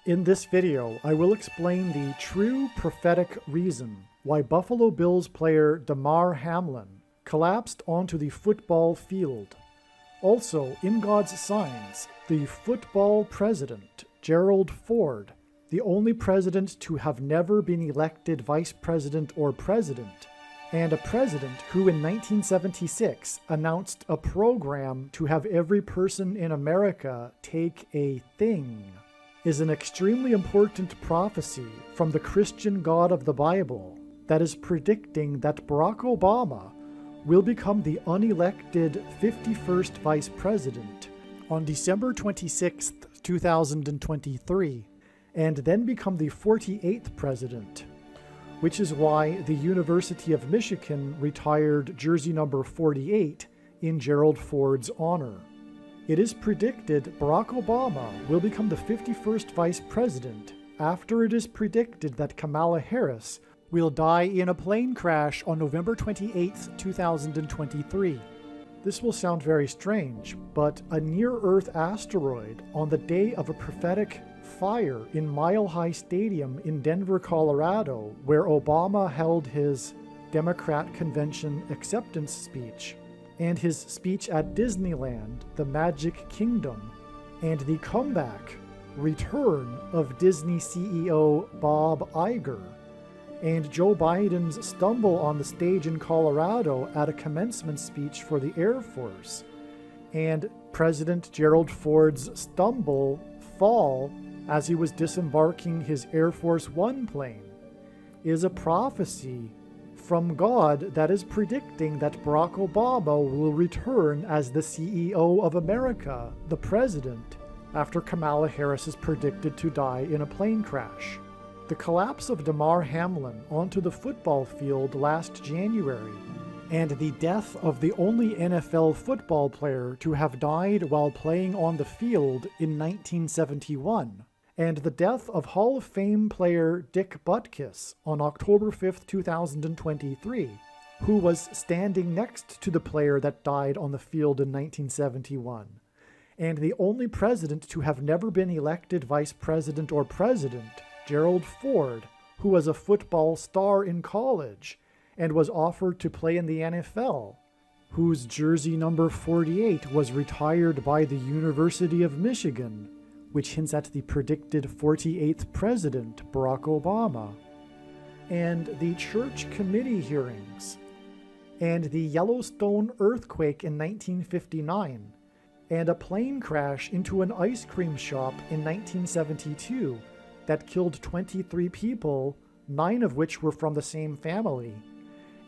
In this video, I will explain the true prophetic reason why Buffalo Bills player DAMAR Hamlin collapsed onto the football field. Also, in God's signs, the football president, Gerald Ford, the only president to have never been elected vice president or president, and a president who in 1976 announced a program to have every person in America take a thing, is an extremely important prophecy from the Christian God of the Bible that is predicting that Barack Obama will become the unelected 51st vice president on December 26, 2023, and then become the 48th president, which is why the University of Michigan retired jersey number 48 in Gerald Ford's honor. It is predicted Barack Obama will become the 51st vice president after it is predicted that Kamala Harris will die in a plane crash on November 28, 2023. This will sound very strange, but a near-Earth asteroid on the day of a prophetic fire in Mile High Stadium in Denver, Colorado, where Obama held his Democrat convention acceptance speech, and his speech at Disneyland, the Magic Kingdom, and the comeback, return of Disney CEO Bob Iger, and Joe Biden's stumble on the stage in Colorado at a commencement speech for the Air Force, and President Gerald Ford's fall as he was disembarking his Air Force One plane, is a prophecy from God that is predicting that Barack Obama will return as the CEO of America, the president, after Kamala Harris is predicted to die in a plane crash. The collapse of DAMAR Hamlin onto the football field last January, and the death of the only NFL football player to have died while playing on the field in 1971, and the death of Hall of Fame player Dick Butkus on October 5, 2023, who was standing next to the player that died on the field in 1971, and the only president to have never been elected vice president or president, Gerald Ford, who was a football star in college and was offered to play in the NFL, whose jersey number 48 was retired by the University of Michigan, which hints at the predicted 48th president, Barack Obama, and the church committee hearings, and the Yellowstone earthquake in 1959, and a plane crash into an ice cream shop in 1972 that killed 23 people, 9 of which were from the same family,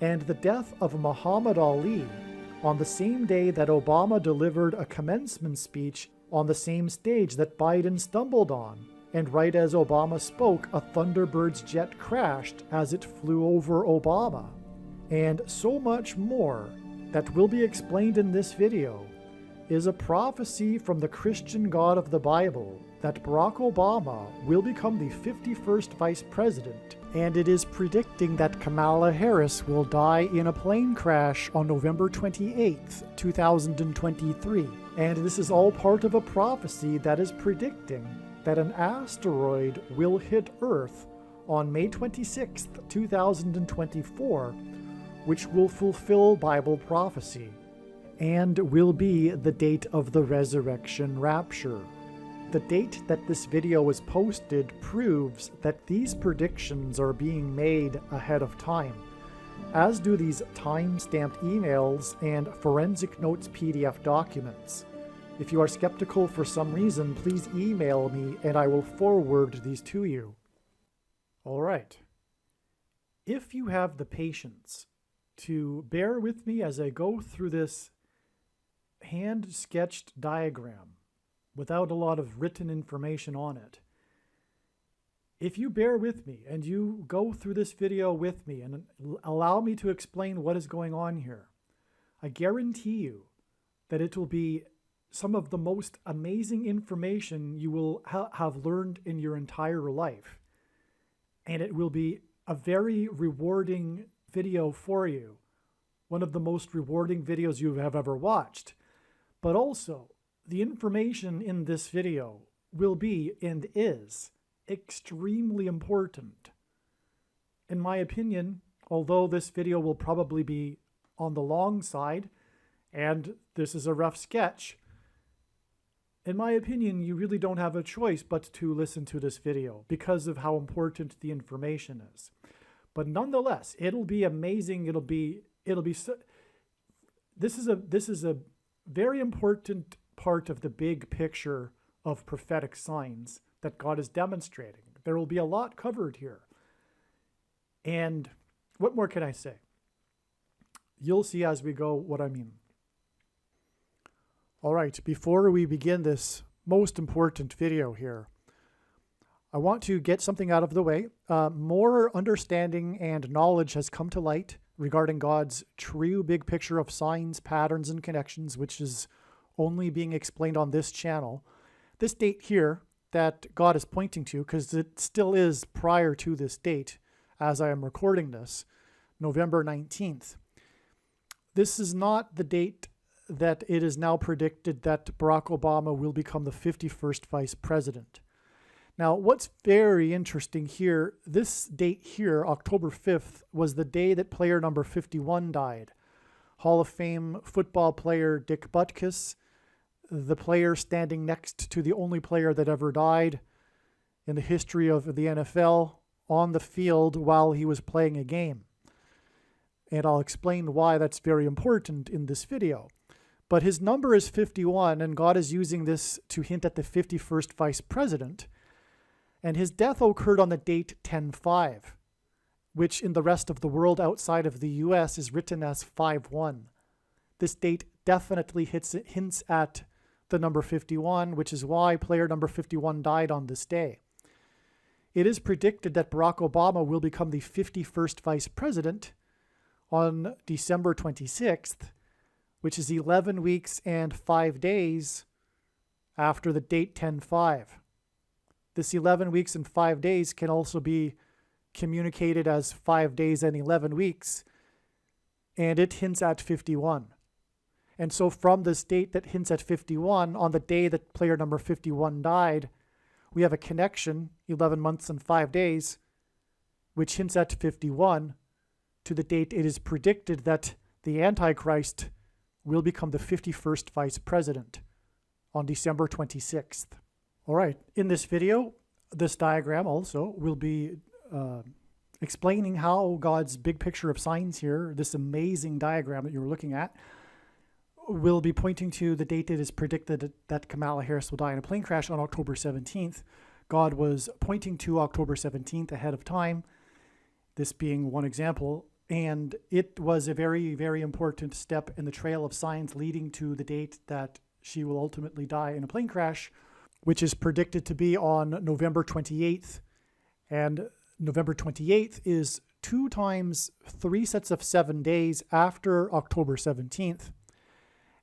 and the death of Muhammad Ali on the same day that Obama delivered a commencement speech on the same stage that Biden stumbled on, and right as Obama spoke, a Thunderbird's jet crashed as it flew over Obama, and so much more that will be explained in this video is a prophecy from the Christian God of the Bible that Barack Obama will become the 51st vice president, and it is predicting that Kamala Harris will die in a plane crash on November 28, 2023. And this is all part of a prophecy that is predicting that an asteroid will hit Earth on May 26, 2024, which will fulfill Bible prophecy, and will be the date of the resurrection rapture. The date that this video was posted proves that these predictions are being made ahead of time, as do these time-stamped emails and forensic notes PDF documents. If you are skeptical for some reason, please email me and I will forward these to you. All right. If you have the patience to bear with me as I go through this hand-sketched diagram without a lot of written information on it, if you bear with me and you go through this video with me and allow me to explain what is going on here, I guarantee you that it will be some of the most amazing information you will have learned in your entire life. And it will be a very rewarding video for you. One of the most rewarding videos you have ever watched. But also, the information in this video will be and is extremely important. In my opinion, although this video will probably be on the long side, and this is a rough sketch, in my opinion, you really don't have a choice but to listen to this video because of how important the information is. But nonetheless, it'll be amazing. This is a very important part of the big picture of prophetic signs that God is demonstrating. There will be a lot covered here. And what more can I say? You'll see as we go what I mean. All right, before we begin this most important video here, I want to get something out of the way. More understanding and knowledge has come to light regarding God's true big picture of signs, patterns, and connections, which is only being explained on this channel. This date here that God is pointing to, because it still is prior to this date as I am recording this, November 19th. This is not the date that it is now predicted that Barack Obama will become the 51st vice president. Now, what's very interesting here, this date here, October 5th, was the day that player number 51 died. Hall of Fame football player Dick Butkus, the player standing next to the only player that ever died in the history of the NFL on the field while he was playing a game. And I'll explain why that's very important in this video. But his number is 51, and God is using this to hint at the 51st vice president. And his death occurred on the date 10/5, which in the rest of the world outside of the US is written as 5/1. This date definitely hints at the number 51, which is why player number 51 died on this day. It is predicted that Barack Obama will become the 51st vice president on December 26th, which is 11 weeks and 5 days after the date 10/5. This 11 weeks and 5 days can also be communicated as 5 days and 11 weeks, and it hints at 51. And so from this date that hints at 51, on the day that player number 51 died, we have a connection, 11 months and 5 days, which hints at 51, to the date it is predicted that the Antichrist will become the 51st vice president on December 26th. All right, in this video, this diagram also will be explaining how God's big picture of signs here, this amazing diagram that you were looking at, will be pointing to the date it is predicted that Kamala Harris will die in a plane crash on October 17th. God was pointing to October 17th ahead of time, this being one example, and it was a very, very important step in the trail of signs leading to the date that she will ultimately die in a plane crash, which is predicted to be on November 28th. And November 28th is 2 times 3 sets of 7 days after October 17th.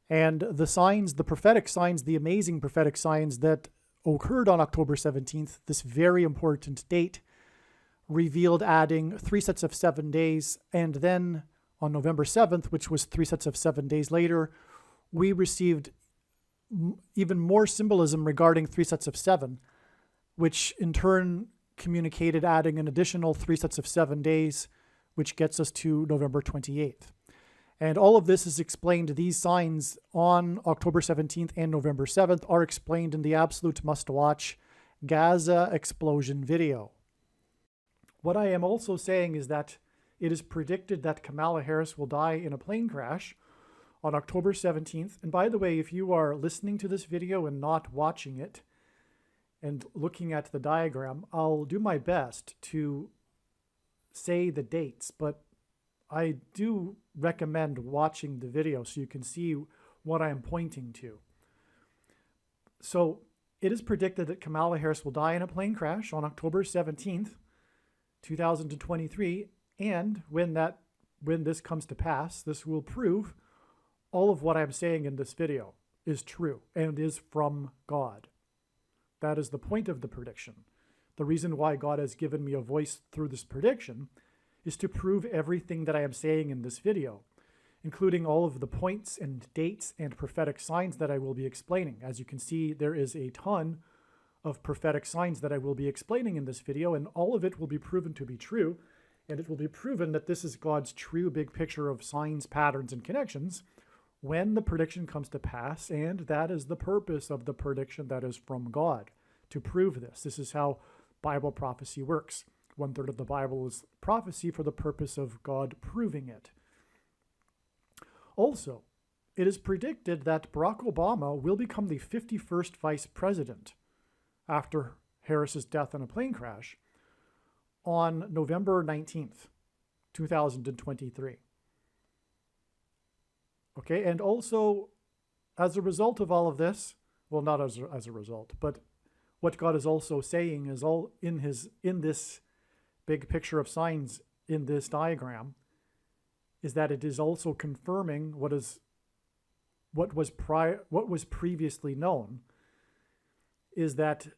And the signs, the prophetic signs, the amazing prophetic signs that occurred on October 17th, this very important date, revealed adding 3 sets of 7 days. And then on November 7th, which was 3 sets of 7 days later, we received even more symbolism regarding 3 sets of 7, which in turn communicated adding an additional 3 sets of 7 days, which gets us to November 28th. And all of this is explained, these signs on October 17th and November 7th are explained in the absolute must-watch Gaza explosion video. What I am also saying is that it is predicted that Kamala Harris will die in a plane crash on October 17th. And by the way, if you are listening to this video and not watching it and looking at the diagram, I'll do my best to say the dates, but I do recommend watching the video so you can see what I am pointing to. So it is predicted that Kamala Harris will die in a plane crash on October 17th, 2023. And when this comes to pass, this will prove all of what I'm saying in this video is true and is from God. That is the point of the prediction. The reason why God has given me a voice through this prediction is to prove everything that I am saying in this video, including all of the points and dates and prophetic signs that I will be explaining. As you can see, there is a ton of prophetic signs that I will be explaining in this video, and all of it will be proven to be true, and it will be proven that this is God's true big picture of signs, patterns, and connections when the prediction comes to pass, and that is the purpose of the prediction that is from God, to prove this. This is how Bible prophecy works. 1/3 of the Bible is prophecy for the purpose of God proving it. Also, it is predicted that Barack Obama will become the 51st vice president after Harris's death in a plane crash on November 19th, 2023. Okay, and also, as a result of all of this, well, not as a result, but what God is also saying is all in this big picture of signs in this diagram is that it is also confirming what was previously known, is that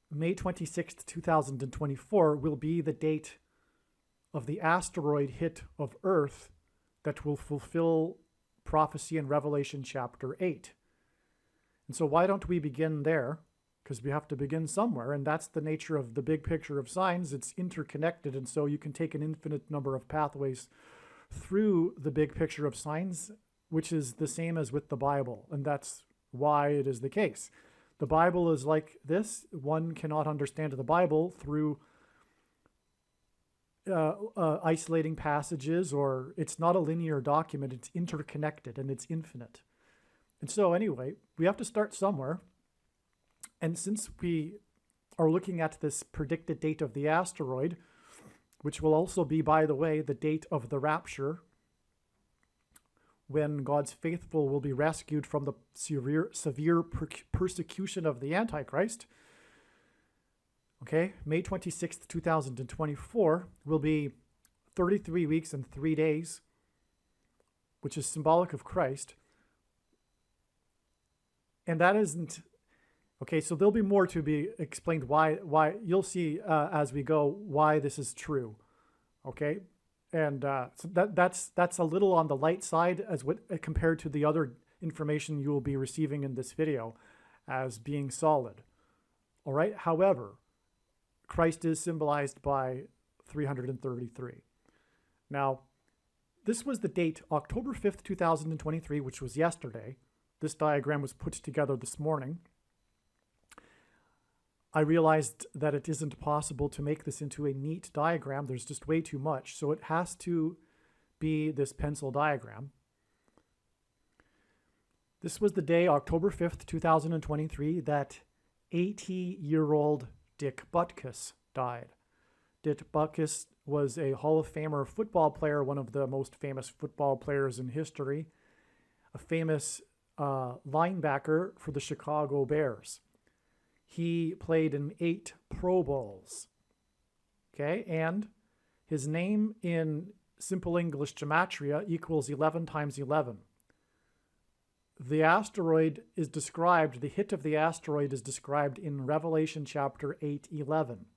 May 26th, 2024 will be the date of the asteroid hit of Earth that will fulfill prophecy in Revelation chapter 8. And so why don't we begin there? Because we have to begin somewhere, and that's the nature of the big picture of signs. It's interconnected, and so you can take an infinite number of pathways through the big picture of signs, which is the same as with the Bible, and that's why it is the case. The Bible is like this. One cannot understand the Bible through isolating passages, or it's not a linear document. It's interconnected, and it's infinite. And so anyway, we have to start somewhere. And since we are looking at this predicted date of the asteroid, which will also be, by the way, the date of the rapture, when God's faithful will be rescued from the severe persecution of the Antichrist. Okay, May 26th, 2024 will be 33 weeks and 3 days, which is symbolic of Christ. And that isn't... Okay, so there'll be more to be explained why you'll see as we go why this is true. Okay, and so that's a little on the light side as compared to the other information you will be receiving in this video as being solid. All right. However, Christ is symbolized by 333. Now, this was the date October 5th, 2023, which was yesterday. This diagram was put together this morning. I realized that it isn't possible to make this into a neat diagram. There's just way too much. So it has to be this pencil diagram. This was the day, October 5th, 2023, that 80-year-old Dick Butkus died. Dick Butkus was a Hall of Famer football player, one of the most famous football players in history, a famous linebacker for the Chicago Bears. He played in 8 Pro Bowls, okay? And his name in simple English gematria equals 11 times 11. The asteroid is described, the hit of the asteroid is described in Revelation chapter 8:11.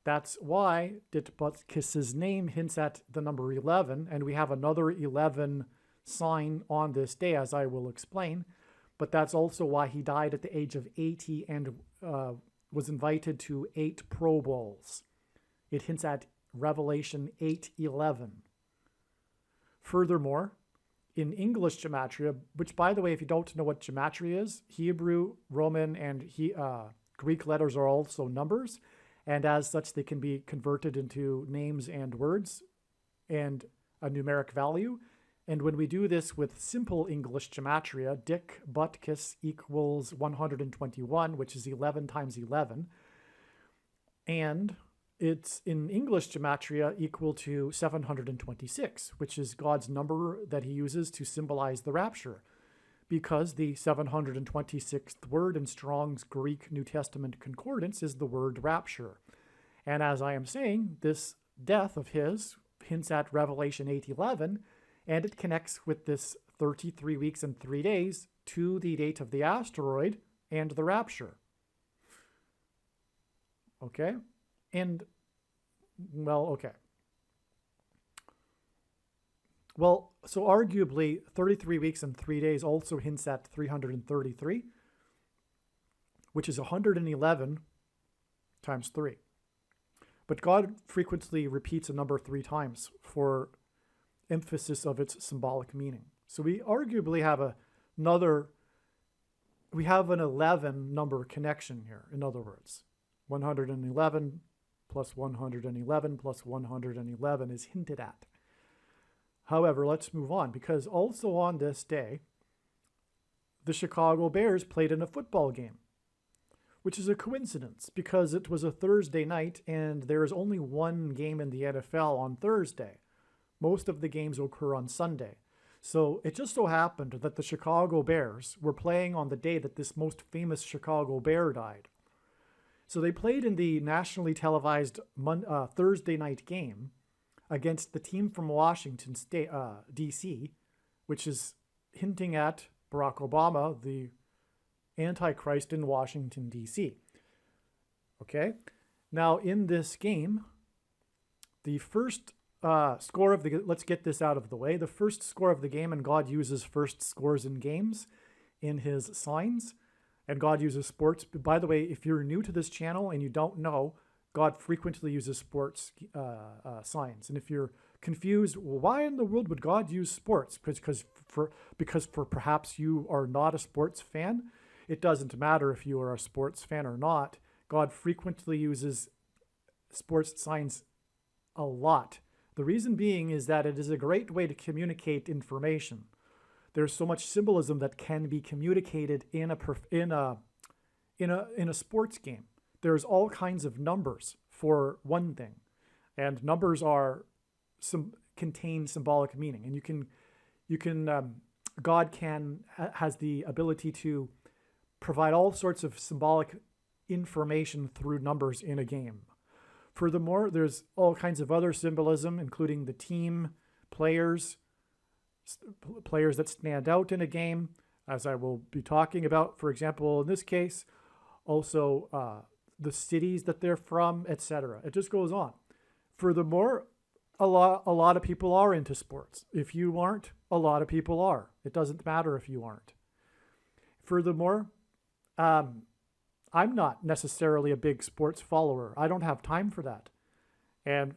That's why Ditbutkus' name hints at the number 11, and we have another 11 sign on this day, as I will explain. But that's also why he died at the age of 80 and was invited to 8 Pro Bowls. It hints at Revelation 8:11. Furthermore, in English gematria, which, by the way, if you don't know what gematria is, Hebrew, Roman, and Greek letters are also numbers, and as such, they can be converted into names and words and a numeric value. And when we do this with simple English gematria, Dick Butkus equals 121, which is 11 times 11. And it's in English gematria equal to 726, which is God's number that he uses to symbolize the rapture, because the 726th word in Strong's Greek New Testament concordance is the word rapture. And as I am saying, this death of his hints at Revelation 8:11, and it connects with this 33 weeks and 3 days to the date of the asteroid and the rapture. Okay? And, well, okay. Well, so arguably 33 weeks and 3 days also hints at 333, which is 111 times 3. But God frequently repeats a number 3 times for emphasis of its symbolic meaning. So we arguably have an 11 number connection here. In other words, 111 plus 111 plus 111 is hinted at. However, let's move on, because also on this day, the Chicago Bears played in a football game, which is a coincidence because it was a Thursday night and there is only one game in the NFL on Thursday. Most of the games occur on Sunday. So it just so happened that the Chicago Bears were playing on the day that this most famous Chicago Bear died. So they played in the nationally televised Thursday night game against the team from Washington State, D.C., which is hinting at Barack Obama, the Antichrist in Washington, D.C. Okay? Now, in this game, the first score of the... Let's get this out of the way. The first score of the game, and God uses first scores in games in his signs, and God uses sports. By the way, if you're new to this channel and you don't know, God frequently uses sports signs. And if you're confused, well, why in the world would God use sports? Because for perhaps you are not a sports fan. It doesn't matter if you are a sports fan or not. God frequently uses sports signs a lot. The reason being is that it is a great way to communicate information. There's so much symbolism that can be communicated in a sports game. There's all kinds of numbers for one thing, and numbers contain symbolic meaning. And God has the ability to provide all sorts of symbolic information through numbers in a game. Furthermore, there's all kinds of other symbolism, including the team, players that stand out in a game, as I will be talking about, for example, in this case, also the cities that they're from, etc. It just goes on. Furthermore, a lot of people are into sports. If you aren't, a lot of people are. It doesn't matter if you aren't. Furthermore, I'm not necessarily a big sports follower. I don't have time for that. And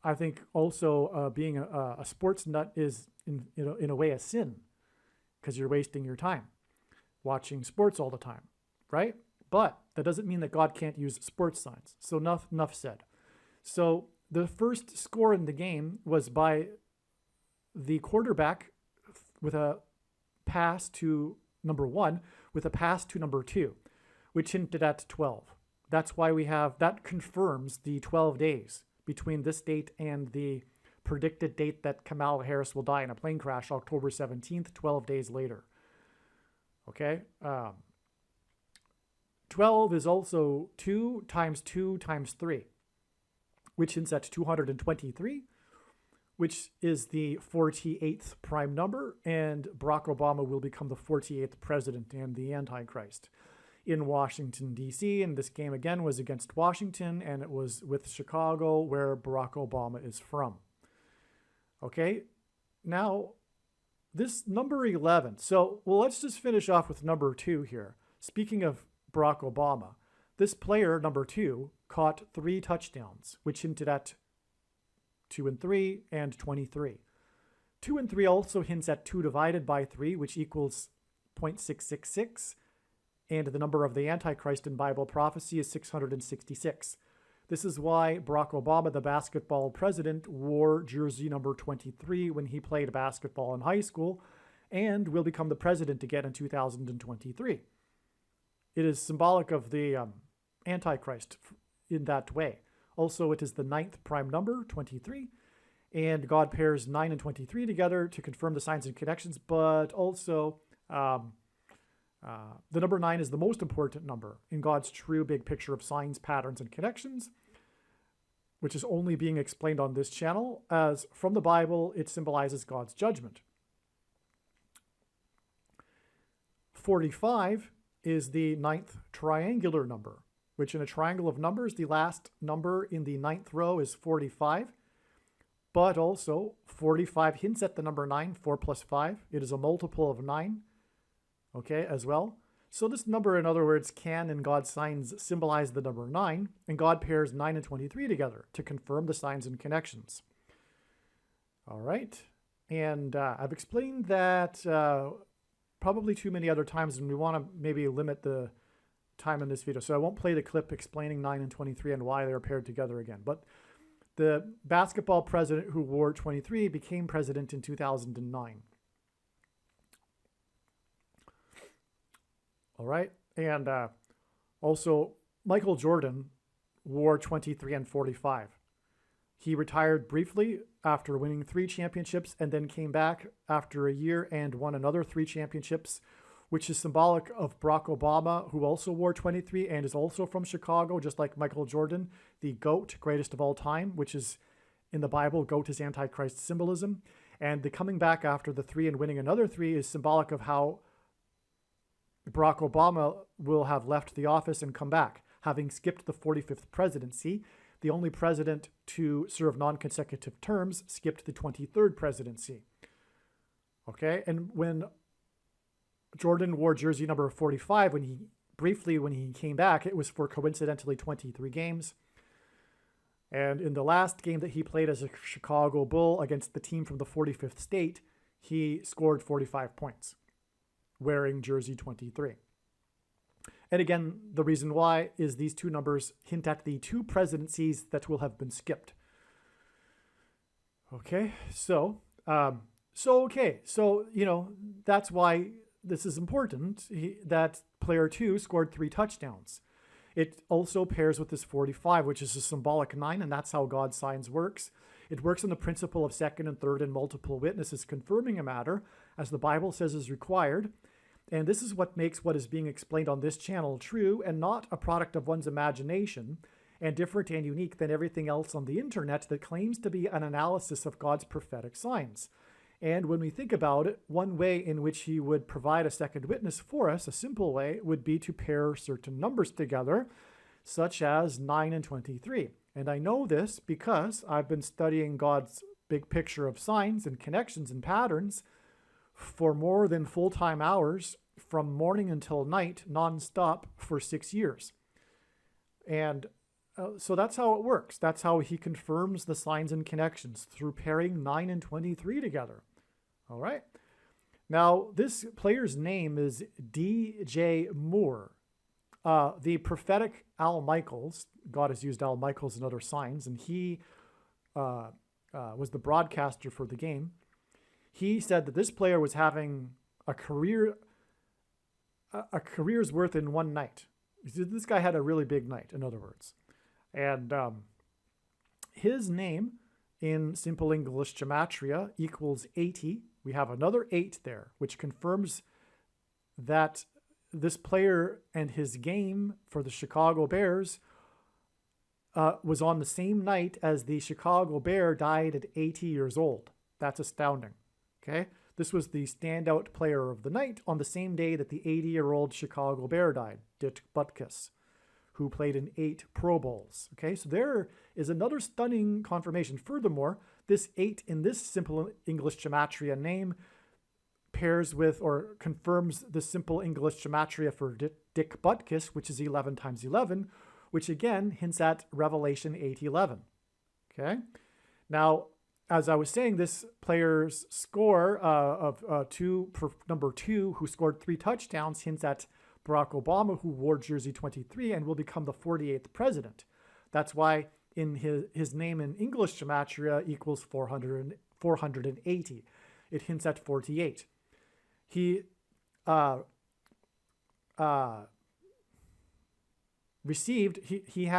I think also being a sports nut is, in a way, a sin, because you're wasting your time watching sports all the time, right? But that doesn't mean that God can't use sports signs. So enough said. So the first score in the game was by the quarterback with a pass to number 1, with a pass to number 2, which hinted at 12. That's why that confirms the 12 days between this date and the predicted date that Kamala Harris will die in a plane crash, October 17th, 12 days later. Okay? 12 is also 2 times 2 times 3, which hints at 223, which is the 48th prime number, and Barack Obama will become the 48th president and the Antichrist in Washington, D.C. And this game, again, was against Washington, and it was with Chicago, where Barack Obama is from. Okay? Now, this number 11. So, well, let's just finish off with number 2 here. Speaking of Barack Obama, this player, number 2, caught 3 touchdowns, which hinted at 2 and 3 and 23. 2 and 3 also hints at 2 divided by 3, which equals 0.666, and the number of the Antichrist in Bible prophecy is 666. This is why Barack Obama, the basketball president, wore jersey number 23 when he played basketball in high school, and will become the president again in 2023. It is symbolic of the Antichrist in that way. Also, it is the 9th prime number, 23, and God pairs 9 and 23 together to confirm the signs and connections, but also the number 9 is the most important number in God's true big picture of signs, patterns, and connections, which is only being explained on this channel, as from the Bible, it symbolizes God's judgment. 45 is the 9th triangular number, which in a triangle of numbers, the last number in the 9th row is 45. But also, 45 hints at the number 9, 4 plus 5. It is a multiple of 9, okay, as well. So this number, in other words, can in God's signs symbolize the number 9, and God pairs 9 and 23 together to confirm the signs and connections. All right, and I've explained that probably too many other times, and we want to maybe limit the time in this video. So I won't play the clip explaining 9 and 23 and why they're paired together again. But the basketball president who wore 23 became president in 2009. All right. And also, Michael Jordan wore 23 and 45. He retired briefly after winning 3 championships and then came back after a year and won another 3 championships, which is symbolic of Barack Obama, who also wore 23 and is also from Chicago, just like Michael Jordan, the GOAT, greatest of all time, which is in the Bible, GOAT is Antichrist symbolism. And the coming back after the 3 and winning another 3 is symbolic of how Barack Obama will have left the office and come back, having skipped the 45th presidency. The only president to serve non-consecutive terms skipped the 23rd presidency. Okay, and when Jordan wore jersey number 45, when he came back, it was for coincidentally 23 games. And in the last game that he played as a Chicago Bull against the team from the 45th state, he scored 45 points, wearing jersey 23. And again, the reason why is these 2 numbers hint at the 2 presidencies that will have been skipped. Okay, so you know, that's why this is important, that player 2 scored 3 touchdowns. It also pairs with this 45, which is a symbolic 9, and that's how God's signs works. It works on the principle of second and third and multiple witnesses confirming a matter, as the Bible says is required. And this is what makes what is being explained on this channel true and not a product of one's imagination, and different and unique than everything else on the internet that claims to be an analysis of God's prophetic signs. And when we think about it, one way in which he would provide a second witness for us, a simple way, would be to pair certain numbers together, such as 9 and 23. And I know this because I've been studying God's big picture of signs and connections and patterns for more than full-time hours from morning until night, nonstop, for 6 years. And so that's how it works. That's how he confirms the signs and connections, through pairing 9 and 23 together. All right. Now, this player's name is DJ Moore. The prophetic Al Michaels, God has used Al Michaels in other signs, and he was the broadcaster for the game. He said that this player was having a career's worth in one night. This guy had a really big night, in other words. And his name in simple English gematria equals 80. We have another 8 there, which confirms that this player and his game for the Chicago Bears was on the same night as the Chicago Bear died at 80 years old. That's astounding. Okay, this was the standout player of the night on the same day that the 80-year-old Chicago Bear died, Dick Butkus, who played in 8 Pro Bowls. Okay, so there is another stunning confirmation. Furthermore, this 8 in this simple English gematria name pairs with or confirms the simple English gematria for Dick Butkus, which is 11 times 11, which again hints at Revelation 8:11. Okay, now, as I was saying, this player's score of number 2, who scored 3 touchdowns, hints at Barack Obama, who wore jersey 23 and will become the 48th president. That's why in his name in English gematria equals 480. It hints at 48. He had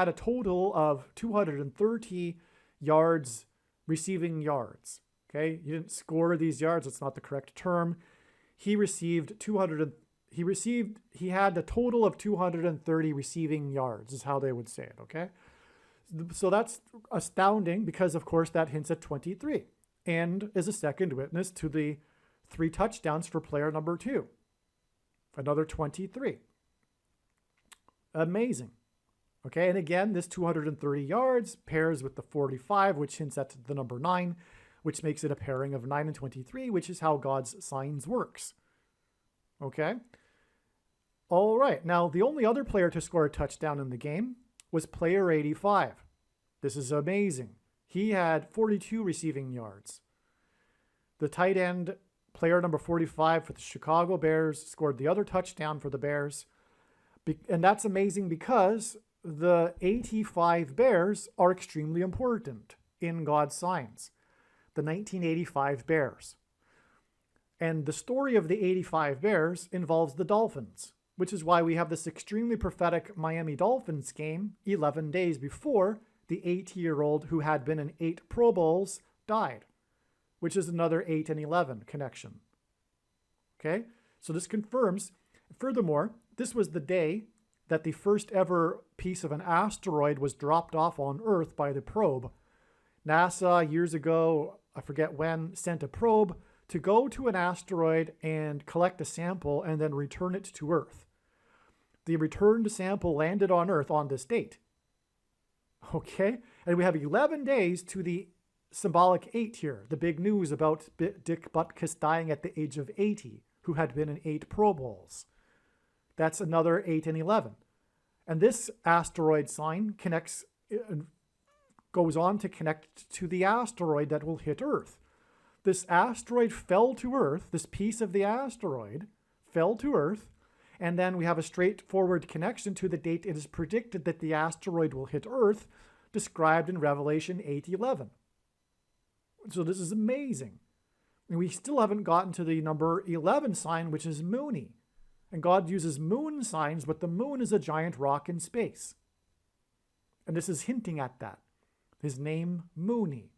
a total of 230 yards, receiving yards. Okay, he didn't score these yards. That's not the correct term. He had a total of 230 receiving yards, is how they would say it. Okay, so that's astounding because, of course, that hints at 23 and is a second witness to the 3 touchdowns for player number 2. Another 23. Amazing. Okay, and again, this 230 yards pairs with the 45, which hints at the number 9, which makes it a pairing of 9 and 23, which is how God's signs works. Okay? All right. Now, the only other player to score a touchdown in the game was player 85. This is amazing. He had 42 receiving yards. The tight end, player number 45 for the Chicago Bears, scored the other touchdown for the Bears. And that's amazing because the 85 Bears are extremely important in God's signs. The 1985 Bears. And the story of the 85 Bears involves the Dolphins, which is why we have this extremely prophetic Miami Dolphins game 11 days before the 80-year-old who had been in 8 Pro Bowls died, which is another 8 and 11 connection. Okay? So this confirms, furthermore, this was the day that the first ever piece of an asteroid was dropped off on Earth by the probe. NASA, years ago, I forget when, sent a probe to go to an asteroid and collect a sample and then return it to Earth. The returned sample landed on Earth on this date. Okay? And we have 11 days to the symbolic 8 here, the big news about Dick Butkus dying at the age of 80, who had been in 8 Pro Bowls. That's another 8 and 11. And this asteroid sign connects, goes on to connect to the asteroid that will hit Earth. This asteroid fell to Earth, this piece of the asteroid fell to Earth, and then we have a straightforward connection to the date it is predicted that the asteroid will hit Earth, described in Revelation 8:11. So this is amazing. And we still haven't gotten to the number 11 sign, which is Moony. And God uses moon signs, but the moon is a giant rock in space. And this is hinting at that. His name, Moony.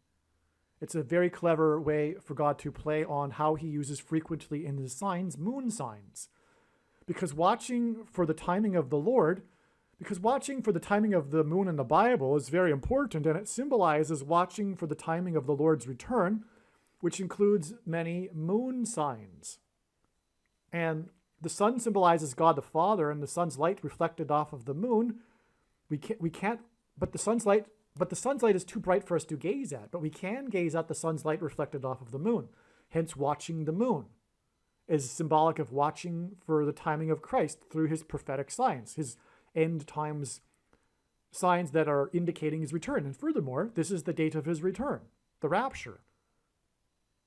It's a very clever way for God to play on how he uses frequently in his signs, moon signs. Because watching for the timing of the Lord, because watching for the timing of the moon in the Bible is very important, and it symbolizes watching for the timing of the Lord's return, which includes many moon signs. And the sun symbolizes God the Father, and the sun's light reflected off of the moon. But the sun's light is too bright for us to gaze at. But we can gaze at the sun's light reflected off of the moon. Hence, watching the moon is symbolic of watching for the timing of Christ through his prophetic signs, his end times signs that are indicating his return. And furthermore, this is the date of his return, the rapture,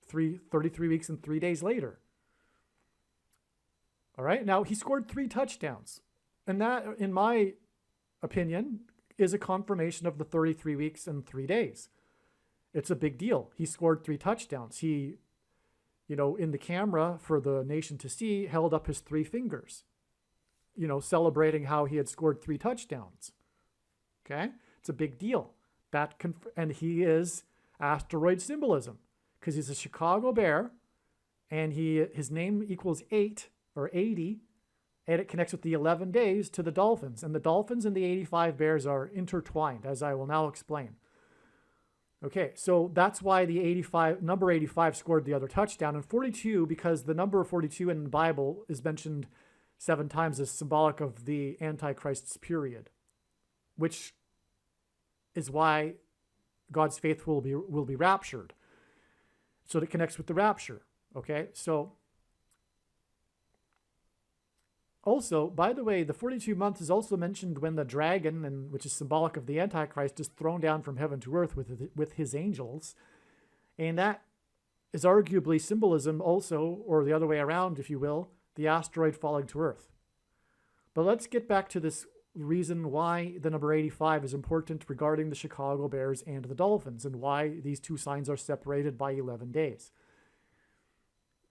33 weeks and 3 days later. All right, now he scored 3 touchdowns. And that, in my opinion, is a confirmation of the 33 weeks and 3 days. It's a big deal. He scored 3 touchdowns. He, in the camera for the nation to see, held up his 3 fingers, celebrating how he had scored 3 touchdowns. Okay? It's a big deal. And he is asteroid symbolism because he's a Chicago Bear and his name equals 8 or 80, and it connects with the 11 days to the Dolphins. And the Dolphins and the 85 Bears are intertwined, as I will now explain. Okay, so that's why the number 85 scored the other touchdown, and 42, because the number 42 in the Bible is mentioned 7 times as symbolic of the Antichrist's period, which is why God's faith will be raptured. So it connects with the rapture. Okay, so also, by the way, the 42 months is also mentioned when the dragon, which is symbolic of the Antichrist, is thrown down from heaven to earth with his angels. And that is arguably symbolism also, or the other way around, if you will, the asteroid falling to earth. But let's get back to this reason why the number 85 is important regarding the Chicago Bears and the Dolphins, and why these 2 signs are separated by 11 days.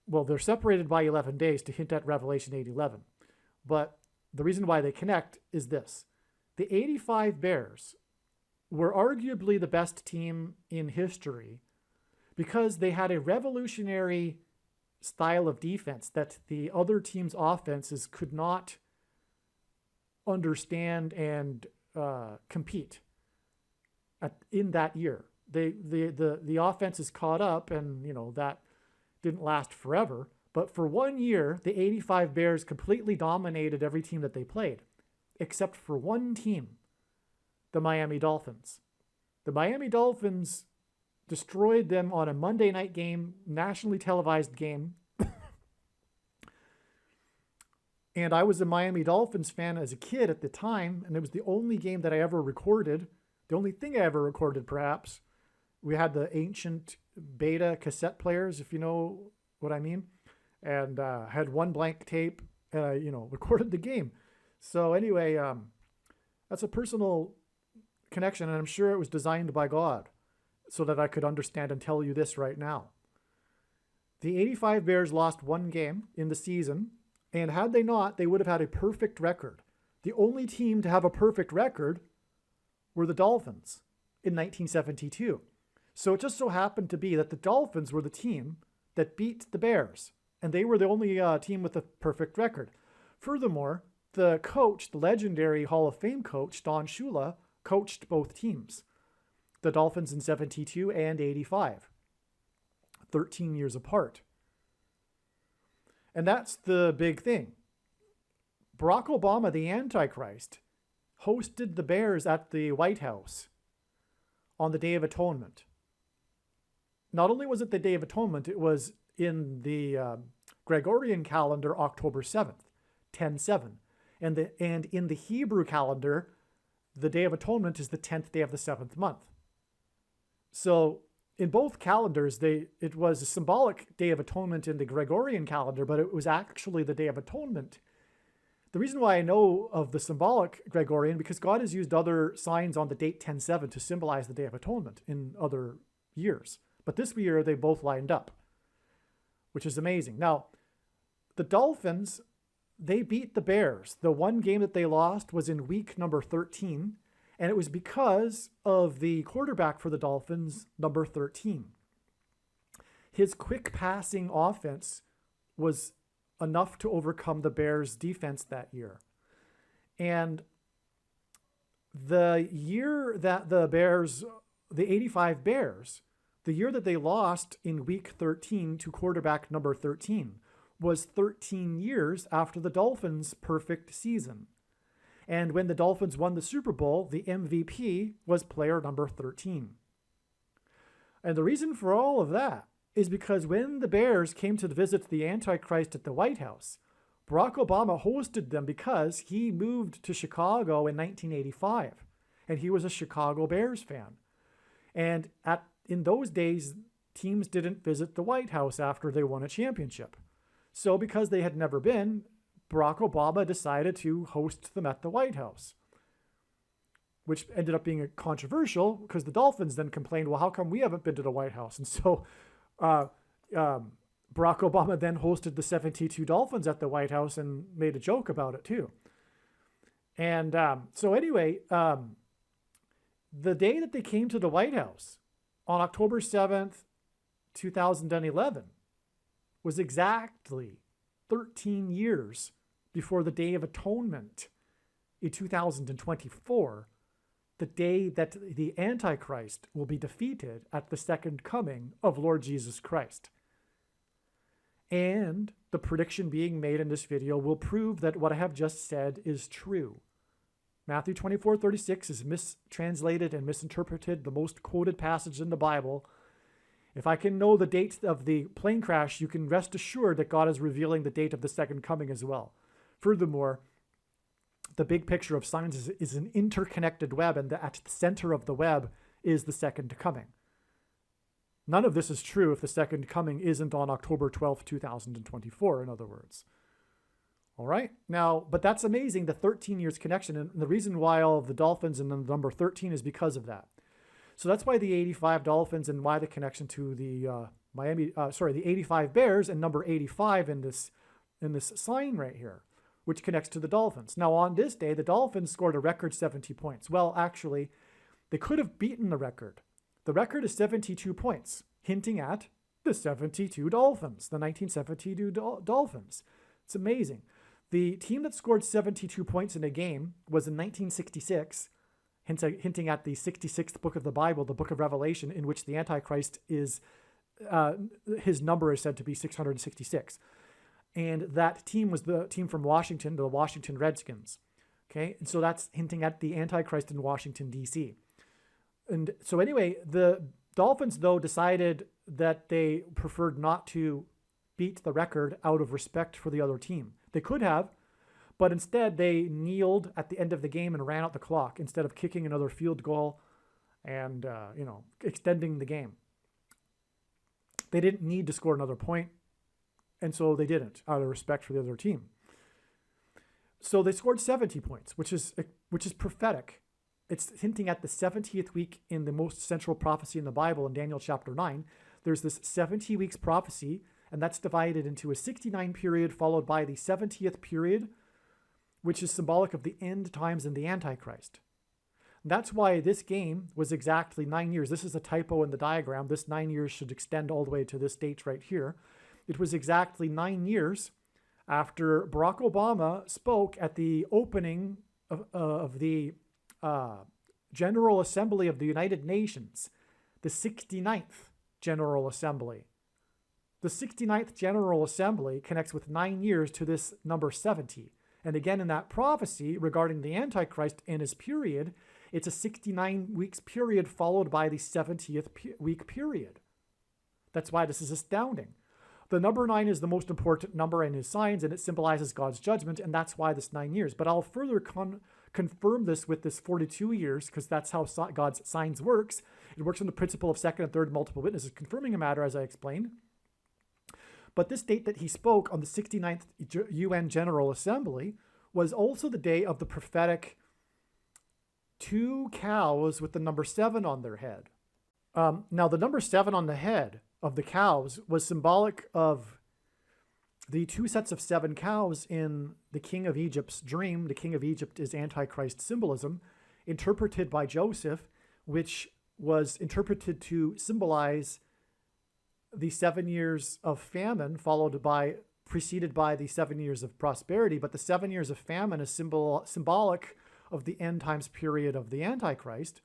Well, they're separated by 11 days to hint at Revelation 8:11. But the reason why they connect is this. The 85 Bears were arguably the best team in history because they had a revolutionary style of defense that the other team's offenses could not understand and compete in that year. The offense is caught up, and that didn't last forever. But for 1 year, the 85 Bears completely dominated every team that they played, except for one team, the Miami Dolphins. The Miami Dolphins destroyed them on a Monday night game, nationally televised game, And I was a Miami Dolphins fan as a kid at the time, and it was the only game that I ever recorded, the only thing I ever recorded, perhaps. We had the ancient beta cassette players, if you know what I mean, and had one blank tape, and I, recorded the game. So anyway, that's a personal connection, and I'm sure it was designed by God so that I could understand and tell you this right now. The 85 Bears lost one game in the season, and had they not, they would have had a perfect record. The only team to have a perfect record were the Dolphins in 1972. So it just so happened to be that the Dolphins were the team that beat the Bears, and they were the only team with a perfect record. Furthermore, the coach, the legendary Hall of Fame coach, Don Shula, coached both teams, the Dolphins in 72 and 85, 13 years apart. And that's the big thing. Barack Obama, the Antichrist, hosted the Bears at the White House on the Day of Atonement. Not only was it the Day of Atonement, it was in the Gregorian calendar, October 7th, 10/7. And in the Hebrew calendar, the Day of Atonement is the 10th day of the 7th month. So in both calendars, it was a symbolic Day of Atonement in the Gregorian calendar, but it was actually the Day of Atonement. The reason why I know of the symbolic Gregorian, because God has used other signs on the date 10/7 to symbolize the Day of Atonement in other years. But this year, they both lined up, which is amazing. Now, the Dolphins, they beat the Bears. The one game that they lost was in week number 13, and it was because of the quarterback for the Dolphins, number 13. His quick passing offense was enough to overcome the Bears' defense that year. And the year that the 85 Bears, the year that they lost in week 13 to quarterback number 13, was 13 years after the Dolphins' perfect season. And when the Dolphins won the Super Bowl, the MVP was player number 13. And the reason for all of that is because when the Bears came to visit the Antichrist at the White House, Barack Obama hosted them because he moved to Chicago in 1985, and he was a Chicago Bears fan. And in those days, teams didn't visit the White House after they won a championship. So because they had never been, Barack Obama decided to host them at the White House, which ended up being controversial because the Dolphins then complained, well, how come we haven't been to the White House? And so Barack Obama then hosted the 72 Dolphins at the White House and made a joke about it too. And so anyway, the day that they came to the White House on October 7th, 2011 was exactly 13 years before the Day of Atonement in 2024, the day that the Antichrist will be defeated at the second coming of Lord Jesus Christ. And the prediction being made in this video will prove that what I have just said is true. Matthew 24:36 is mistranslated and misinterpreted, the most quoted passage in the Bible. If I can know the date of the plane crash, you can rest assured that God is revealing the date of the second coming as well. Furthermore, the big picture of science is an interconnected web, and at the center of the web is the second coming. None of this is true if the second coming isn't on October 12th, 2024, in other words. All right. Now, but that's amazing, the 13 years connection. And the reason why all of the Dolphins and the number 13 is because of that. So that's why the 85 Dolphins and why the connection to the the 85 Bears and number 85 in this sign right here, which connects to the Dolphins. Now, on this day, the Dolphins scored a record 70 points. Well, actually, they could have beaten the record. The record is 72 points, hinting at the 72 Dolphins, the 1972 Dolphins. It's amazing. The team that scored 72 points in a game was in 1966, hinting at the 66th book of the Bible, the book of Revelation, in which the Antichrist is, his number is said to be 666. And that team was the team from Washington, the Washington Redskins. Okay, and so that's hinting at the Antichrist in Washington, D.C. And so anyway, the Dolphins, though, decided that they preferred not to beat the record out of respect for the other team. They could have, But instead, they kneeled at the end of the game and ran out the clock instead of kicking another field goal and, extending the game. They didn't need to score another point, and so they didn't, out of respect for the other team. So they scored 70 points, which is prophetic. It's hinting at the 70th week in the most central prophecy in the Bible in Daniel chapter 9. There's this 70 weeks prophecy, and that's divided into a 69 period followed by the 70th period, which is symbolic of the end times and the Antichrist. That's why this game was exactly 9 years. This is a typo in the diagram. This 9 years should extend all the way to this date right here. It was exactly 9 years after Barack Obama spoke at the opening of the General Assembly of the United Nations, the 69th General Assembly. The 69th General Assembly connects with 9 years to this number 70. And again, in that prophecy regarding the Antichrist and his period, it's a 69 weeks period followed by the 70th week period. That's why this is astounding. The number 9 is the most important number in his signs, and it symbolizes God's judgment, and that's why this 9 years. But I'll further confirm this with this 42 years, because that's how God's signs works. It works on the principle of second and third multiple witnesses, confirming a matter, as I explained. But this date that he spoke on the 69th UN General Assembly was also the day of the prophetic 2 cows with the number 7 on their head. Now, the number 7 on the head of the cows was symbolic of the 2 sets of 7 cows in the King of Egypt's dream. The King of Egypt is Antichrist symbolism, interpreted by Joseph, which was interpreted to symbolize the 7 years of famine preceded by the 7 years of prosperity. But the 7 years of famine is symbolic of the end times period of the Antichrist.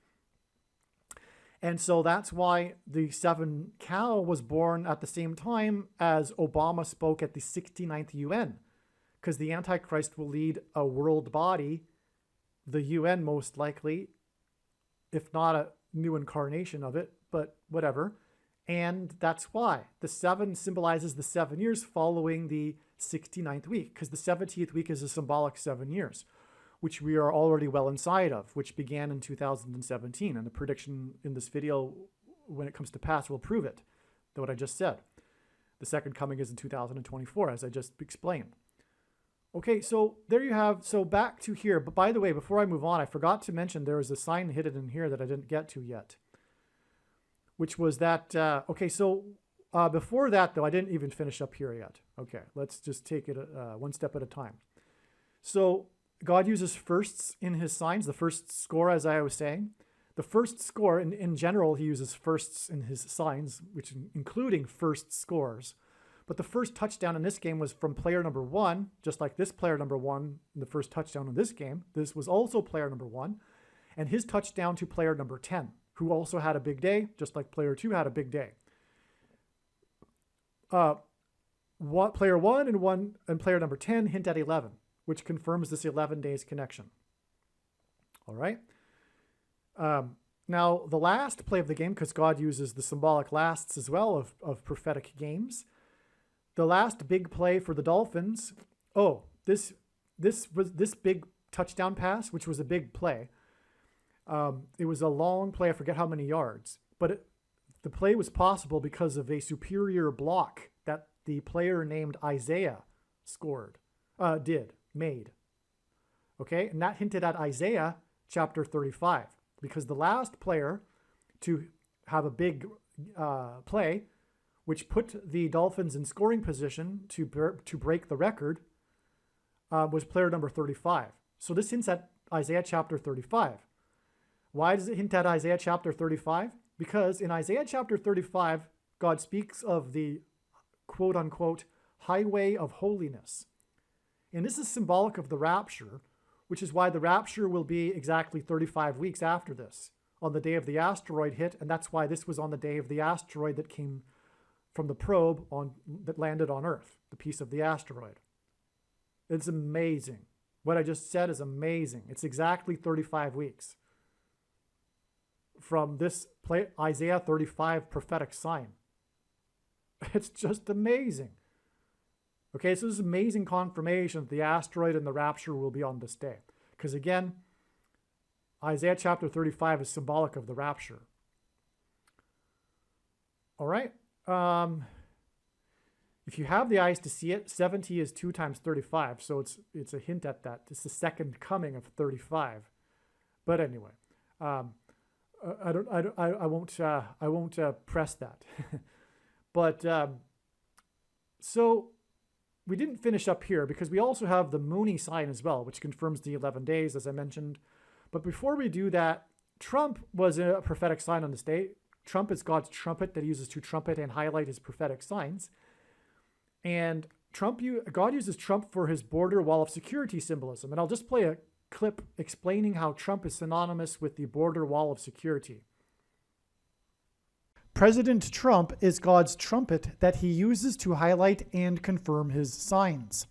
And so that's why the 7 cow was born at the same time as Obama spoke at the 69th UN, because the Antichrist will lead a world body, the UN most likely, if not a new incarnation of it, but whatever. And that's why the 7 symbolizes the 7 years following the 69th week, because the 70th week is a symbolic 7 years, which we are already well inside of, which began in 2017. And the prediction in this video, when it comes to pass, will prove it, what I just said. The second coming is in 2024, as I just explained. Okay, so there you have, so back to here. But by the way, before I move on, I forgot to mention there was a sign hidden in here that I didn't get to yet, which was that, before that, though, I didn't even finish up here yet. Okay, let's just take it one step at a time. So God uses firsts in his signs, the first score, as I was saying. The first score, in general, he uses firsts in his signs, which including first scores. But the first touchdown in this game was from player number 1, just like this player number 1 in the first touchdown in this game. This was also player number 1, and his touchdown to player number 10, who also had a big day, just like player 2 had a big day. Player 1 and player number 10 hint at 11, which confirms this 11 days connection. All right. Now, the last play of the game, because God uses the symbolic lasts as well of prophetic games, the last big play for the Dolphins. Oh, this big touchdown pass, which was a big play. It was a long play. I forget how many yards, but the play was possible because of a superior block that the player named Isaiah made. Okay, and that hinted at Isaiah chapter 35, because the last player to have a big play, which put the Dolphins in scoring position to break the record, was player number 35. So this hints at Isaiah chapter 35. Why does it hint at Isaiah chapter 35? Because in Isaiah chapter 35, God speaks of the quote-unquote highway of holiness. And this is symbolic of the rapture, which is why the rapture will be exactly 35 weeks after this, on the day of the asteroid hit, and that's why this was on the day of the asteroid that came from the probe that landed on Earth, the piece of the asteroid. It's amazing. What I just said is amazing. It's exactly 35 weeks from this Isaiah 35 prophetic sign. It's just amazing. Okay, so this is amazing confirmation that the asteroid and the rapture will be on this day. Because again, Isaiah chapter 35 is symbolic of the rapture. All right. If you have the eyes to see it, 70 is 2 times 35. So it's a hint at that. It's the second coming of 35. But anyway, I won't press that. But so we didn't finish up here because we also have the Mooney sign as well, which confirms the 11 days, as I mentioned. But before we do that, Trump was a prophetic sign on this day. Trump is God's trumpet that he uses to trumpet and highlight his prophetic signs. And God uses Trump for his border wall of security symbolism. And I'll just play a clip explaining how Trump is synonymous with the border wall of security. President Trump is God's trumpet that he uses to highlight and confirm his signs.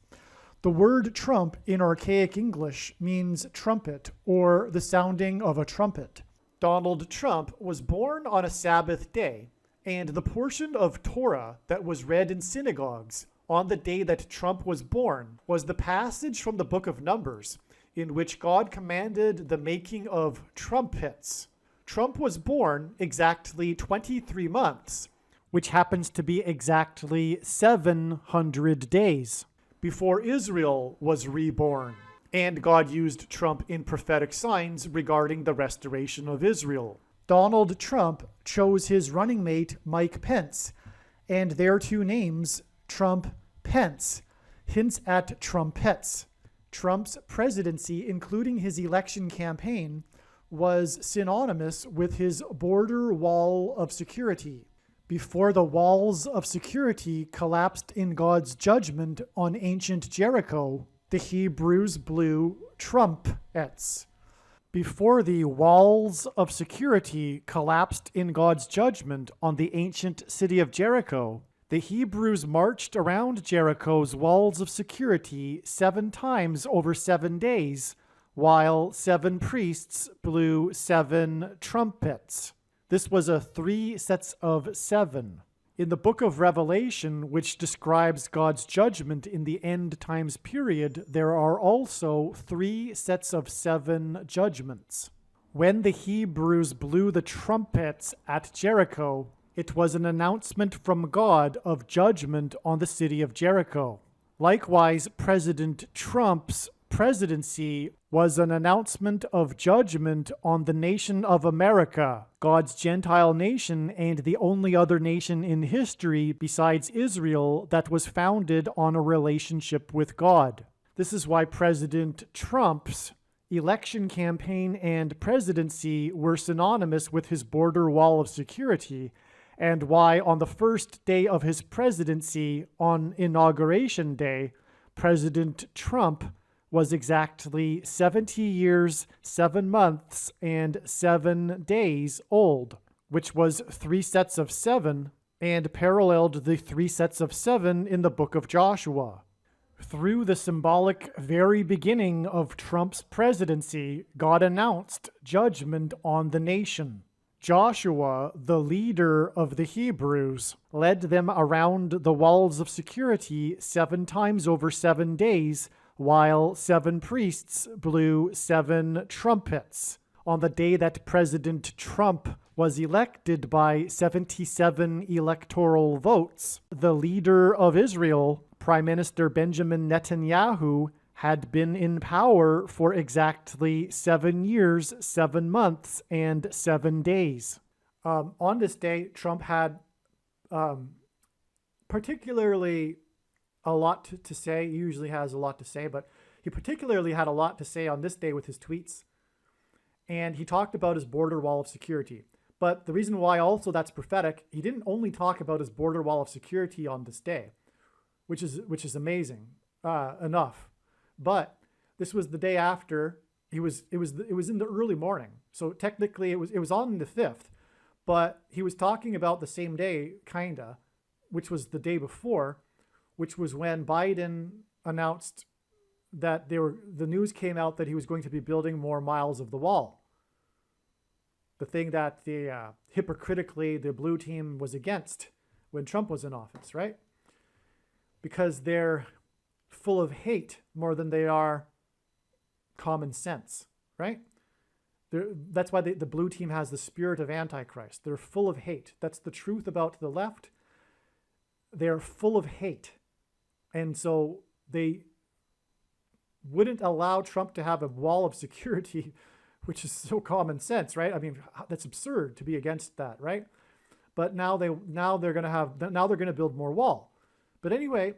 The word trump in archaic English means trumpet or the sounding of a trumpet. Donald Trump was born on a Sabbath day, and the portion of Torah that was read in synagogues on the day that Trump was born was the passage from the book of Numbers in which God commanded the making of trumpets. Trump was born exactly 23 months, which happens to be exactly 700 days before Israel was reborn. And God used Trump in prophetic signs regarding the restoration of Israel. Donald Trump chose his running mate, Mike Pence, and their two names, Trump-Pence, hints at trumpets. Trump's presidency, including his election campaign, was synonymous with his border wall of security. Before the walls of security collapsed in God's judgment on ancient Jericho, the Hebrews blew trumpets. Before the walls of security collapsed in God's judgment on the ancient city of Jericho, the Hebrews marched around Jericho's walls of security 7 times over 7 days, while 7 priests blew 7 trumpets. This was a 3 sets of 7. In the book of Revelation, which describes God's judgment in the end times period, there are also 3 sets of 7 judgments. When the Hebrews blew the trumpets at Jericho, it was an announcement from God of judgment on the city of Jericho. Likewise, President Trump's presidency was an announcement of judgment on the nation of America, God's Gentile nation and the only other nation in history besides Israel that was founded on a relationship with God. This is why President Trump's election campaign and presidency were synonymous with his border wall of security, and why on the first day of his presidency, on Inauguration Day, President Trump was exactly 70 years, 7 months, and 7 days old, which was 3 sets of 7, and paralleled the 3 sets of 7 in the book of Joshua. Through the symbolic very beginning of Trump's presidency, God announced judgment on the nation. Joshua, the leader of the Hebrews, led them around the walls of security 7 times over 7 days, while 7 priests blew 7 trumpets. On the day that President Trump was elected by 77 electoral votes, the leader of Israel, Prime Minister Benjamin Netanyahu, had been in power for exactly 7 years, 7 months, and 7 days. On this day, Trump had particularly a lot to say. He usually has a lot to say, but he particularly had a lot to say on this day with his tweets. And he talked about his border wall of security. But the reason why also that's prophetic, he didn't only talk about his border wall of security on this day, which is amazing enough. But this was the day after. It was in the early morning. So technically it was on the 5th, but he was talking about the same day, kinda, which was the day before, which was when Biden announced that the news came out that he was going to be building more miles of the wall. The thing that hypocritically the blue team was against when Trump was in office, right? because they're full of hate more than they are common sense, right? That's why the blue team has the spirit of Antichrist. They're full of hate. That's the truth about the left. They're full of hate. And so they wouldn't allow Trump to have a wall of security, which is so common sense, right? I mean, that's absurd to be against that, right? But now they're going to build more wall. But anyway,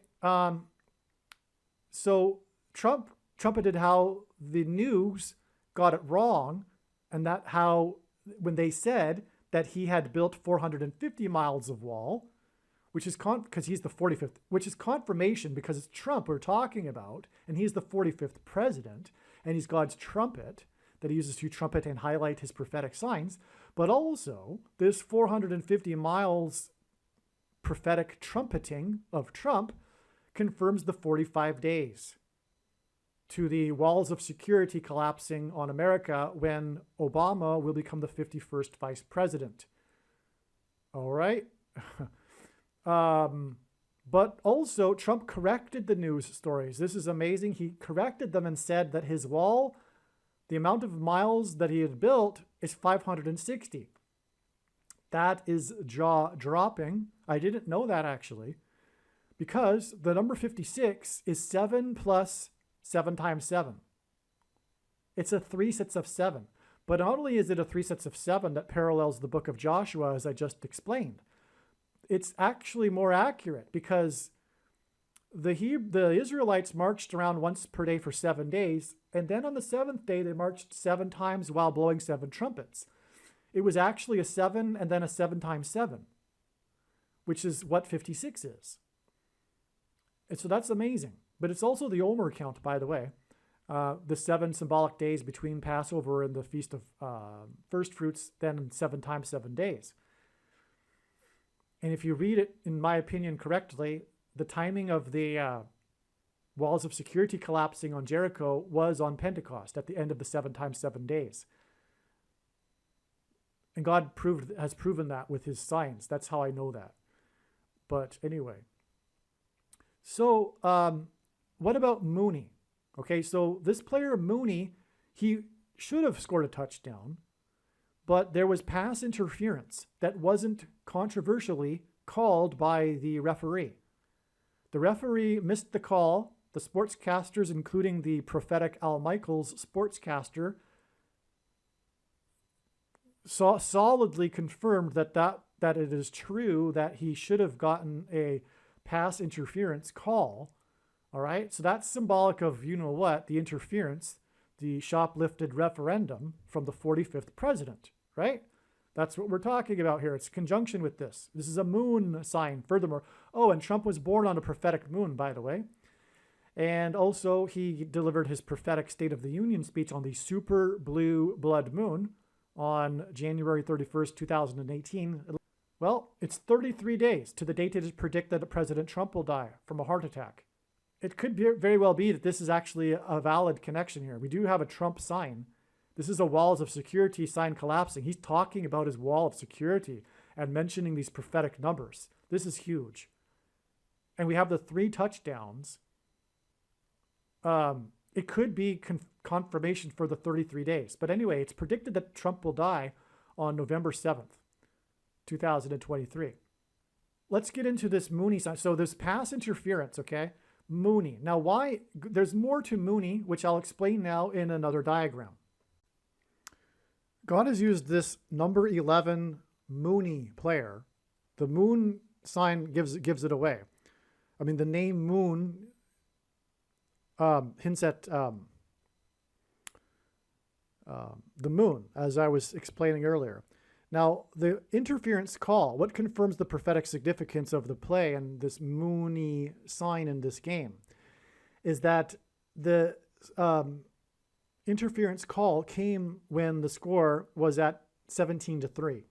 so Trump trumpeted how the news got it wrong, and that how when they said that he had built 450 miles of wall, which is because he's the 45th, which is confirmation because it's Trump we're talking about, and he's the 45th president, and he's God's trumpet that he uses to trumpet and highlight his prophetic signs. But also, this 450 miles prophetic trumpeting of Trump confirms the 45 days to the walls of security collapsing on America when Obama will become the 51st vice president. All right. But also, Trump corrected the news stories. This is amazing. He corrected them and said that his wall, the amount of miles that he had built, is 560. That is jaw-dropping. I didn't know that, actually, because the number 56 is 7 plus 7 times 7. It's a 3 sets of 7. But not only is it a 3 sets of 7 that parallels the book of Joshua, as I just explained, it's actually more accurate because the Israelites marched around once per day for 7 days, and then on the 7th day they marched 7 times while blowing 7 trumpets. It was actually a 7 and then a 7 times 7, which is what 56 is. And so that's amazing. But it's also the Omer count, by the way. The 7 symbolic days between Passover and the Feast of First Fruits, then 7 times 7 days. And if you read it, in my opinion, correctly, the timing of the walls of security collapsing on Jericho was on Pentecost at the end of the 7 times 7 days. And God has proven that with his signs. That's how I know that. But anyway. So what about Mooney? Okay, so this player Mooney, he should have scored a touchdown, but there was pass interference that wasn't controversially called by the referee. The referee missed the call. The sportscasters, including the prophetic Al Michaels sportscaster, solidly confirmed that it is true that he should have gotten a pass interference call. All right, so that's symbolic of, you know what, the interference, the shoplifted referendum from the 45th president, right? That's what we're talking about here. It's conjunction with this. This is a moon sign, furthermore. Oh, and Trump was born on a prophetic moon, by the way. And also, he delivered his prophetic State of the Union speech on the super blue blood moon on January 31st, 2018. Well, it's 33 days to the date it is predicted that President Trump will die from a heart attack. It could very well be that this is actually a valid connection here. We do have a Trump sign. This is a walls of security sign collapsing. He's talking about his wall of security and mentioning these prophetic numbers. This is huge. And we have the 3 touchdowns. It could be confirmation for the 33 days. But anyway, it's predicted that Trump will die on November 7th, 2023. Let's get into this Mooney sign. So there's pass interference, okay? Mooney. Now why? There's more to Mooney, which I'll explain now in another diagram. God has used this number 11 Mooney player. The moon sign gives it away. I mean, the name moon hints at the moon, as I was explaining earlier. Now, the interference call, what confirms the prophetic significance of the play and this Mooney sign in this game, is that the interference call came when the score was at 17-3.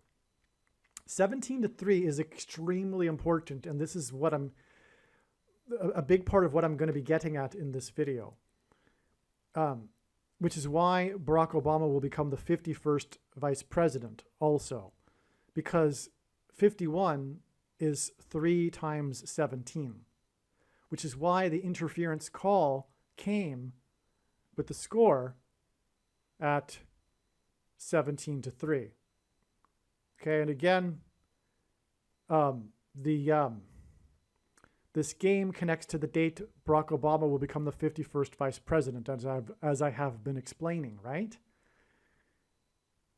17-3 is extremely important, and this is what a big part of what I'm going to be getting at in this video, which is why Barack Obama will become the 51st vice president also, because 51 is 3 times 17, which is why the interference call came with the score at 17-3. Okay, and again, this game connects to the date Barack Obama will become the 51st vice president, as I have been explaining, right?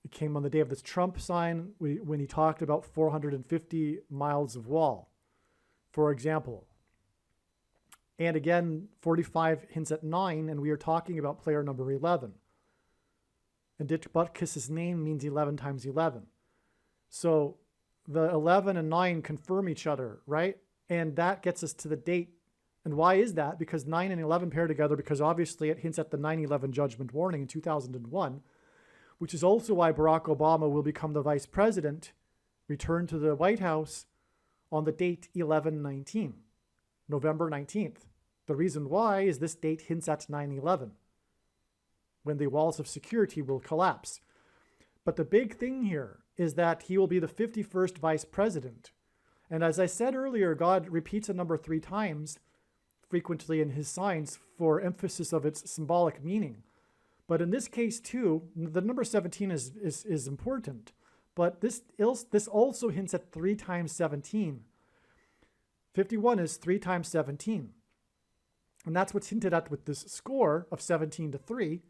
It came on the day of this Trump sign when he talked about 450 miles of wall, for example. And again, 45 hints at 9, and we are talking about player number 11. And Dick Butkus's name means 11 times 11. So the 11 and 9 confirm each other, right? And that gets us to the date. And why is that? Because 9 and 11 pair together, because obviously it hints at the 9/11 judgment warning in 2001, which is also why Barack Obama will become the vice president, return to the White House on the date 11/19, November 19th. The reason why is this date hints at 9/11, when the walls of security will collapse. But the big thing here is that he will be the 51st vice president. And as I said earlier, God repeats a number 3 times frequently in his signs for emphasis of its symbolic meaning. But in this case too, the number 17 is important. But this also hints at 3 times 17. 51 is 3 times 17. And that's what's hinted at with this score of 17-3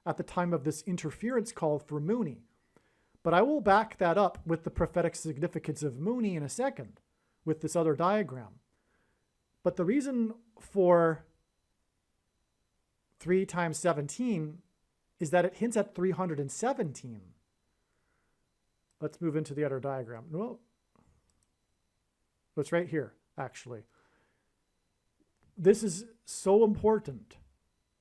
at the time of this interference call for Mooney. But I will back that up with the prophetic significance of Mooney in a second with this other diagram. But the reason for 3 times 17 is that it hints at 317. Let's move into the other diagram. Well, it's right here, actually. This is so important.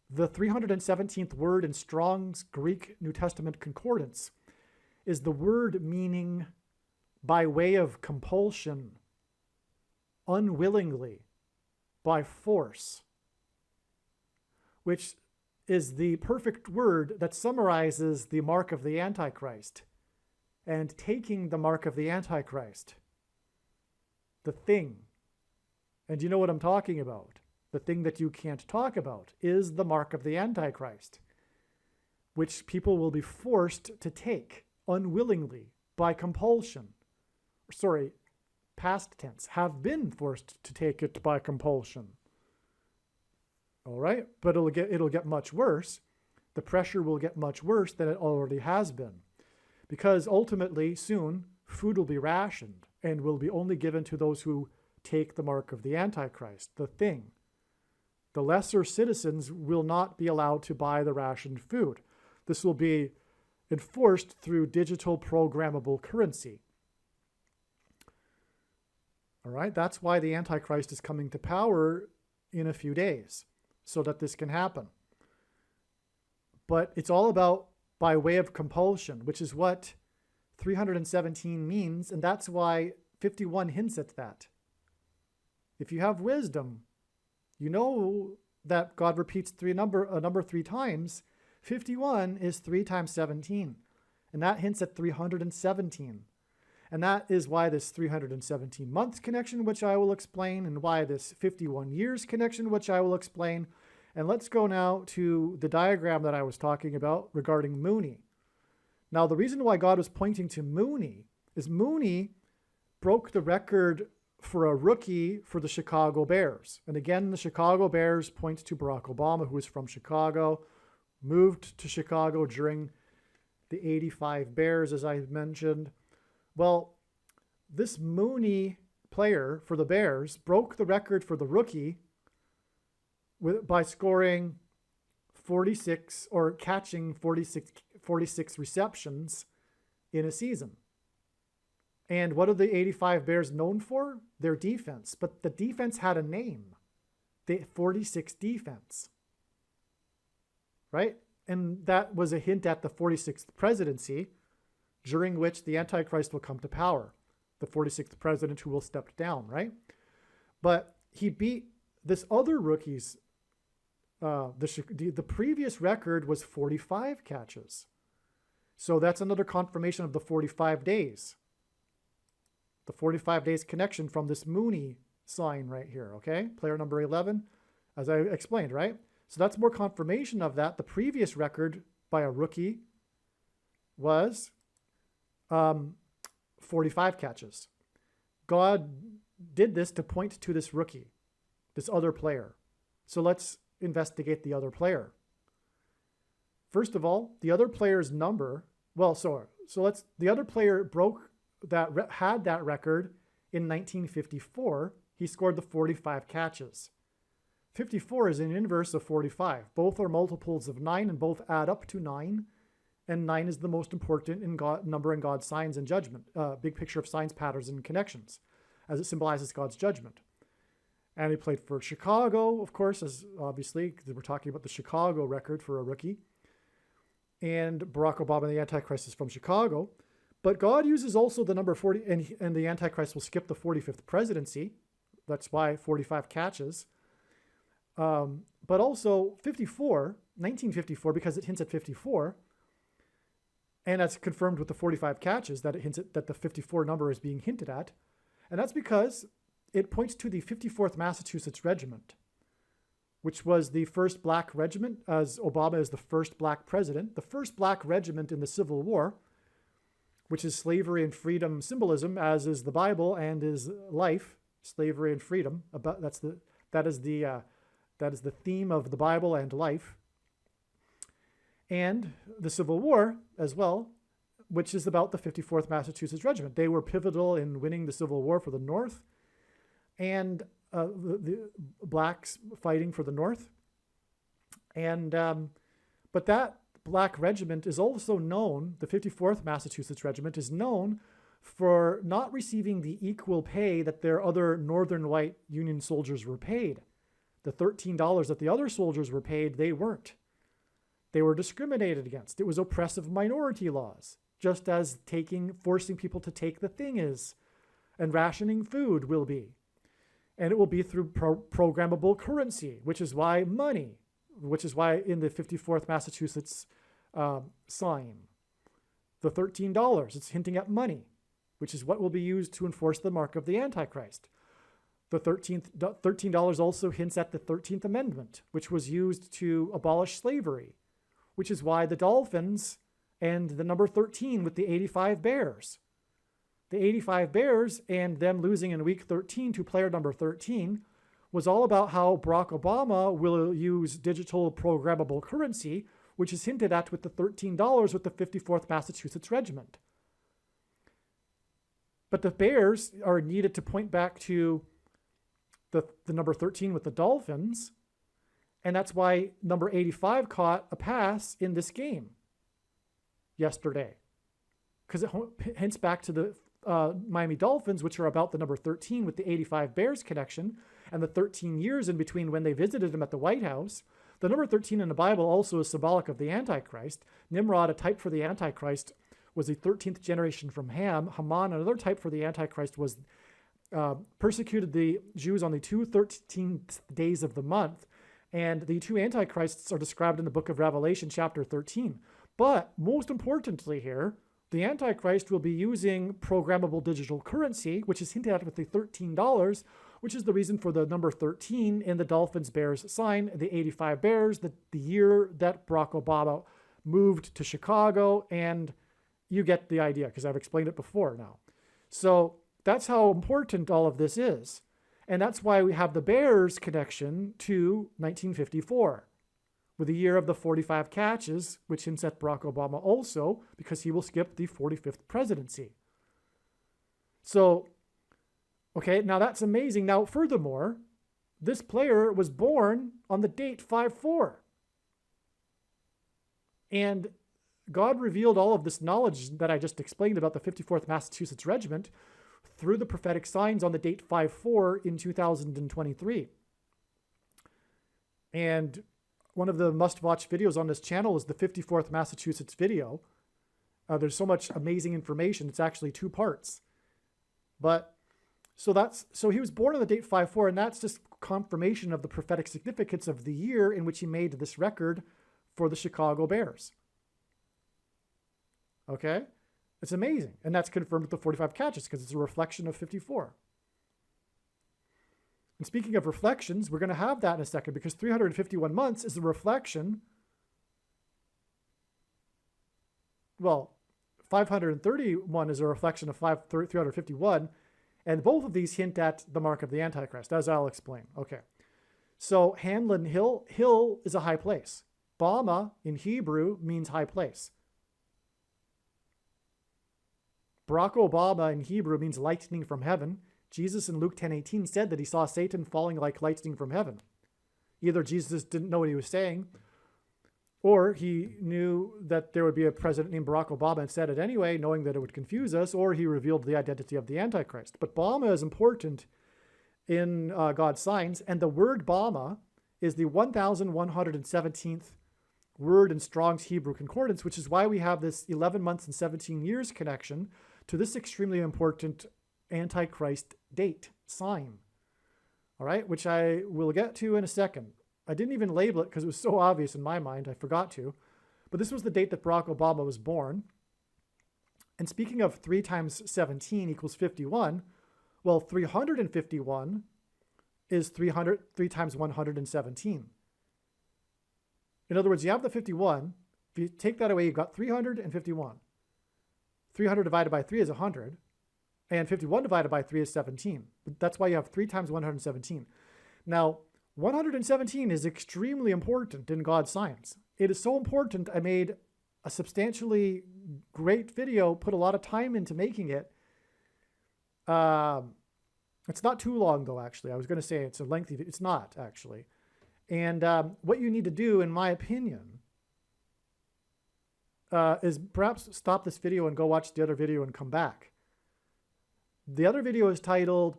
The 317th word in Strong's Greek New Testament Concordance is the word meaning by way of compulsion, unwillingly, by force, which is the perfect word that summarizes the mark of the Antichrist. And taking the mark of the Antichrist, the thing, and you know what I'm talking about, the thing that you can't talk about, is the mark of the Antichrist, which people will be forced to take unwillingly by compulsion. Sorry, past tense, have been forced to take it by compulsion. All right, but it'll get much worse. The pressure will get much worse than it already has been, because ultimately soon food will be rationed and will be only given to those who take the mark of the Antichrist, the thing. The lesser citizens will not be allowed to buy the rationed food. This will be enforced through digital programmable currency. All right, that's why the Antichrist is coming to power in a few days, so that this can happen. But it's all about by way of compulsion, which is what 317 means, and that's why 51 hints at that. If you have wisdom, you know that God repeats a number 3 times. 51 is 3 times 17, and that hints at 317. And that is why this 317 months connection, which I will explain, and why this 51 years connection, which I will explain. And let's go now to the diagram that I was talking about regarding Mooney. Now, the reason why God was pointing to Mooney is Mooney broke the record for a rookie for the Chicago Bears. And again, the Chicago Bears point to Barack Obama, who is from Chicago, moved to Chicago during the 85 Bears, as I mentioned. Well, this Mooney player for the Bears broke the record for the rookie by scoring 46 or catching 46 receptions in a season. And what are the 85 Bears known for? Their defense. But the defense had a name, the 46 defense, right? And that was a hint at the 46th presidency, during which the Antichrist will come to power, the 46th president who will step down, right? But he beat this other rookie's, the previous record was 45 catches. So that's another confirmation of the 45 days. The 45 days connection from this Mooney sign right here, okay? Player number 11, as I explained, right? So that's more confirmation of that. The previous record by a rookie was 45 catches. God did this to point to this rookie, this other player. So let's investigate the other player. First of all, the other player's number, the other player broke that, had that record in 1954. He scored the 45 catches. 54 is an inverse of 45. Both are multiples of 9 and both add up to 9. And 9 is the most important number in God's signs and judgment, big picture of signs, patterns, and connections, as it symbolizes God's judgment. And he played for Chicago, of course, as obviously, because we're talking about the Chicago record for a rookie. And Barack Obama, the Antichrist, is from Chicago. But God uses also the number 40, and the Antichrist will skip the 45th presidency. That's why 45 catches. But also 1954, because it hints at 54, and that's confirmed with the 45 catches, that it hints at that the 54 number is being hinted at. And that's because it points to the 54th Massachusetts Regiment, which was the first black regiment, as Obama is the first black president, the first black regiment in the Civil War, which is slavery and freedom symbolism, as is the Bible and is life, slavery and freedom. That is the theme of the Bible and life. And the Civil War as well, which is about the 54th Massachusetts Regiment. They were pivotal in winning the Civil War for the North, and the blacks fighting for the North. And but that black regiment is also known, the 54th Massachusetts Regiment is known for not receiving the equal pay that their other northern white Union soldiers were paid. The $13 that the other soldiers were paid, they weren't. They were discriminated against. It was oppressive minority laws, just as forcing people to take the thing is, and rationing food will be. And it will be through programmable currency, which is why in the 54th Massachusetts sign, the $13, it's hinting at money, which is what will be used to enforce the mark of the Antichrist. The $13 also hints at the 13th Amendment, which was used to abolish slavery, which is why the Dolphins and the number 13 with the 85 Bears. The 85 Bears and them losing in week 13 to player number 13 was all about how Barack Obama will use digital programmable currency, which is hinted at with the $13 with the 54th Massachusetts Regiment. But the Bears are needed to point back to the number 13 with the Dolphins, and that's why number 85 caught a pass in this game yesterday, because it hints back to the Miami Dolphins, which are about the number 13 with the 85 Bears connection, and the 13 years in between when they visited him at the White House. The number 13 in the Bible also is symbolic of the Antichrist. Nimrod, a type for the Antichrist, was the 13th generation from Ham. Haman, another type for the Antichrist, was persecuted the Jews on the 13th days of the month. And the two Antichrists are described in the book of Revelation, chapter 13. But most importantly here, the Antichrist will be using programmable digital currency, which is hinted at with the $13, which is the reason for the number 13 in the Dolphins Bears sign, the 85 Bears, the year that Barack Obama moved to Chicago, and you get the idea because I've explained it before now. So that's how important all of this is. And that's why we have the Bears connection to 1954 with the year of the 45 catches, which hints at Barack Obama also, because he will skip the 45th presidency. So, okay, now that's amazing. Now, furthermore, this player was born on the date 5/4. And God revealed all of this knowledge that I just explained about the 54th Massachusetts Regiment through the prophetic signs on the date 5/4 in 2023. And one of the must-watch videos on this channel is the 54th Massachusetts video. There's so much amazing information. It's actually 2 parts. But so he was born on the date 5/4, and that's just confirmation of the prophetic significance of the year in which he made this record for the Chicago Bears. Okay? It's amazing. And that's confirmed with the 45 catches because it's a reflection of 54. And speaking of reflections, we're going to have that in a second, because 351 months is a reflection. Well, 531 is a reflection of 351, and both of these hint at the mark of the Antichrist, as I'll explain. Okay, so Hamlin Hill, hill is a high place. Bama in Hebrew means high place. Barack Obama in Hebrew means lightning from heaven. Jesus in Luke 10:18 said that he saw Satan falling like lightning from heaven. Either Jesus didn't know what he was saying, or he knew that there would be a president named Barack Obama and said it anyway, knowing that it would confuse us, or he revealed the identity of the Antichrist. But Bama is important in God's signs, and the word Bama is the 1117th word in Strong's Hebrew Concordance, which is why we have this 11 months and 17 years connection to this extremely important Antichrist date, sign. All right, which I will get to in a second. I didn't even label it because it was so obvious in my mind, I forgot to. But this was the date that Barack Obama was born. And speaking of 3 times 17 equals 51, well, 351 is 3 times 117. In other words, you have the 51. If you take that away, you've got 351. 300 divided by 3 is 100. And 51 divided by 3 is 17. That's why you have 3 times 117. Now, 117 is extremely important in God's science. It is so important, I made a substantially great video, put a lot of time into making it. It's not too long, though, actually. I was going to say it's a lengthy video. It's not, actually. And what you need to do, in my opinion, is perhaps stop this video and go watch the other video and come back. The other video is titled,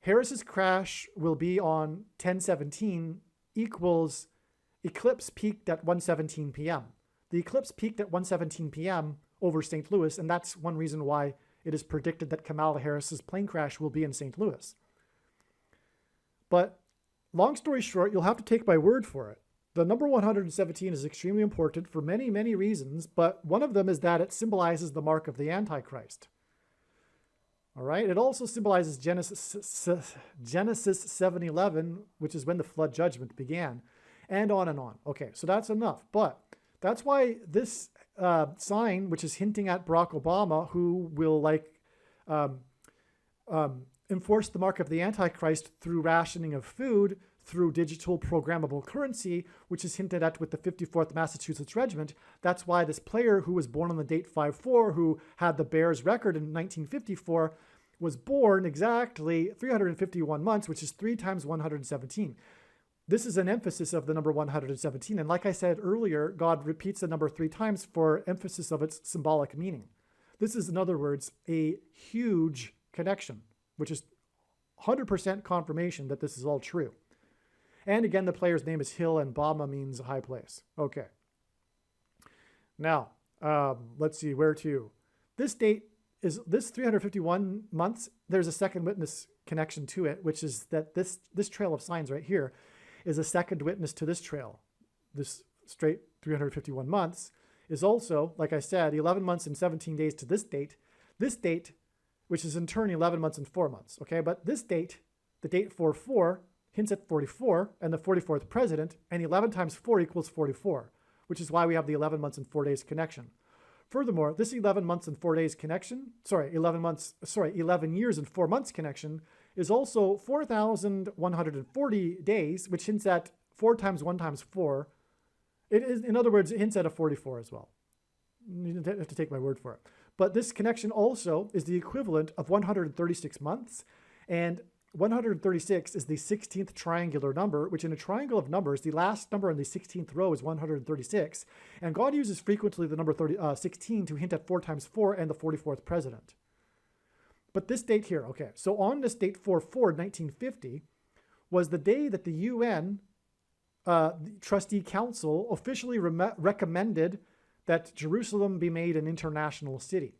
Harris's crash will be on 10/17 equals eclipse peaked at 1:17 p.m. The eclipse peaked at 1:17 p.m. over St. Louis, and that's one reason why it is predicted that Kamala Harris's plane crash will be in St. Louis. But long story short, you'll have to take my word for it. The number 117 is extremely important for many, many reasons, but one of them is that it symbolizes the mark of the Antichrist. All right. It also symbolizes Genesis 7:11, which is when the flood judgment began, and on and on. Okay, so that's enough. But that's why this sign, which is hinting at Barack Obama, who will enforce the mark of the Antichrist through rationing of food, through digital programmable currency, which is hinted at with the 54th Massachusetts Regiment. That's why this player who was born on the date 5/4, who had the Bears record in 1954, was born exactly 351 months, which is 3 times 117. This is an emphasis of the number 117. And like I said earlier, God repeats the number 3 times for emphasis of its symbolic meaning. This is, in other words, a huge connection, which is 100% confirmation that this is all true. And again, the player's name is Hill, and Bama means high place. Okay. Now, let's see, where to? This date is this 351 months. There's a second witness connection to it, which is that this trail of signs right here is a second witness to this trail. This straight 351 months is also, like I said, 11 months and 17 days to this date. This date, which is in turn 11 months and 4 months. Okay, but this date, the date 4/4, hints at 44 and the 44th president, and 11 times 4 equals 44, which is why we have the 11 months and 4 days connection. Furthermore, this 11 months and 4 days connection, 11 years and 4 months connection is also 4,140 days, which hints at 4 times 1 times 4. It is, in other words, it hints at a 44 as well. You have to take my word for it. But this connection also is the equivalent of 136 months, and 136 is the 16th triangular number, which in a triangle of numbers, the last number in the 16th row is 136. And God uses frequently the number 16 to hint at 4 times 4 and the 44th president. But this date here, okay, so on this date 4/4, 1950, was the day that the UN Trustee Council officially recommended that Jerusalem be made an international city,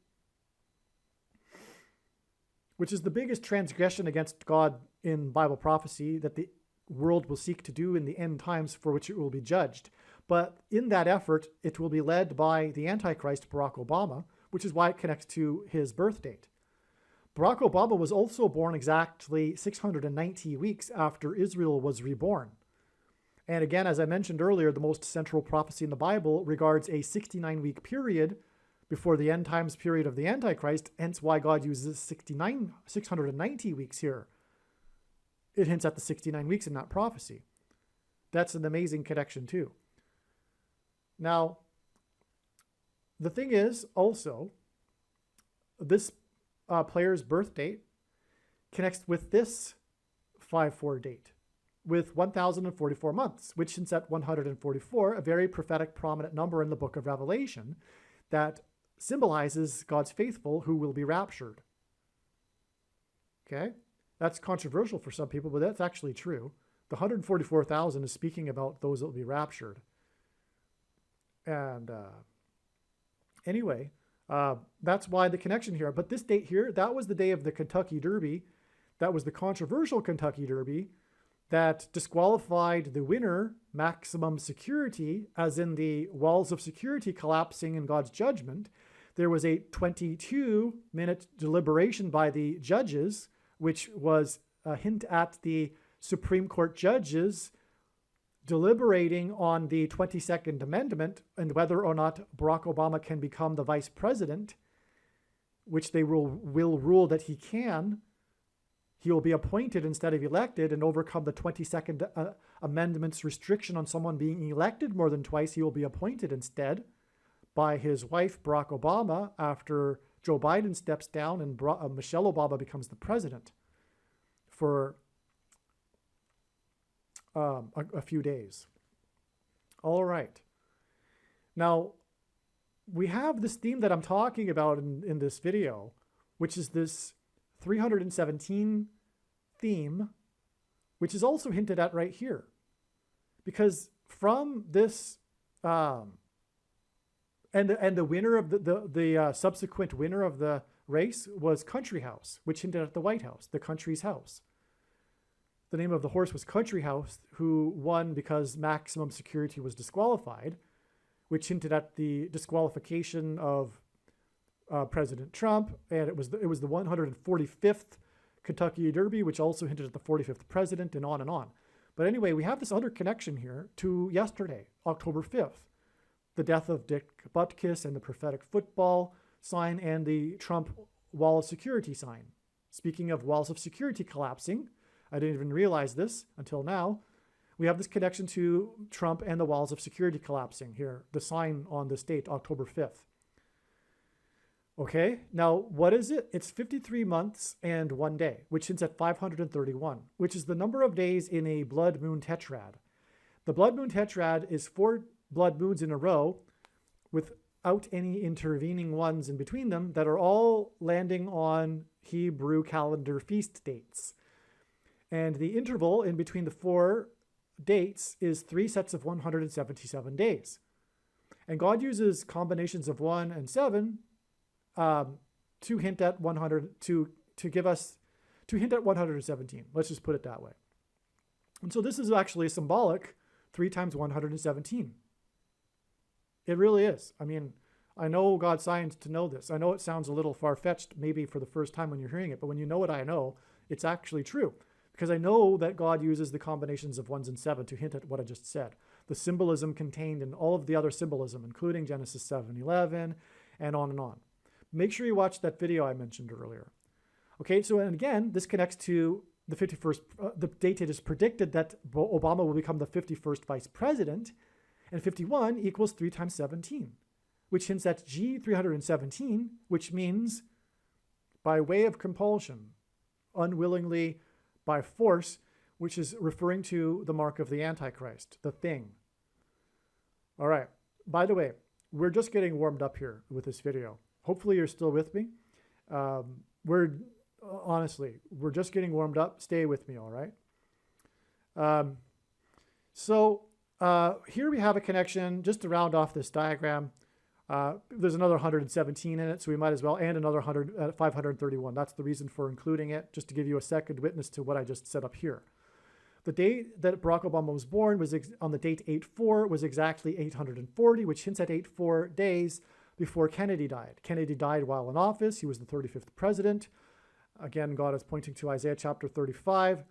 which is the biggest transgression against God in Bible prophecy that the world will seek to do in the end times, for which it will be judged. But in that effort, it will be led by the Antichrist, Barack Obama, which is why it connects to his birth date. Barack Obama was also born exactly 690 weeks after Israel was reborn. And again, as I mentioned earlier, the most central prophecy in the Bible regards a 69-week period before the end times period of the Antichrist, hence why God uses 690 weeks here. It hints at the 69 weeks in that prophecy. That's an amazing connection too. Now, the thing is also, this player's birth date connects with this 5-4 date with 1,044 months, which hints at 144, a very prophetic, prominent number in the book of Revelation that symbolizes God's faithful who will be raptured. Okay? That's controversial for some people, but that's actually true. The 144,000 is speaking about those that will be raptured. And anyway, that's why the connection here. But this date here, that was the day of the Kentucky Derby. That was the controversial Kentucky Derby that disqualified the winner, Maximum Security, as in the walls of security collapsing in God's judgment. There was a 22-minute deliberation by the judges, which was a hint at the Supreme Court judges deliberating on the 22nd Amendment and whether or not Barack Obama can become the vice president, which they will rule that he can. He will be appointed instead of elected and overcome the 22nd Amendment's restriction on someone being elected more than twice. He will be appointed instead by his wife, Barack Obama, after Joe Biden steps down and Michelle Obama becomes the president for a few days. All right. Now, we have this theme that I'm talking about in this video, which is this 317 theme, which is also hinted at right here. Because from this, and the winner of the subsequent winner of the race was Country House, which hinted at the White House, the country's house. The name of the horse was Country House, who won because Maximum Security was disqualified, which hinted at the disqualification of President Trump, and it was the 145th Kentucky Derby, which also hinted at the 45th president, and on and on. But anyway, we have this other connection here to yesterday, October 5th, the death of Dick Butkus and the prophetic football sign and the Trump wall of security sign. Speaking of walls of security collapsing, I didn't even realize this until now. We have this connection to Trump and the walls of security collapsing here, the sign on this date, October 5th. Okay, now what is it? It's 53 months and 1 day, which hints at 531, which is the number of days in a blood moon tetrad. The blood moon tetrad is 4 blood moons in a row without any intervening ones in between them that are all landing on Hebrew calendar feast dates. And the interval in between the 4 dates is 3 sets of 177 days. And God uses combinations of 1 and 7 to hint at 100, to hint at 117. Let's just put it that way. And so this is actually a symbolic 3 times 117. It really is. I mean, I know God's science to know this. I know it sounds a little far-fetched maybe for the first time when you're hearing it, but when you know what I know, it's actually true. Because I know that God uses the combinations of 1s and 7 to hint at what I just said. The symbolism contained in all of the other symbolism, including Genesis 7:11 and on and on. Make sure you watch that video I mentioned earlier. Okay, so and again, this connects to the 51st, the date it is predicted that Obama will become the 51st vice president, and 51 equals 3 times 17, which hints at G317, which means by way of compulsion, unwillingly, by force, which is referring to the mark of the Antichrist, the thing. All right, by the way, we're just getting warmed up here with this video. Hopefully you're still with me. Honestly, we're just getting warmed up. Stay with me, all right? Here we have a connection, just to round off this diagram. There's another 117 in it, so we might as well, and another 531. That's the reason for including it, just to give you a second witness to what I just set up here. The date that Barack Obama was born was on the date 8/4 was exactly 840, which hints at 84 days before Kennedy died. Kennedy died while in office. He was the 35th president. Again, God is pointing to Isaiah chapter 35.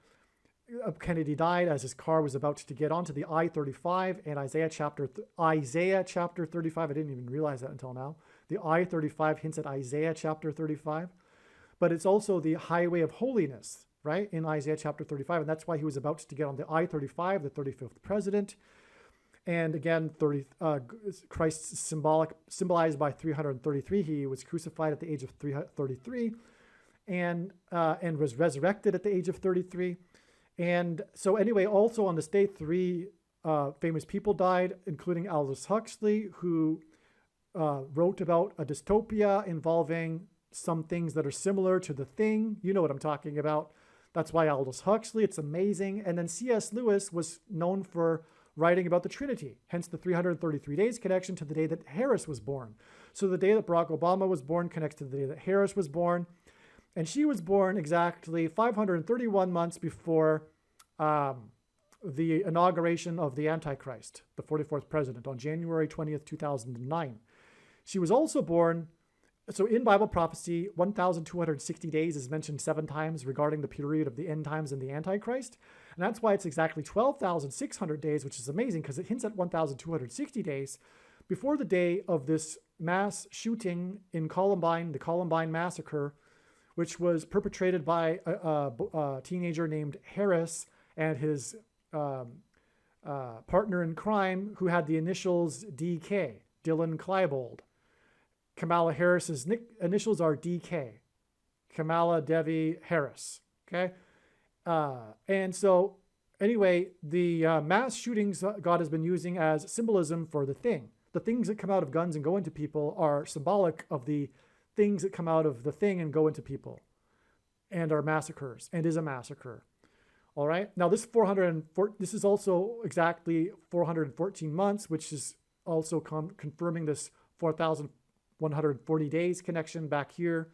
Kennedy died as his car was about to get onto the I-35, and Isaiah chapter 35, I didn't even realize that until now. The I-35 hints at Isaiah chapter 35, but it's also the highway of holiness, right, in Isaiah chapter 35, and that's why he was about to get on the I-35, the 35th president. And again, Christ symbolized by 333. He was crucified at the age of 33 and was resurrected at the age of 33. And so anyway, also on this day, 3 famous people died, including Aldous Huxley, who wrote about a dystopia involving some things that are similar to The Thing. You know what I'm talking about. That's why Aldous Huxley, it's amazing. And then C.S. Lewis was known for writing about the Trinity, hence the 333 days connection to the day that Harris was born. So the day that Barack Obama was born connects to the day that Harris was born. And she was born exactly 531 months before the inauguration of the Antichrist, the 44th president, on January 20th, 2009. She was also born, so in Bible prophecy, 1,260 days is mentioned 7 times regarding the period of the end times and the Antichrist. And that's why it's exactly 12,600 days, which is amazing because it hints at 1,260 days before the day of this mass shooting in Columbine, the Columbine massacre, which was perpetrated by a teenager named Harris and his partner in crime, who had the initials DK, Dylan Klebold. Kamala Harris's initials are DK, Kamala Devi Harris, okay? And so anyway, the mass shootings God has been using as symbolism for the thing. The things that come out of guns and go into people are symbolic of the things that come out of the thing and go into people and are massacres and is a massacre. All right. Now this is also exactly 414 months, which is also confirming this 4,140 days connection back here.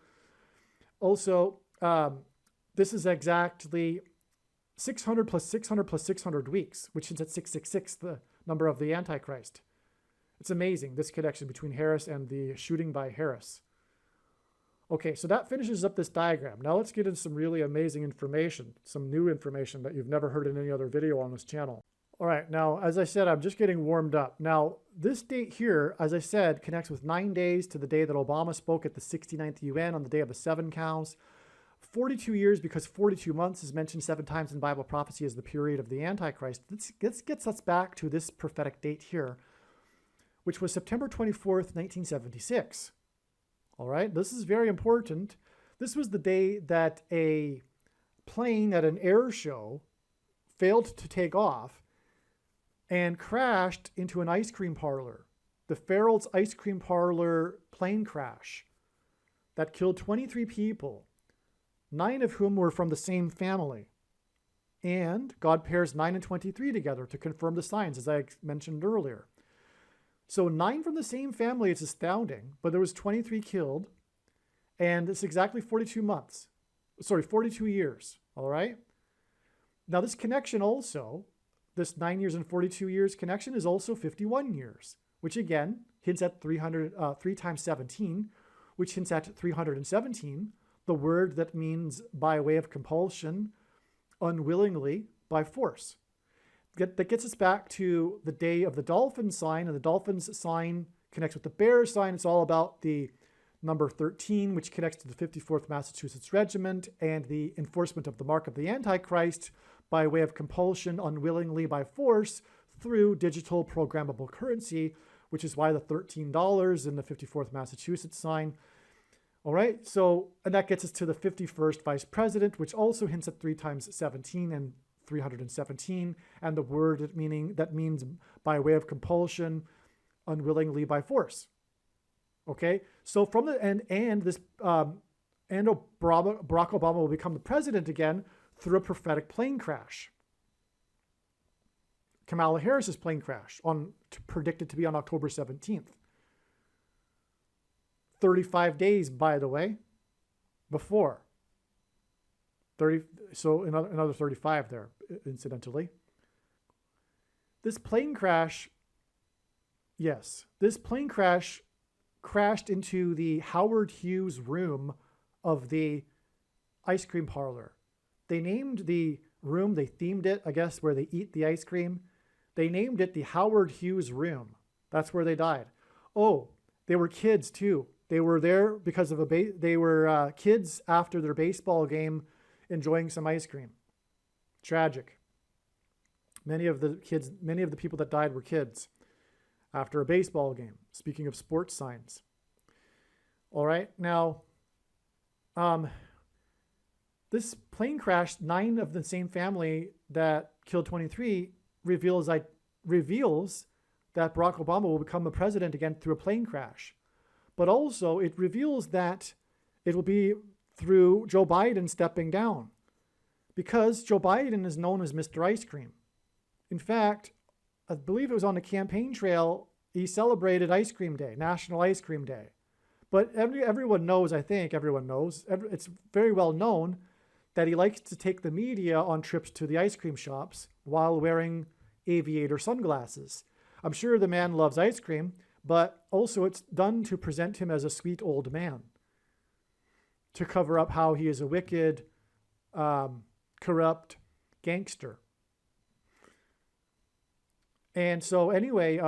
Also, this is exactly 600 plus 600 plus 600 weeks, which is at 666, the number of the Antichrist. It's amazing, this connection between Harris and the shooting by Harris. Okay, so that finishes up this diagram. Now let's get into some really amazing information, some new information that you've never heard in any other video on this channel. All right, now, as I said, I'm just getting warmed up. Now, this date here, as I said, connects with 9 days to the day that Obama spoke at the 69th UN on the day of the 7 cows. 42 years because 42 months is mentioned 7 times in Bible prophecy as the period of the Antichrist. This gets us back to this prophetic date here, which was September 24th, 1976. All right, this is very important. This was the day that a plane at an air show failed to take off and crashed into an ice cream parlor. The Farrell's Ice Cream Parlor plane crash that killed 23 people, 9 of whom were from the same family. And God pairs 9 and 23 together to confirm the signs, as I mentioned earlier. So 9 from the same family, it's astounding, but there was 23 killed, and it's exactly 42 months. Sorry, 42 years, all right? Now this connection also, this 9 years and 42 years connection is also 51 years, which again hints at 3 times 17, which hints at 317, the word that means by way of compulsion, unwillingly, by force. That gets us back to the day of the dolphin sign, and the dolphin's sign connects with the bear sign. It's all about the number 13, which connects to the 54th Massachusetts Regiment and the enforcement of the mark of the Antichrist by way of compulsion, unwillingly, by force, through digital programmable currency, which is why the $13 in the 54th Massachusetts sign. All right, so, and that gets us to the 51st Vice President, which also hints at 3 times 17 and 317, and the word that means by way of compulsion, unwillingly, by force. Okay, so from the end, Barack Obama will become the president again through a prophetic plane crash. Kamala Harris's plane crash, predicted to be on October 17th. 35 days, by the way, before. So another 35 there, incidentally. This plane crash, yes, this plane crash crashed into the Howard Hughes room of the ice cream parlor. They named the room, they themed it, I guess, where they eat the ice cream. They named it the Howard Hughes Room. That's where they died. Oh, they were kids too. They were there because of they were kids after their baseball game enjoying some ice cream. Tragic. Many of the people that died were kids after a baseball game. Speaking of sports signs. All right, now, this plane crash, 9 of the same family that killed 23, reveals that Barack Obama will become a president again through a plane crash. But also it reveals that it will be through Joe Biden stepping down, because Joe Biden is known as Mr. Ice Cream. In fact, I believe it was on the campaign trail, he celebrated Ice Cream Day, National Ice Cream Day. But everyone knows, I think everyone knows, it's very well known that he likes to take the media on trips to the ice cream shops while wearing aviator sunglasses. I'm sure the man loves ice cream, but also it's done to present him as a sweet old man, to cover up how he is a wicked, corrupt gangster. And so anyway,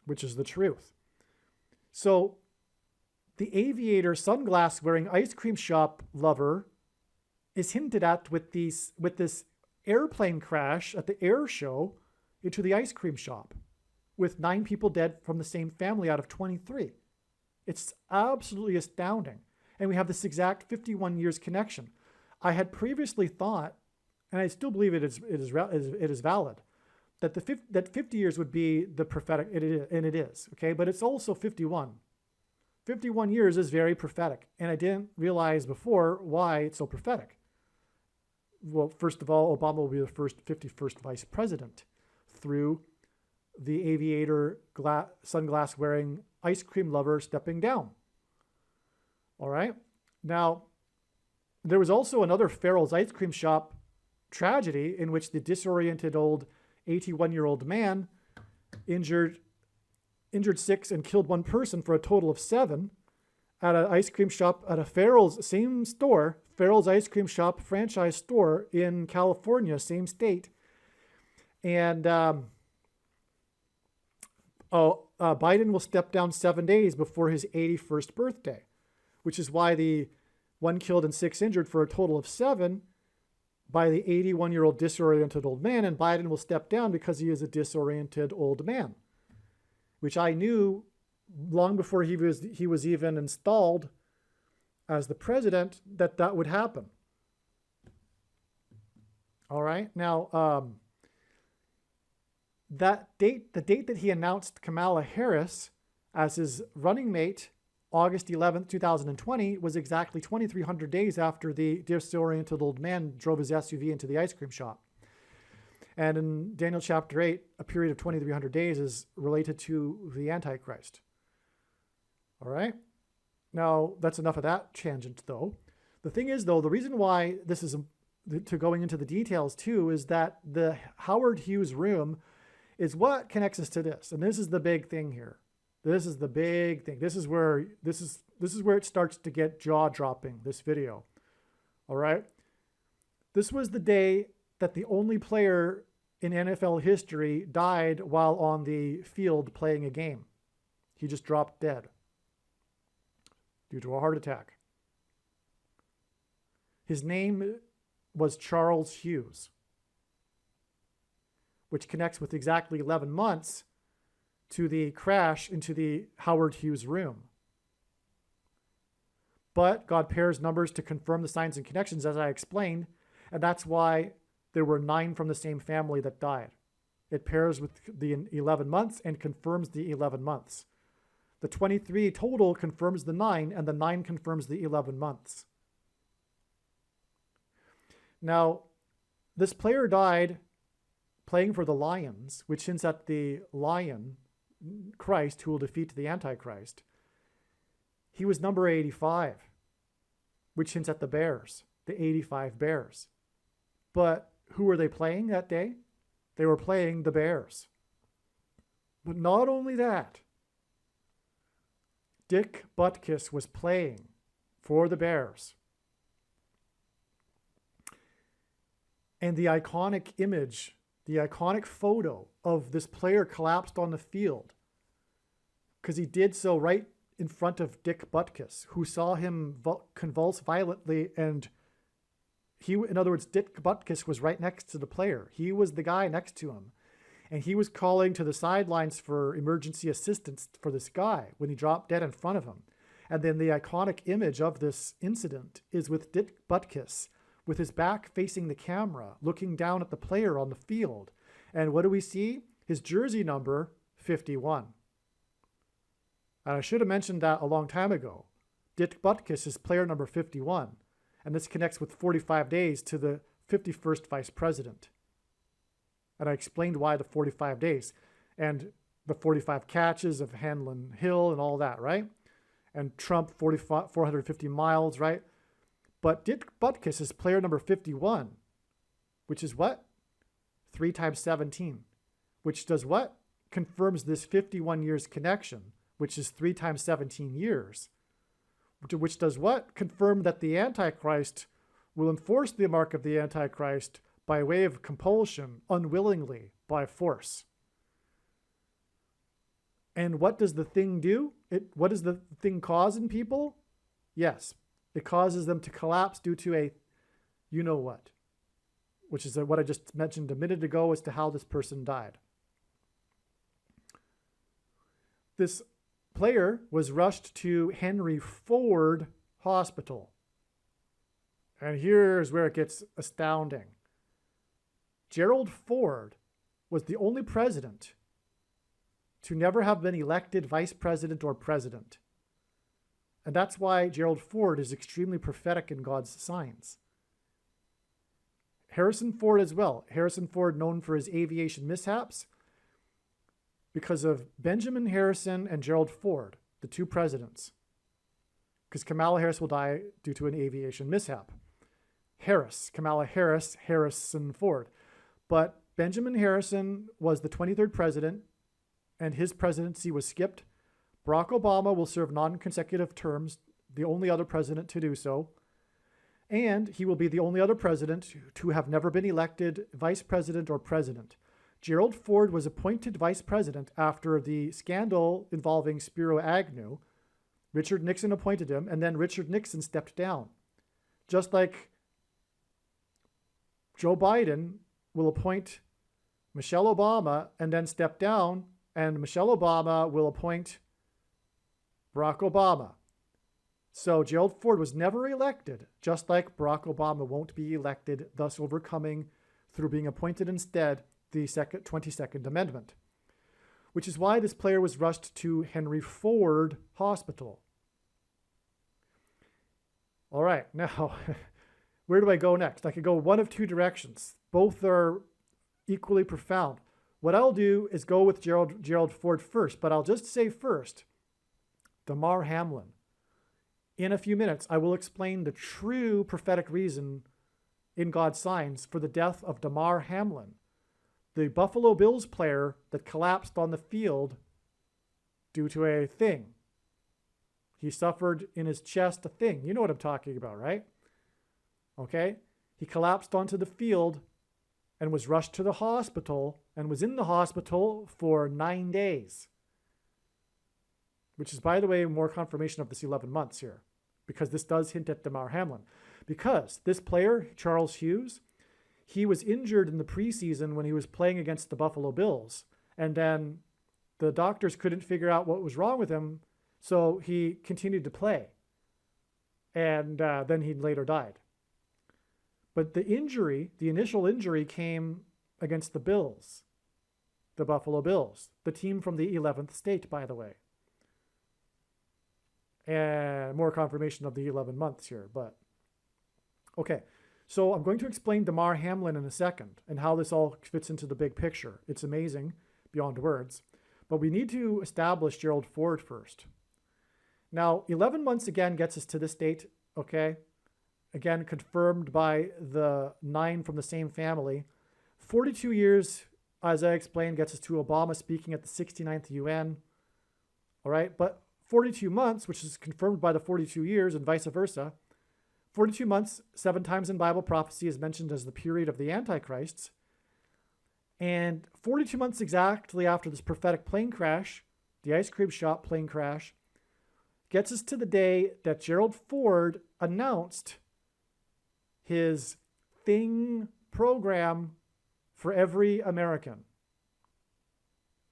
which is the truth. So the aviator sunglass wearing ice cream shop lover is hinted at with this airplane crash at the air show into the ice cream shop, with 9 people dead from the same family out of 23. It's absolutely astounding. And we have this exact 51 years connection. I had previously thought, and I still believe it is valid, that 50 years would be the prophetic, and it is, okay? But it's also 51. 51 years is very prophetic, and I didn't realize before why it's so prophetic. Well, first of all, Obama will be the 51st vice president through the aviator sunglass wearing ice cream lover stepping down. All right. Now, there was also another Farrell's ice cream shop tragedy in which the disoriented old 81-year-old man injured 6 and killed 1 person for a total of 7 at an ice cream shop at a Farrell's, same store, Farrell's ice cream shop franchise store in California, same state. And Biden will step down 7 days before his 81st birthday, which is why the 1 killed and 6 injured for a total of 7 by the 81-year-old disoriented old man, and Biden will step down because he is a disoriented old man, which I knew long before he was even installed as the president that would happen. All right. Now, the date that he announced Kamala Harris as his running mate, August 11th, 2020, was exactly 2,300 days after the disoriented old man drove his SUV into the ice cream shop. And in Daniel chapter 8, a period of 2,300 days is related to the Antichrist. All right? Now, that's enough of that tangent, though. The thing is, though, the reason why this is, to going into the details, too, is that the Howard Hughes room is what connects us to this. And this is the big thing here. This is the big thing. This is where it starts to get jaw-dropping, this video. All right? This was the day that the only player in NFL history died while on the field playing a game. He just dropped dead due to a heart attack. His name was Charles Hughes, which connects with exactly 11 months to the crash into the Howard Hughes room. But God pairs numbers to confirm the signs and connections, as I explained, and that's why there were 9 from the same family that died. It pairs with the 11 months and confirms the 11 months. The 23 total confirms the 9, and the 9 confirms the 11 months. Now, this player died playing for the Lions, which hints at the lion, Christ, who will defeat the Antichrist. He was number 85, which hints at the Bears, the 85 Bears. But who were they playing that day? They were playing the Bears. But not only that, Dick Butkus was playing for the Bears. And the iconic image, the iconic photo of this player collapsed on the field, because he did so right in front of Dick Butkus, who saw him convulse violently. And in other words, Dick Butkus was right next to the player. He was the guy next to him. And he was calling to the sidelines for emergency assistance for this guy when he dropped dead in front of him. And then the iconic image of this incident is with Dick Butkus with his back facing the camera, looking down at the player on the field. And what do we see? His jersey number, 51. And I should have mentioned that a long time ago. Dick Butkus is player number 51. And this connects with 45 days to the 51st vice president. And I explained why the 45 days and the 45 catches of Hamlin Hill and all that, right? And Trump 450 miles, right? But Dick Butkus is player number 51, which is what? 3 times 17, which does what? Confirms this 51 years connection, which is 3 times 17 years, which does what? Confirm that the Antichrist will enforce the mark of the Antichrist by way of compulsion, unwillingly, by force. And what does the thing do? What does the thing cause in people? Yes, it causes them to collapse due to a you-know-what, which is what I just mentioned a minute ago as to how this person died. This player was rushed to Henry Ford Hospital. And here's where it gets astounding. Gerald Ford was the only president to never have been elected vice president or president. And that's why Gerald Ford is extremely prophetic in God's signs. Harrison Ford as well. Harrison Ford, known for his aviation mishaps, because of Benjamin Harrison and Gerald Ford, the 2 presidents. Because Kamala Harris will die due to an aviation mishap. Kamala Harris, Harrison Ford. But Benjamin Harrison was the 23rd president, and his presidency was skipped. Barack Obama will serve non-consecutive terms, the only other president to do so. And he will be the only other president to have never been elected vice president or president. Gerald Ford was appointed vice president after the scandal involving Spiro Agnew. Richard Nixon appointed him, and then Richard Nixon stepped down. Just like Joe Biden will appoint Michelle Obama and then step down, and Michelle Obama will appoint Barack Obama. So Gerald Ford was never elected, just like Barack Obama won't be elected, thus overcoming, through being appointed instead, the 22nd Amendment. Which is why this player was rushed to Henry Ford Hospital. All right, now, where do I go next? I could go one of 2 directions. Both are equally profound. What I'll do is go with Gerald Ford first, but I'll just say first, Damar Hamlin. In a few minutes, I will explain the true prophetic reason in God's signs for the death of Damar Hamlin, the Buffalo Bills player that collapsed on the field due to a thing. He suffered in his chest a thing. You know what I'm talking about, right? Okay? He collapsed onto the field and was rushed to the hospital and was in the hospital for 9 days. Which is, by the way, more confirmation of this 11 months here, because this does hint at Damar Hamlin. Because this player, Charles Hughes, he was injured in the preseason when he was playing against the Buffalo Bills. And then the doctors couldn't figure out what was wrong with him, so he continued to play. And then he later died. But the injury, the initial injury, came against the Bills, the Buffalo Bills, the team from the 11th state, by the way. And more confirmation of the 11 months here, but okay. So I'm going to explain Damar Hamlin in a second and how this all fits into the big picture. It's amazing beyond words, but we need to establish Gerald Ford first. Now, 11 months again gets us to this date, okay? Again, confirmed by the 9 from the same family. 42 years, as I explained, gets us to Obama speaking at the 69th UN, all right? But 42 months, which is confirmed by the 42 years and vice versa, 42 months, 7 times in Bible prophecy, is mentioned as the period of the Antichrists. And 42 months exactly after this prophetic plane crash, the ice cream shop plane crash, gets us to the day that Gerald Ford announced his thing program for every American.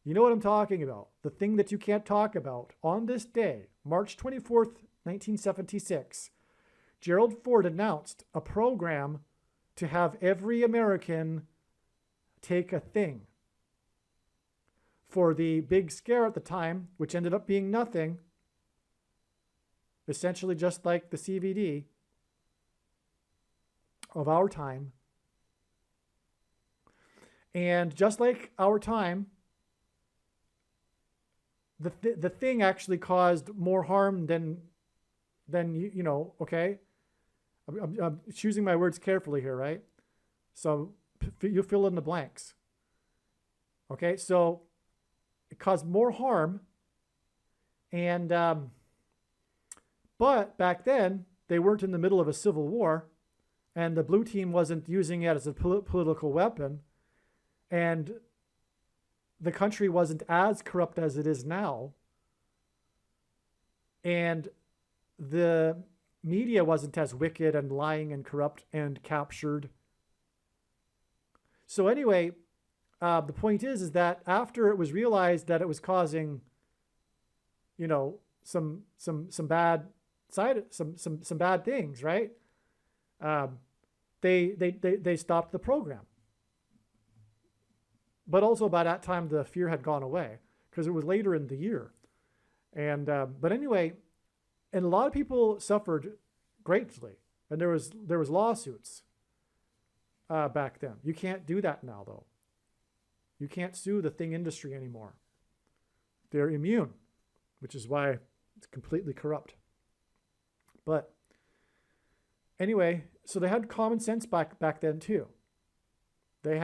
You know what I'm talking about. The thing that you can't talk about. On this day, March 24th, 1976, Gerald Ford announced a program to have every American take a thing. For the big scare at the time, which ended up being nothing, essentially just like the CVD of our time. And just like our time, the thing actually caused more harm than you know, okay? I'm choosing my words carefully here, right? So you fill in the blanks. Okay, so it caused more harm. And, but back then, they weren't in the middle of a civil war, and the blue team wasn't using it as a political weapon, and the country wasn't as corrupt as it is now, and the media wasn't as wicked and lying and corrupt and captured. So anyway, the point is that after it was realized that it was causing, you know, some bad some bad things, right? They stopped the program. But also by that time, the fear had gone away because it was later in the year. And but anyway, and a lot of people suffered greatly, and there was lawsuits back then. You can't do that now, though. You can't sue the thing industry anymore. They're immune, which is why it's completely corrupt. But anyway, so they had common sense back then too. They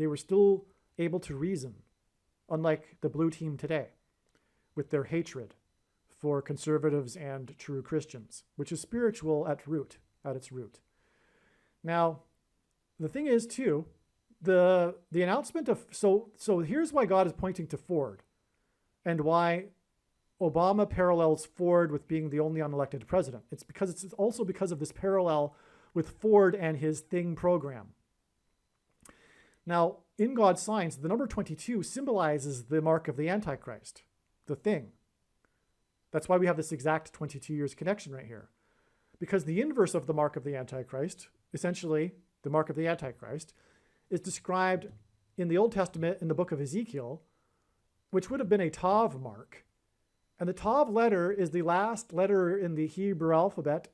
were still able to reason, unlike the blue team today, with their hatred for conservatives and true Christians, which is spiritual at its root. Now, the thing is too, the announcement of so here's why God is pointing to Ford, and why Obama parallels Ford with being the only unelected president. It's also because of this parallel with Ford and his thing program. Now, in God's signs, the number 22 symbolizes the mark of the Antichrist, the thing. That's why we have this exact 22 years connection right here. Because the inverse of the mark of the Antichrist, essentially the mark of the Antichrist, is described in the Old Testament in the book of Ezekiel, which would have been a Tav mark. And the Tav letter is the last letter in the Hebrew alphabet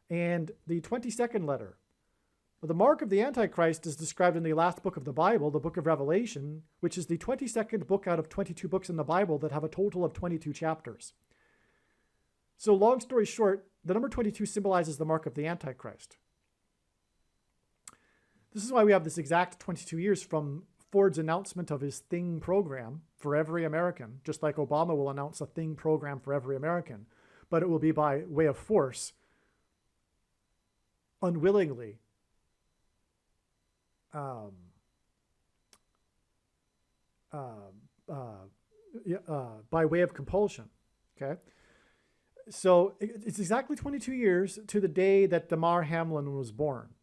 and the 22nd letter. The mark of the Antichrist is described in the last book of the Bible, the book of Revelation, which is the 22nd book out of 22 books in the Bible that have a total of 22 chapters. So long story short, the number 22 symbolizes the mark of the Antichrist. This is why we have this exact 22 years from Ford's announcement of his thing program for every American, just like Obama will announce a thing program for every American, but it will be by way of force, unwillingly, by way of compulsion. Okay, so it's exactly 22 years to the day that DAMAR HAMLIN was born,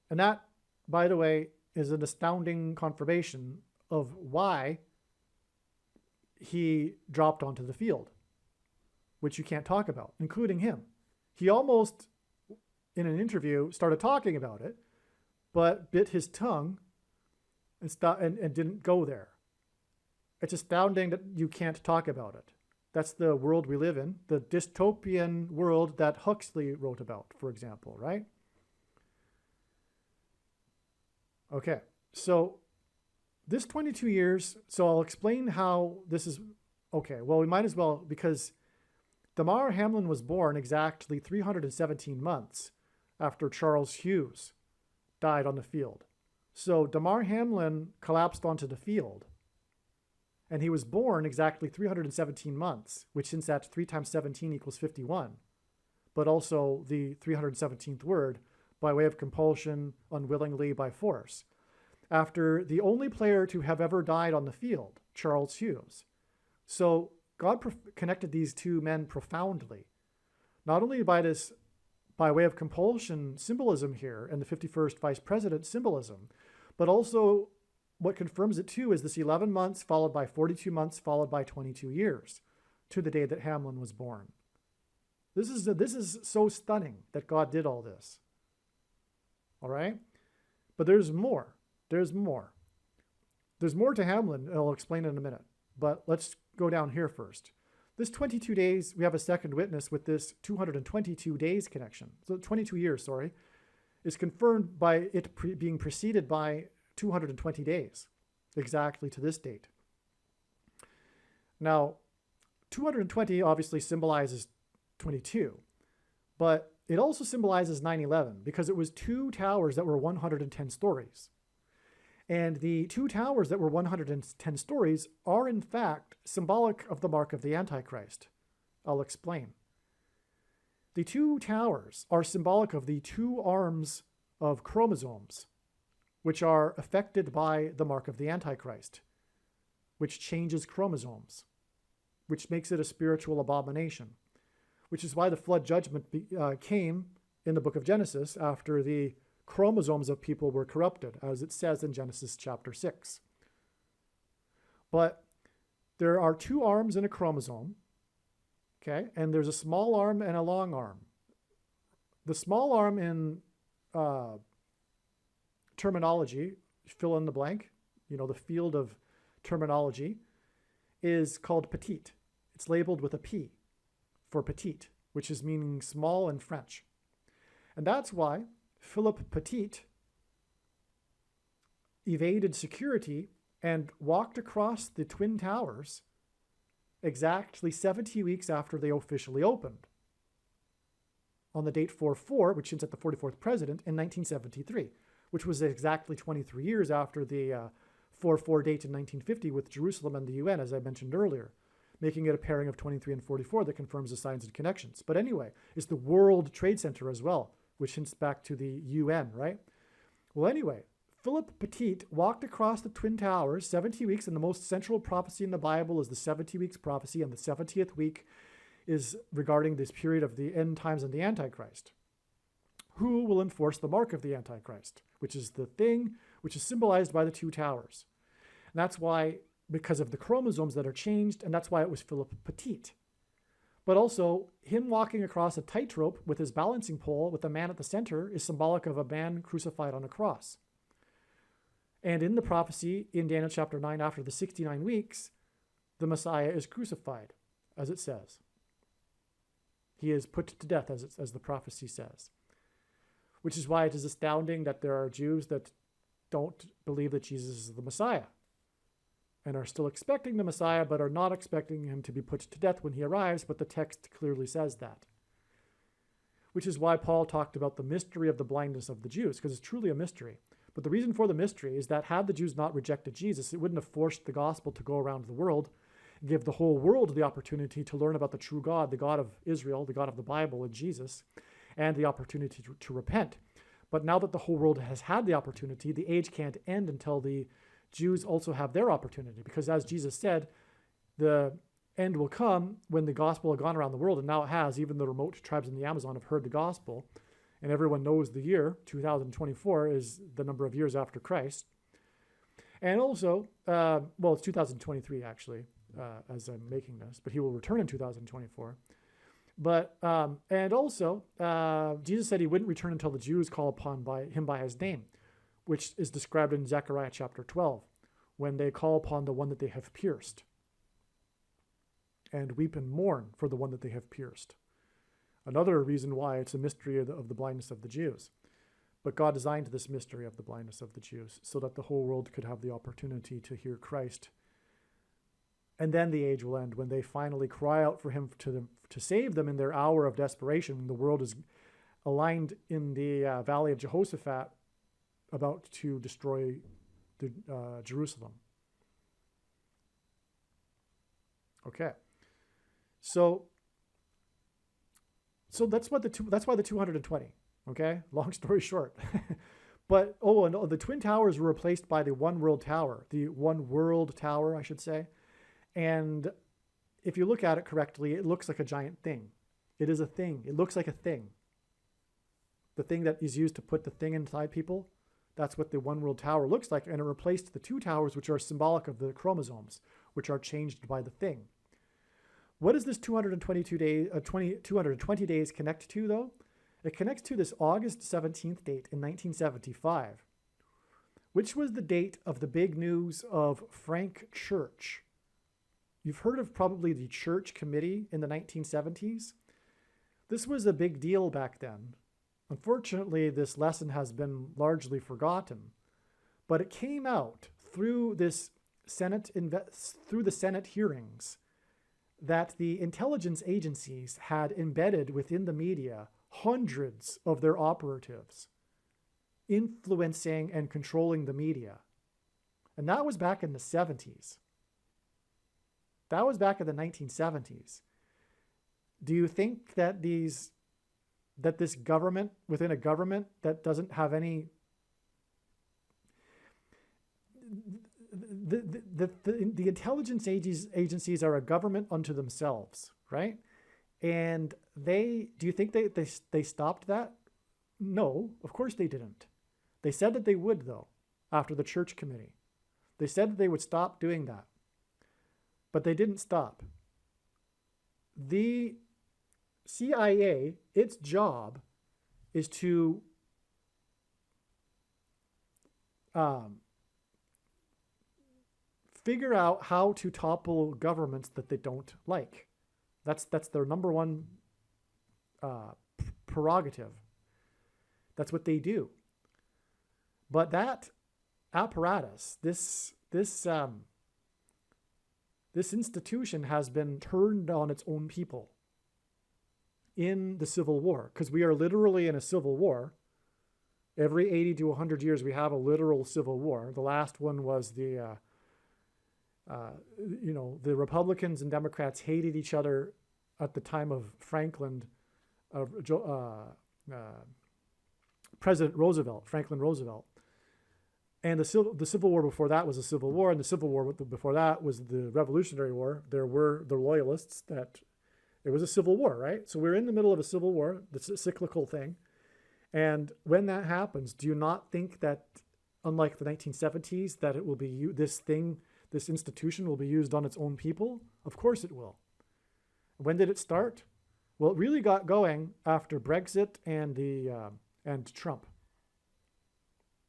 and that, by the way, is an astounding confirmation of why he dropped onto the field, which you can't talk about, including him. He almost, in an interview, started talking about it, but bit his tongue and didn't go there. It's astounding that you can't talk about it. That's the world we live in, the dystopian world that Huxley wrote about, for example, right? Okay, so this 22 years, so I'll explain how this is, okay, well, we might as well, because DAMAR HAMLIN was born exactly 317 months after Charles Hughes died on the field. So DAMAR HAMLIN collapsed onto the field, and he was born exactly 317 months, which since that's 3 times 17 equals 51. but also the 317th word, by way of compulsion, unwillingly, by force, after the only player to have ever died on the field, Charles Hughes. So God connected these two men profoundly, not only by way of compulsion symbolism here and the 51st vice president symbolism, but also what confirms it too is this 11 months followed by 42 months followed by 22 years to the day that Hamlin was born. This is so stunning that God did all this. All right? But there's more. There's more. There's more to Hamlin. I'll explain in a minute. But let's go down here first. This 22 days, we have a second witness with this 222 days connection. So 22 years, sorry, is confirmed by it being preceded by 220 days, exactly to this date. Now, 220 obviously symbolizes 22, but it also symbolizes 9/11 because it was two towers that were 110 stories. And the two towers that were 110 stories are in fact symbolic of the mark of the Antichrist. I'll explain. The two towers are symbolic of the two arms of chromosomes, which are affected by the mark of the Antichrist, which changes chromosomes, which makes it a spiritual abomination, which is why the flood judgment came in the book of Genesis after the chromosomes of people were corrupted, as it says in Genesis chapter 6. But there are two arms in a chromosome, okay, and there's a small arm and a long arm. The small arm in terminology, fill in the blank, the field of terminology, is called petite. It's labeled with a P for petite, which is meaning small in French. And that's why Philip Petit evaded security and walked across the Twin Towers exactly 70 weeks after they officially opened, on the date 4/4, which hints at the 44th president, in 1973, which was exactly 23 years after the 4/4 date in 1950 with Jerusalem and the UN, as I mentioned earlier, making it a pairing of 23 and 44 that confirms the signs and connections. But anyway, it's the World Trade Center as well, which hints back to the UN, right? Well, anyway, Philip Petit walked across the Twin Towers 70 weeks, and the most central prophecy in the Bible is the 70 weeks prophecy, and the 70th week is regarding this period of the end times and the Antichrist. Who will enforce the mark of the Antichrist, which is the thing which is symbolized by the two towers. And that's why, because of the chromosomes that are changed, and that's why it was Philip Petit. But also, him walking across a tightrope with his balancing pole with a man at the center is symbolic of a man crucified on a cross. And in the prophecy in Daniel chapter 9, after the 69 weeks, the Messiah is crucified, as it says. He is put to death, as the prophecy says. Which is why it is astounding that there are Jews that don't believe that Jesus is the Messiah, and are still expecting the Messiah, but are not expecting him to be put to death when he arrives, but the text clearly says that. Which is why Paul talked about the mystery of the blindness of the Jews, because it's truly a mystery. But the reason for the mystery is that had the Jews not rejected Jesus, it wouldn't have forced the gospel to go around the world, and give the whole world the opportunity to learn about the true God, the God of Israel, the God of the Bible, and Jesus, and the opportunity to repent. But now that the whole world has had the opportunity, the age can't end until the Jews also have their opportunity, because as Jesus said, the end will come when the gospel has gone around the world, and now it has. Even the remote tribes in the Amazon have heard the gospel, and everyone knows the year, 2024, is the number of years after Christ. And also, it's 2023 actually, as I'm making this, but he will return in 2024. But, and also, Jesus said he wouldn't return until the Jews call upon him by his name, which is described in Zechariah chapter 12, when they call upon the one that they have pierced, and weep and mourn for the one that they have pierced. Another reason why it's a mystery of the blindness of the Jews. But God designed this mystery of the blindness of the Jews so that the whole world could have the opportunity to hear Christ. And then the age will end when they finally cry out for him to save them in their hour of desperation, when the world is aligned in the valley of Jehoshaphat, about to destroy Jerusalem. Okay. So So that's why the 220. Okay, long story short. But and the Twin Towers were replaced by the One World Tower, I should say. And if you look at it correctly, it looks like a giant thing. It is a thing. It looks like a thing. The thing that is used to put the thing inside people, that's what the One World Tower looks like. And it replaced the two towers, which are symbolic of the chromosomes, which are changed by the thing. What does this 220 days connect to, though? It connects to this August 17th date in 1975, which was the date of the big news of Frank Church. You've heard of probably the Church Committee in the 1970s. This was a big deal back then. Unfortunately, this lesson has been largely forgotten, but it came out through the Senate hearings that the intelligence agencies had embedded within the media hundreds of their operatives, influencing and controlling the media. And that was back in the 70s. That was back in the 1970s. Do you think that this government within a government that doesn't have any the intelligence agencies are a government unto themselves, right? And do you think they stopped that? No, of course they didn't. They said that they would, though, after the Church Committee. They said that they would stop doing that. But they didn't stop. The CIA, its job is to figure out how to topple governments that they don't like. That's their number one prerogative. That's what they do. But that apparatus, this institution has been turned on its own people in the Civil War, because we are literally in a civil war. Every 80 to 100 years, we have a literal civil war. The last one was the Republicans and Democrats hated each other at the time of President Roosevelt, Franklin Roosevelt. And the Civil War before that was a civil war, and the Civil War before that was the Revolutionary War. There were the loyalists that it was a civil war, right? So we're in the middle of a civil war. That's a cyclical thing. And when that happens, do you not think that, unlike the 1970s, that it will be this institution will be used on its own people? Of course it will. When did it start? Well, it really got going after Brexit and Trump.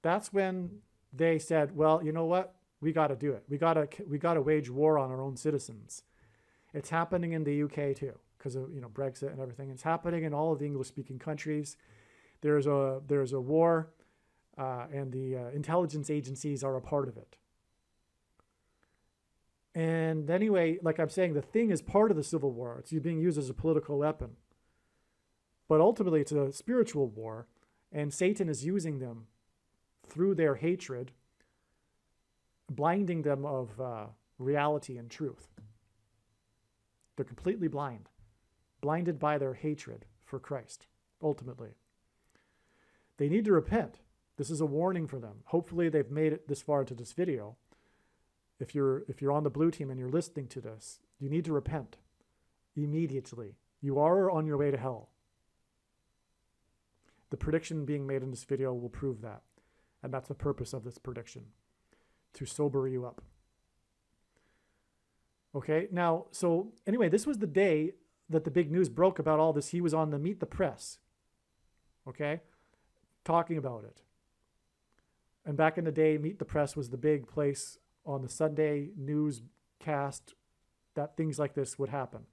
That's when they said, well, you know what? We got to do it. We got to wage war on our own citizens. It's happening in the UK too, because of Brexit and everything. It's happening in all of the English-speaking countries. There's a war, and the intelligence agencies are a part of it. And anyway, like I'm saying, the thing is part of the Civil War. It's being used as a political weapon. But ultimately, it's a spiritual war, and Satan is using them through their hatred, blinding them of reality and truth. They're completely blinded by their hatred for Christ, ultimately. They need to repent. This is a warning for them. Hopefully they've made it this far into this video. If you're on the blue team and you're listening to this, you need to repent immediately. You are on your way to hell. The prediction being made in this video will prove that. And that's the purpose of this prediction, to sober you up. Okay, now, so anyway, this was the day that the big news broke about all this. He was on the Meet the Press, okay, talking about it. And back in the day, Meet the Press was the big place on the Sunday newscast that things like this would happen.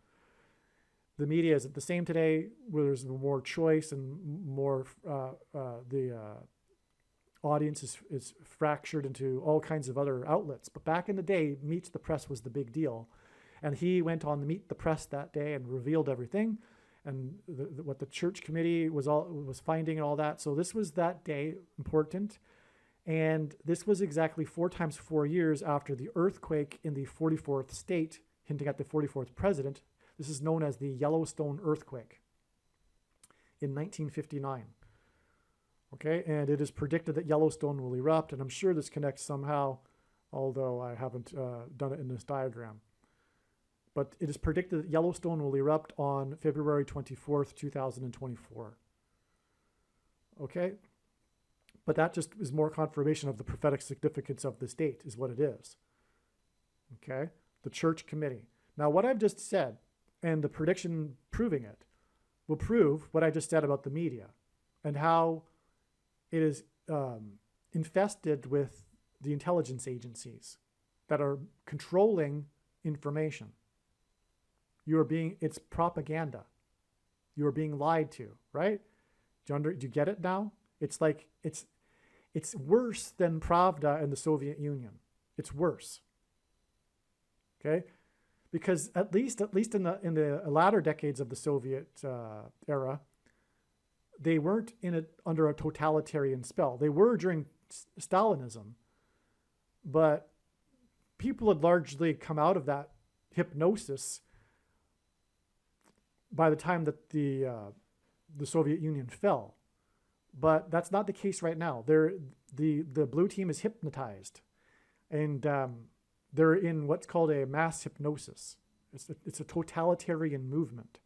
The media is the same today, where there's more choice and more, the audience is fractured into all kinds of other outlets. But back in the day, Meet the Press was the big deal. And he went on the Meet the Press that day and revealed everything, and what the church committee was finding and all that. So this was that day important. And this was exactly 4 times 4 years after the earthquake in the 44th state, hinting at the 44th president. This is known as the Yellowstone earthquake. in 1959. Okay, and it is predicted that Yellowstone will erupt, and I'm sure this connects somehow, although I haven't done it in this diagram. But it is predicted that Yellowstone will erupt on February 24th, 2024. Okay, but that just is more confirmation of the prophetic significance of this date, is what it is. Okay, the church committee. Now, what I've just said, and the prediction proving it, will prove what I just said about the media and how it is infested with the intelligence agencies that are controlling information. It's propaganda. You are being lied to, right? Do you get it now? It's like, it's worse than Pravda in the Soviet Union. It's worse. Okay? Because at least in the latter decades of the Soviet era, they weren't under a totalitarian spell. They were during Stalinism, but people had largely come out of that hypnosis by the time that the Soviet Union fell. But that's not the case right now. The blue team is hypnotized, and they're in what's called a mass hypnosis. It's a totalitarian movement.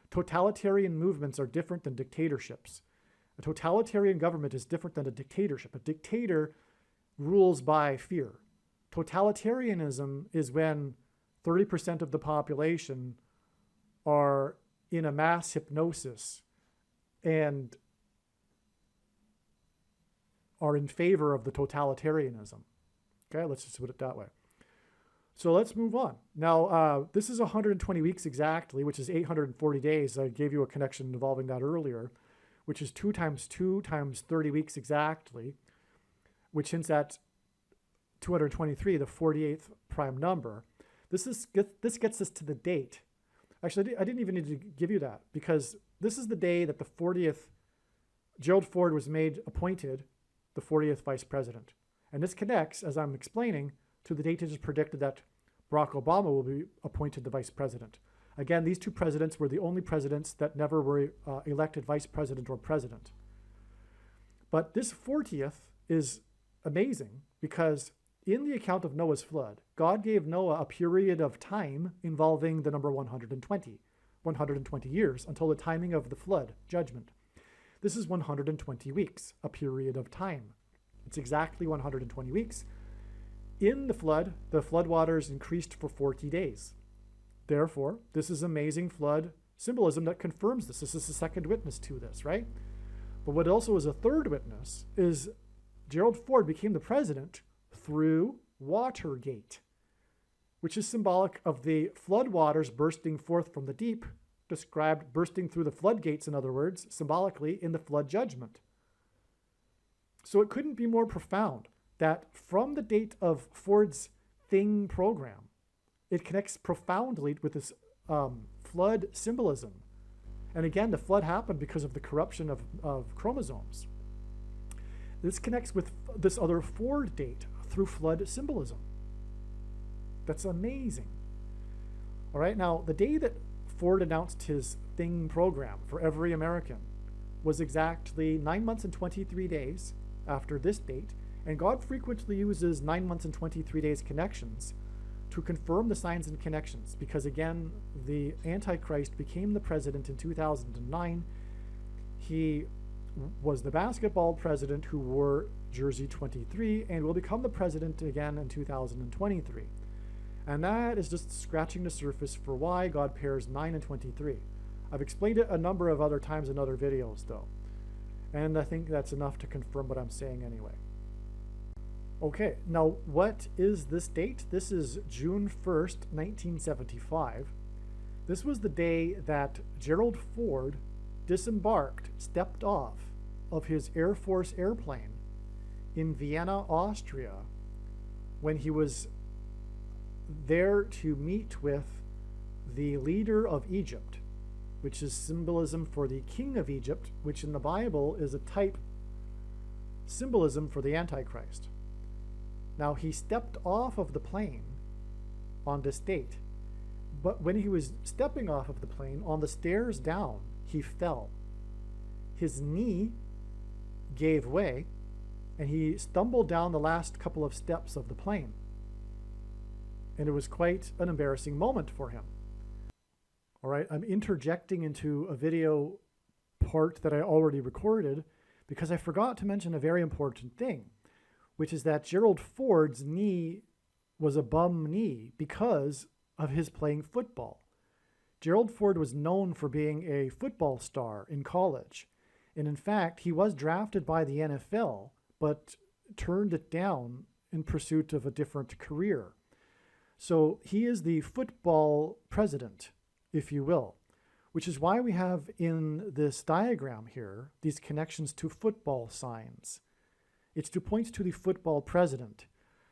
Totalitarian movements are different than dictatorships. A totalitarian government is different than a dictatorship. A dictator rules by fear. Totalitarianism is when 30% of the population are in a mass hypnosis and are in favor of the totalitarianism. Okay, let's just put it that way. So let's move on. Now, this is 120 weeks exactly, which is 840 days. I gave you a connection involving that earlier, which is 2 times 2 times 30 weeks exactly, which hints at 223, the 48th prime number. This gets us to the date. Actually, I didn't even need to give you that, because this is the day that the 40th, Gerald Ford was appointed the 40th vice president. And this connects, as I'm explaining, to the date it is predicted that Barack Obama will be appointed the vice president. Again, these two presidents were the only presidents that never were elected vice president or president. But this 40th is amazing because in the account of Noah's flood, God gave Noah a period of time involving the number 120 years until the timing of the flood judgment. This is 120 weeks, a period of time. It's exactly 120 weeks. In the flood waters increased for 40 days. Therefore, this is amazing flood symbolism that confirms this. This is the second witness to this, right? But what also is a third witness is Gerald Ford became the president through Watergate, which is symbolic of the flood waters bursting forth from the deep, described bursting through the floodgates, in other words, symbolically in the flood judgment. So it couldn't be more profound that from the date of Ford's Thing program, it connects profoundly with this flood symbolism. And again, the flood happened because of the corruption of chromosomes. This connects with this other Ford date through flood symbolism. That's amazing. All right, now the day that Ford announced his Thing program for every American was exactly 9 months and 23 days after this date, and God frequently uses 9 months and 23 days connections to confirm the signs and connections, because again, the Antichrist became the president in 2009. He was the basketball president who wore jersey 23 and will become the president again in 2023. And that is just scratching the surface for why God pairs 9 and 23. I've explained it a number of other times in other videos though, and I think that's enough to confirm what I'm saying anyway. Okay, now what is this date? This is June 1st, 1975. This was the day that Gerald Ford stepped off of his Air Force airplane in Vienna, Austria, when he was there to meet with the leader of Egypt, which is symbolism for the king of Egypt, which in the Bible is a type symbolism for the Antichrist. Now, he stepped off of the plane on this date, but when he was stepping off of the plane, on the stairs down, he fell. his knee gave way and he stumbled down the last couple of steps of the plane. And it was quite an embarrassing moment for him. All right, I'm interjecting into a video part that I already recorded because I forgot to mention a very important thing, which is that Gerald Ford's knee was a bum knee because of his playing football. Gerald Ford was known for being a football star in college. And in fact, he was drafted by the NFL, but turned it down in pursuit of a different career. So he is the football president, if you will, which is why we have in this diagram here these connections to football signs. It's to point to the football president,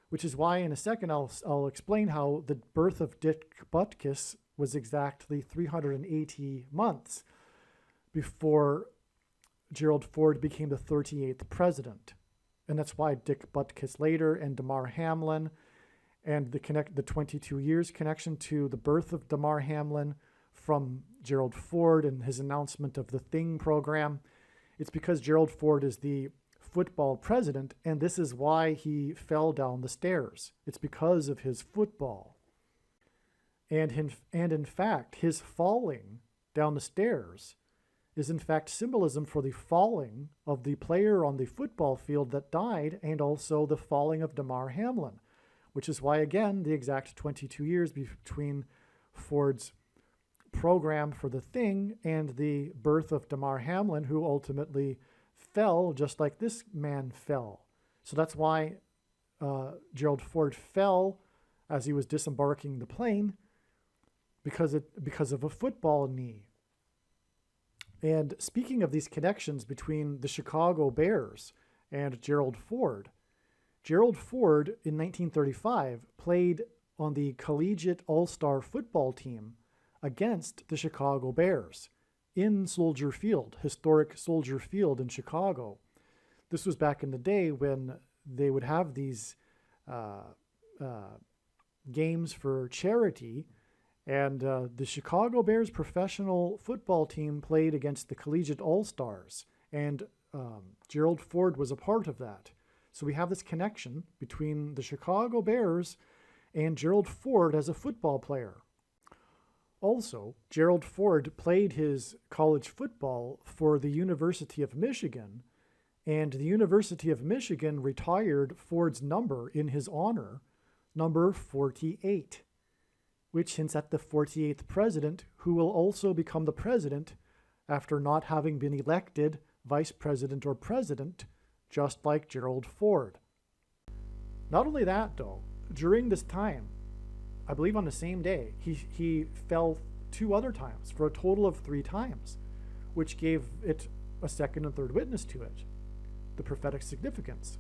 which is why in a second I'll explain how the birth of Dick Butkus was exactly 380 months before Gerald Ford became the 38th president. And that's why Dick Butkus later and DAMAR Hamlin and the 22 years connection to the birth of DAMAR Hamlin from Gerald Ford and his announcement of the Thing program. It's because Gerald Ford is the football president, and this is why he fell down the stairs. It's because of his football. And in fact, his falling down the stairs is in fact symbolism for the falling of the player on the football field that died, and also the falling of DAMAR Hamlin, which is why, again, the exact 22 years between Ford's program for the Thing and the birth of DAMAR Hamlin, who ultimately fell just like this man fell. So that's why Gerald Ford fell as he was disembarking the plane, because of a football knee. And speaking of these connections between the Chicago Bears and Gerald Ford in 1935 played on the collegiate all-star football team against the Chicago Bears in Soldier Field, historic Soldier Field in Chicago. This was back in the day when they would have these games for charity, and the Chicago Bears professional football team played against the collegiate all-stars, and Gerald Ford was a part of that. So we have this connection between the Chicago Bears and Gerald Ford as a football player. Also, Gerald Ford played his college football for the University of Michigan, and the University of Michigan retired Ford's number in his honor, number 48, which hints at the 48th president, who will also become the president after not having been elected vice president or president, just like Gerald Ford. Not only that, though, during this time, I believe on the same day, he fell 2 other times for a total of 3 times, which gave it a second and third witness to it, the prophetic significance.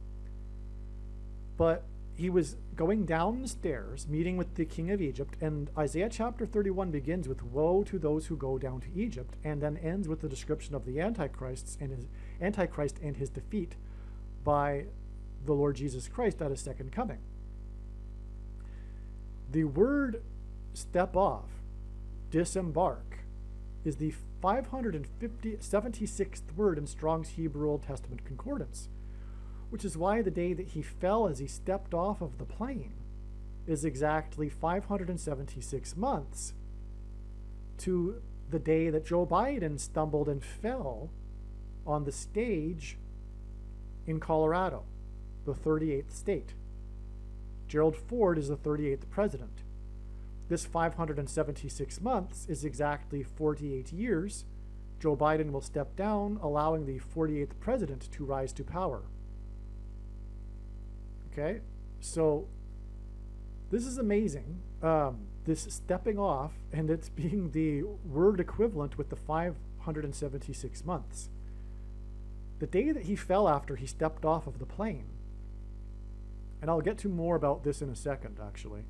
But he was going down the stairs, meeting with the king of Egypt, and Isaiah chapter 31 begins with woe to those who go down to Egypt, and then ends with the description of the Antichrist and his defeat by the Lord Jesus Christ at his second coming. The word step off, disembark, is the 576th word in Strong's Hebrew Old Testament Concordance, which is why the day that he fell as he stepped off of the plane is exactly 576 months to the day that Joe Biden stumbled and fell on the stage in Colorado, the 38th state. Gerald Ford is the 38th president. This 576 months is exactly 48 years. Joe Biden will step down, allowing the 48th president to rise to power. Okay, so this is amazing. This stepping off, and it's being the word equivalent with the 576 months. The day that he fell after he stepped off of the plane, and I'll get to more about this in a second, actually,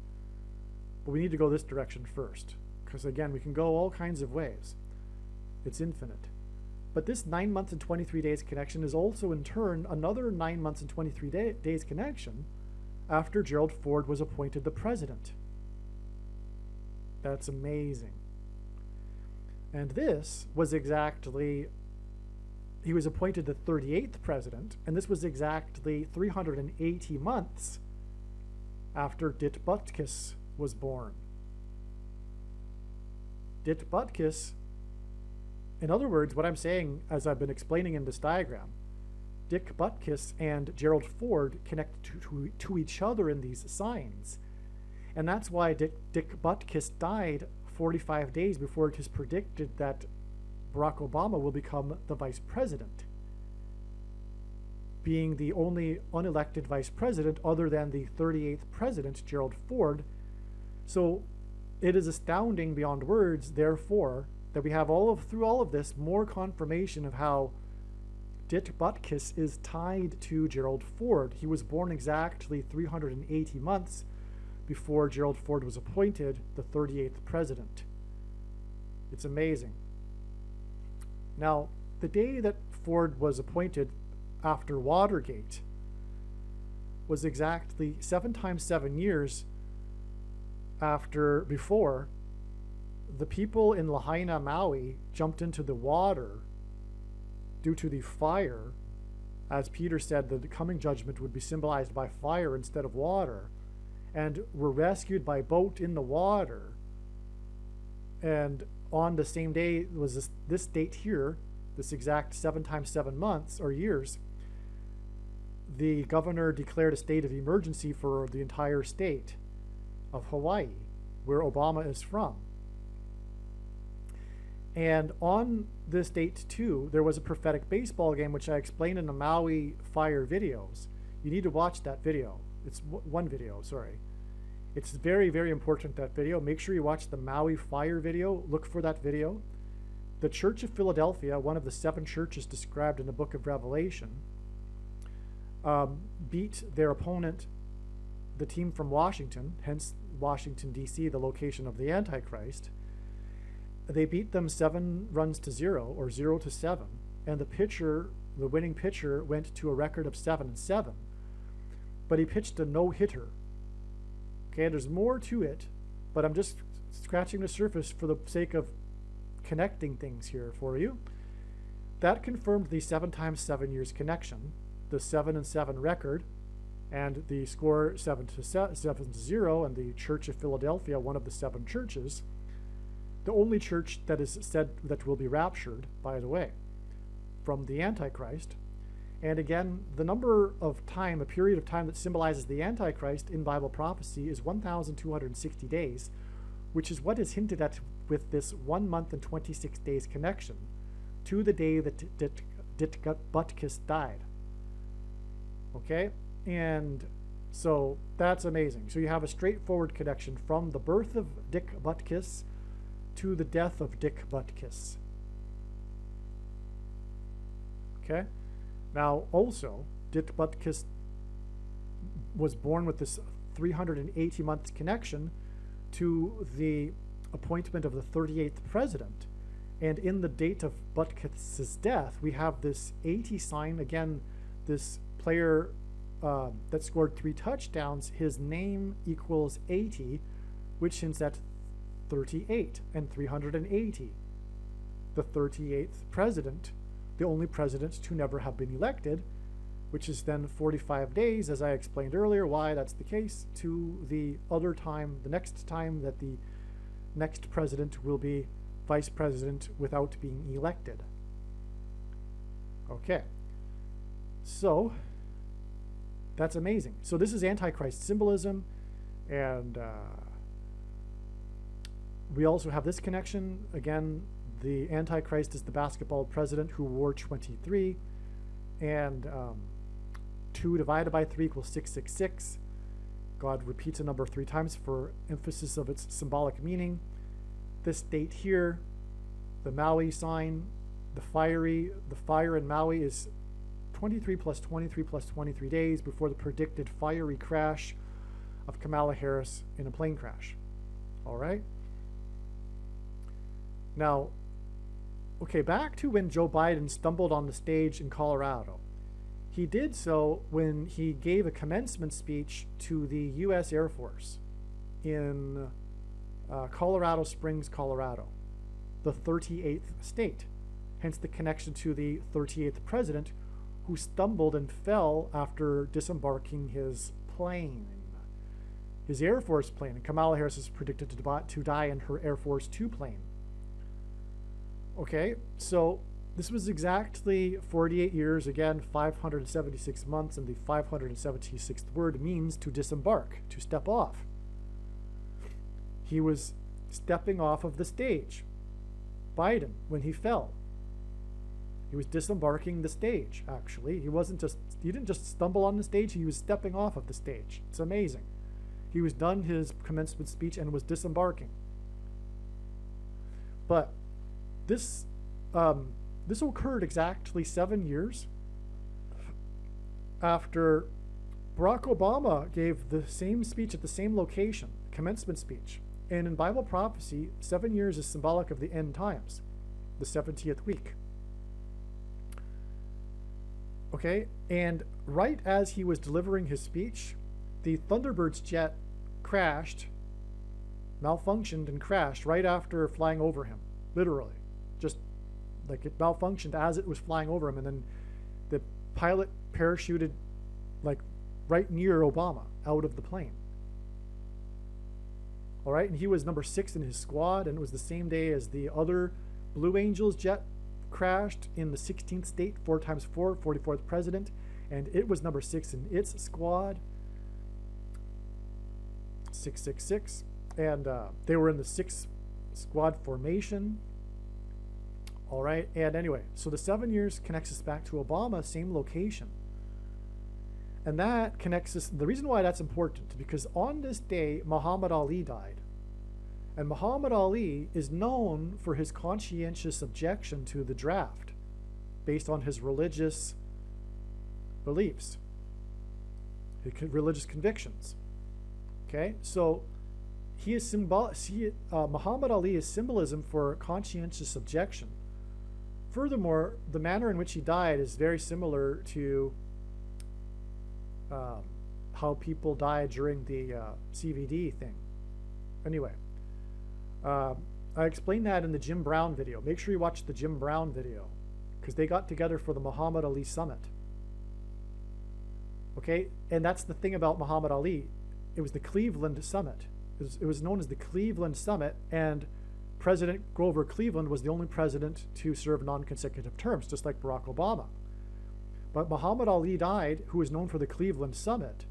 but we need to go this direction first, because again, we can go all kinds of ways. It's infinite. But this 9 months and 23 days connection is also in turn another 9 months and 23 days connection after Gerald Ford was appointed the president. That's amazing. And this was exactly he was appointed the 38th president, and this was exactly 380 months after Dit Butkus was born. Dit Butkus, in other words, what I'm saying as I've been explaining in this diagram, Dick Butkus and Gerald Ford connect to each other in these signs. And that's why Dick Butkus died 45 days before it is predicted that Barack Obama will become the vice president, being the only unelected vice president other than the 38th president, Gerald Ford. So it is astounding beyond words, therefore, that we have through all of this more confirmation of how Dit Butkus is tied to Gerald Ford. He was born exactly 380 months before Gerald Ford was appointed the 38th president. It's amazing. Now, the day that Ford was appointed after Watergate was exactly 7 times 7 years before the people in Lahaina, Maui jumped into the water due to the fire. As Peter said, the coming judgment would be symbolized by fire instead of water, and were rescued by boat in the water. And on the same day was this date here, this exact 7 times 7 months or years, the governor declared a state of emergency for the entire state of Hawaii, where Obama is from. And on this date too, there was a prophetic baseball game, which I explained in the Maui Fire videos. You need to watch that video. It's one video, sorry. It's very, very important, that video. Make sure you watch the Maui Fire video. Look for that video. The Church of Philadelphia, one of the 7 churches described in the book of Revelation, beat their opponent, the team from Washington, hence Washington, D.C., the location of the Antichrist. They beat them 7-0, or 0-7, and the winning pitcher, went to a record of 7-7, but he pitched a no-hitter. Okay, there's more to it, but I'm just scratching the surface for the sake of connecting things here for you. That confirmed the 7 times 7 years connection, the 7-7 record, and the score 7-0, and the Church of Philadelphia, one of the 7 churches, the only church that is said that will be raptured, by the way, from the Antichrist. And again, the number of time, a period of time that symbolizes the Antichrist in Bible prophecy is 1,260 days, which is what is hinted at with this 1 month and 26 days connection to the day that Dit Butkus died. Okay? And so that's amazing. So you have a straightforward connection from the birth of Dick Butkus to the death of Dick Butkus. Okay? Now, also, Dit Butkus was born with this 380 months connection to the appointment of the 38th president. And in the date of Butkus's death, we have this 80 sign. Again, this player that scored 3 touchdowns, his name equals 80, which hints at 38 and 380. The 38th president, the only president to never have been elected, which is then 45 days, as I explained earlier why that's the case, to the other time, the next time that the next president will be vice president without being elected. Okay, so that's amazing. So this is Antichrist symbolism, and we also have this connection. Again, the Antichrist is the basketball president who wore 23, and 2 divided by 3 equals 666. God repeats a number 3 times for emphasis of its symbolic meaning. This date here, the Maui sign, the fire in Maui is 23 plus 23 plus 23 days before the predicted fiery crash of Kamala Harris in a plane crash. All right? Now, okay, back to when Joe Biden stumbled on the stage in Colorado. He did so when he gave a commencement speech to the U.S. Air Force in Colorado Springs, Colorado, the 38th state. hence the connection to the 38th president who stumbled and fell after disembarking his plane, his Air Force plane. And Kamala Harris is predicted to die in her Air Force 2 plane. Okay, so this was exactly 48 years, again, 576 months, and the 576th word means to disembark, to step off. He was stepping off of the stage, Biden, when he fell. He was disembarking the stage, actually. He didn't just stumble on the stage, he was stepping off of the stage. It's amazing. He was done his commencement speech and was disembarking. But this occurred exactly 7 years after Barack Obama gave the same speech at the same location, commencement speech. And in Bible prophecy, 7 years is symbolic of the end times, the 70th week. Okay, and right as he was delivering his speech, the Thunderbird's jet crashed, malfunctioned and crashed right after flying over him, literally. Just like it malfunctioned as it was flying over him, and then the pilot parachuted like right near Obama out of the plane. All right, and he was number 6 in his squad, and it was the same day as the other Blue Angels jet crashed in the 16th state, 4x4, 44th president, and it was number 6 in its squad, 666, and they were in the 6 squad formation. All right, and anyway, so the 7 years connects us back to Obama, same location. And that connects us, the reason why that's important, because on this day, Muhammad Ali died. And Muhammad Ali is known for his conscientious objection to the draft based on his religious beliefs, his religious convictions. Okay, so he is Muhammad Ali is symbolism for conscientious objection. Furthermore, the manner in which he died is very similar to how people died during the CVD thing. Anyway, I explained that in the Jim Brown video. Make sure you watch the Jim Brown video, because they got together for the Muhammad Ali Summit. Okay, and that's the thing about Muhammad Ali. It was the Cleveland Summit. It was known as the Cleveland Summit, and President Grover Cleveland was the only president to serve non-consecutive terms, just like Barack Obama. But Muhammad Ali died, who was known for the Cleveland Summit,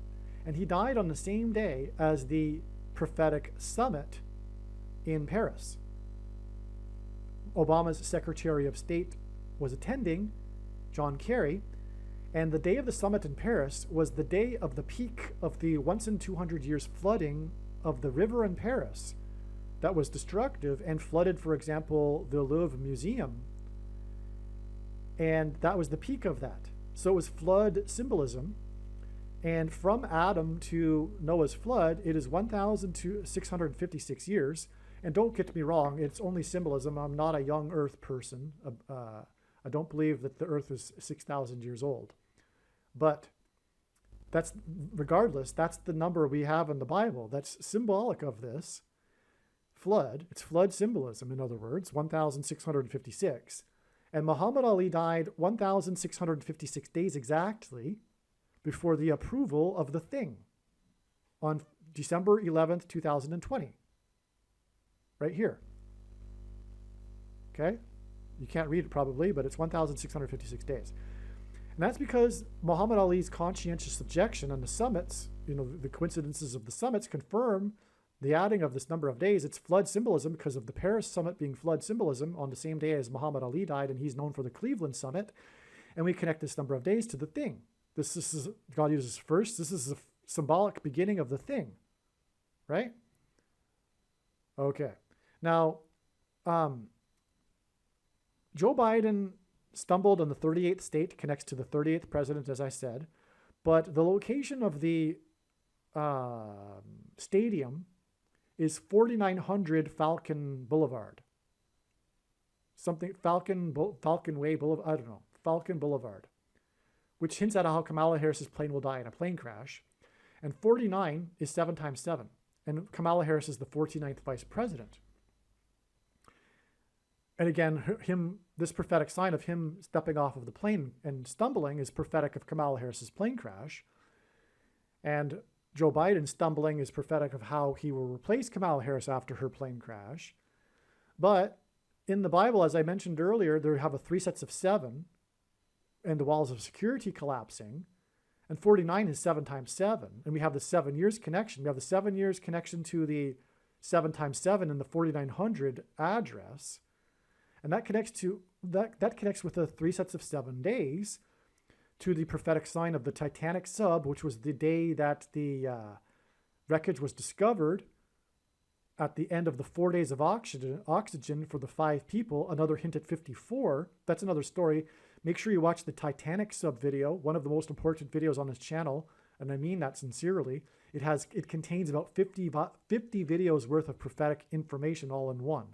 and he died on the same day as the prophetic summit in Paris. Obama's Secretary of State was attending, John Kerry, and the day of the summit in Paris was the day of the peak of the once in 200 years flooding of the river in Paris that was destructive and flooded, for example, the Louvre Museum. And that was the peak of that. So it was flood symbolism. And from Adam to Noah's flood, it is 1,656 years. And don't get me wrong, it's only symbolism. I'm not a young earth person. I don't believe that the earth is 6,000 years old. But that's, regardless, that's the number we have in the Bible. That's symbolic of this flood. It's flood symbolism, in other words, 1,656. And Muhammad Ali died 1,656 days exactly before the approval of the thing on December 11th, 2020. Right here. Okay? You can't read it probably, but it's 1,656 days. And that's because Muhammad Ali's conscientious objection on the summits, the coincidences of the summits confirm the adding of this number of days. It's flood symbolism because of the Paris summit being flood symbolism on the same day as Muhammad Ali died, and he's known for the Cleveland summit. And we connect this number of days to the thing. This is God uses first. This is a symbolic beginning of the thing, right? Okay. Now, Joe Biden stumbled in the 38th state, connects to the 38th president, as I said, but the location of the stadium is 4900 Falcon Boulevard. Falcon Way Boulevard, I don't know, Falcon Boulevard, which hints at how Kamala Harris's plane will die in a plane crash. And 49 is 7 times 7, and Kamala Harris is the 49th vice president. And again, this prophetic sign of him stepping off of the plane and stumbling is prophetic of Kamala Harris's plane crash. And Joe Biden stumbling is prophetic of how he will replace Kamala Harris after her plane crash. But in the Bible, as I mentioned earlier, there have 3 sets of 7 and the walls of security collapsing. And 49 is 7 times 7. And we have the 7 years connection. We have the 7 years connection to the 7 times 7 in the 4900 address. And that connects to that connects with the 3 sets of 7 days to the prophetic sign of the Titanic sub, which was the day that the wreckage was discovered at the end of the 4 days of oxygen for the 5 people. Another hint at 54. That's another story. Make sure you watch the Titanic sub video, one of the most important videos on this channel, and I mean that sincerely. It contains about 50 videos worth of prophetic information all in one.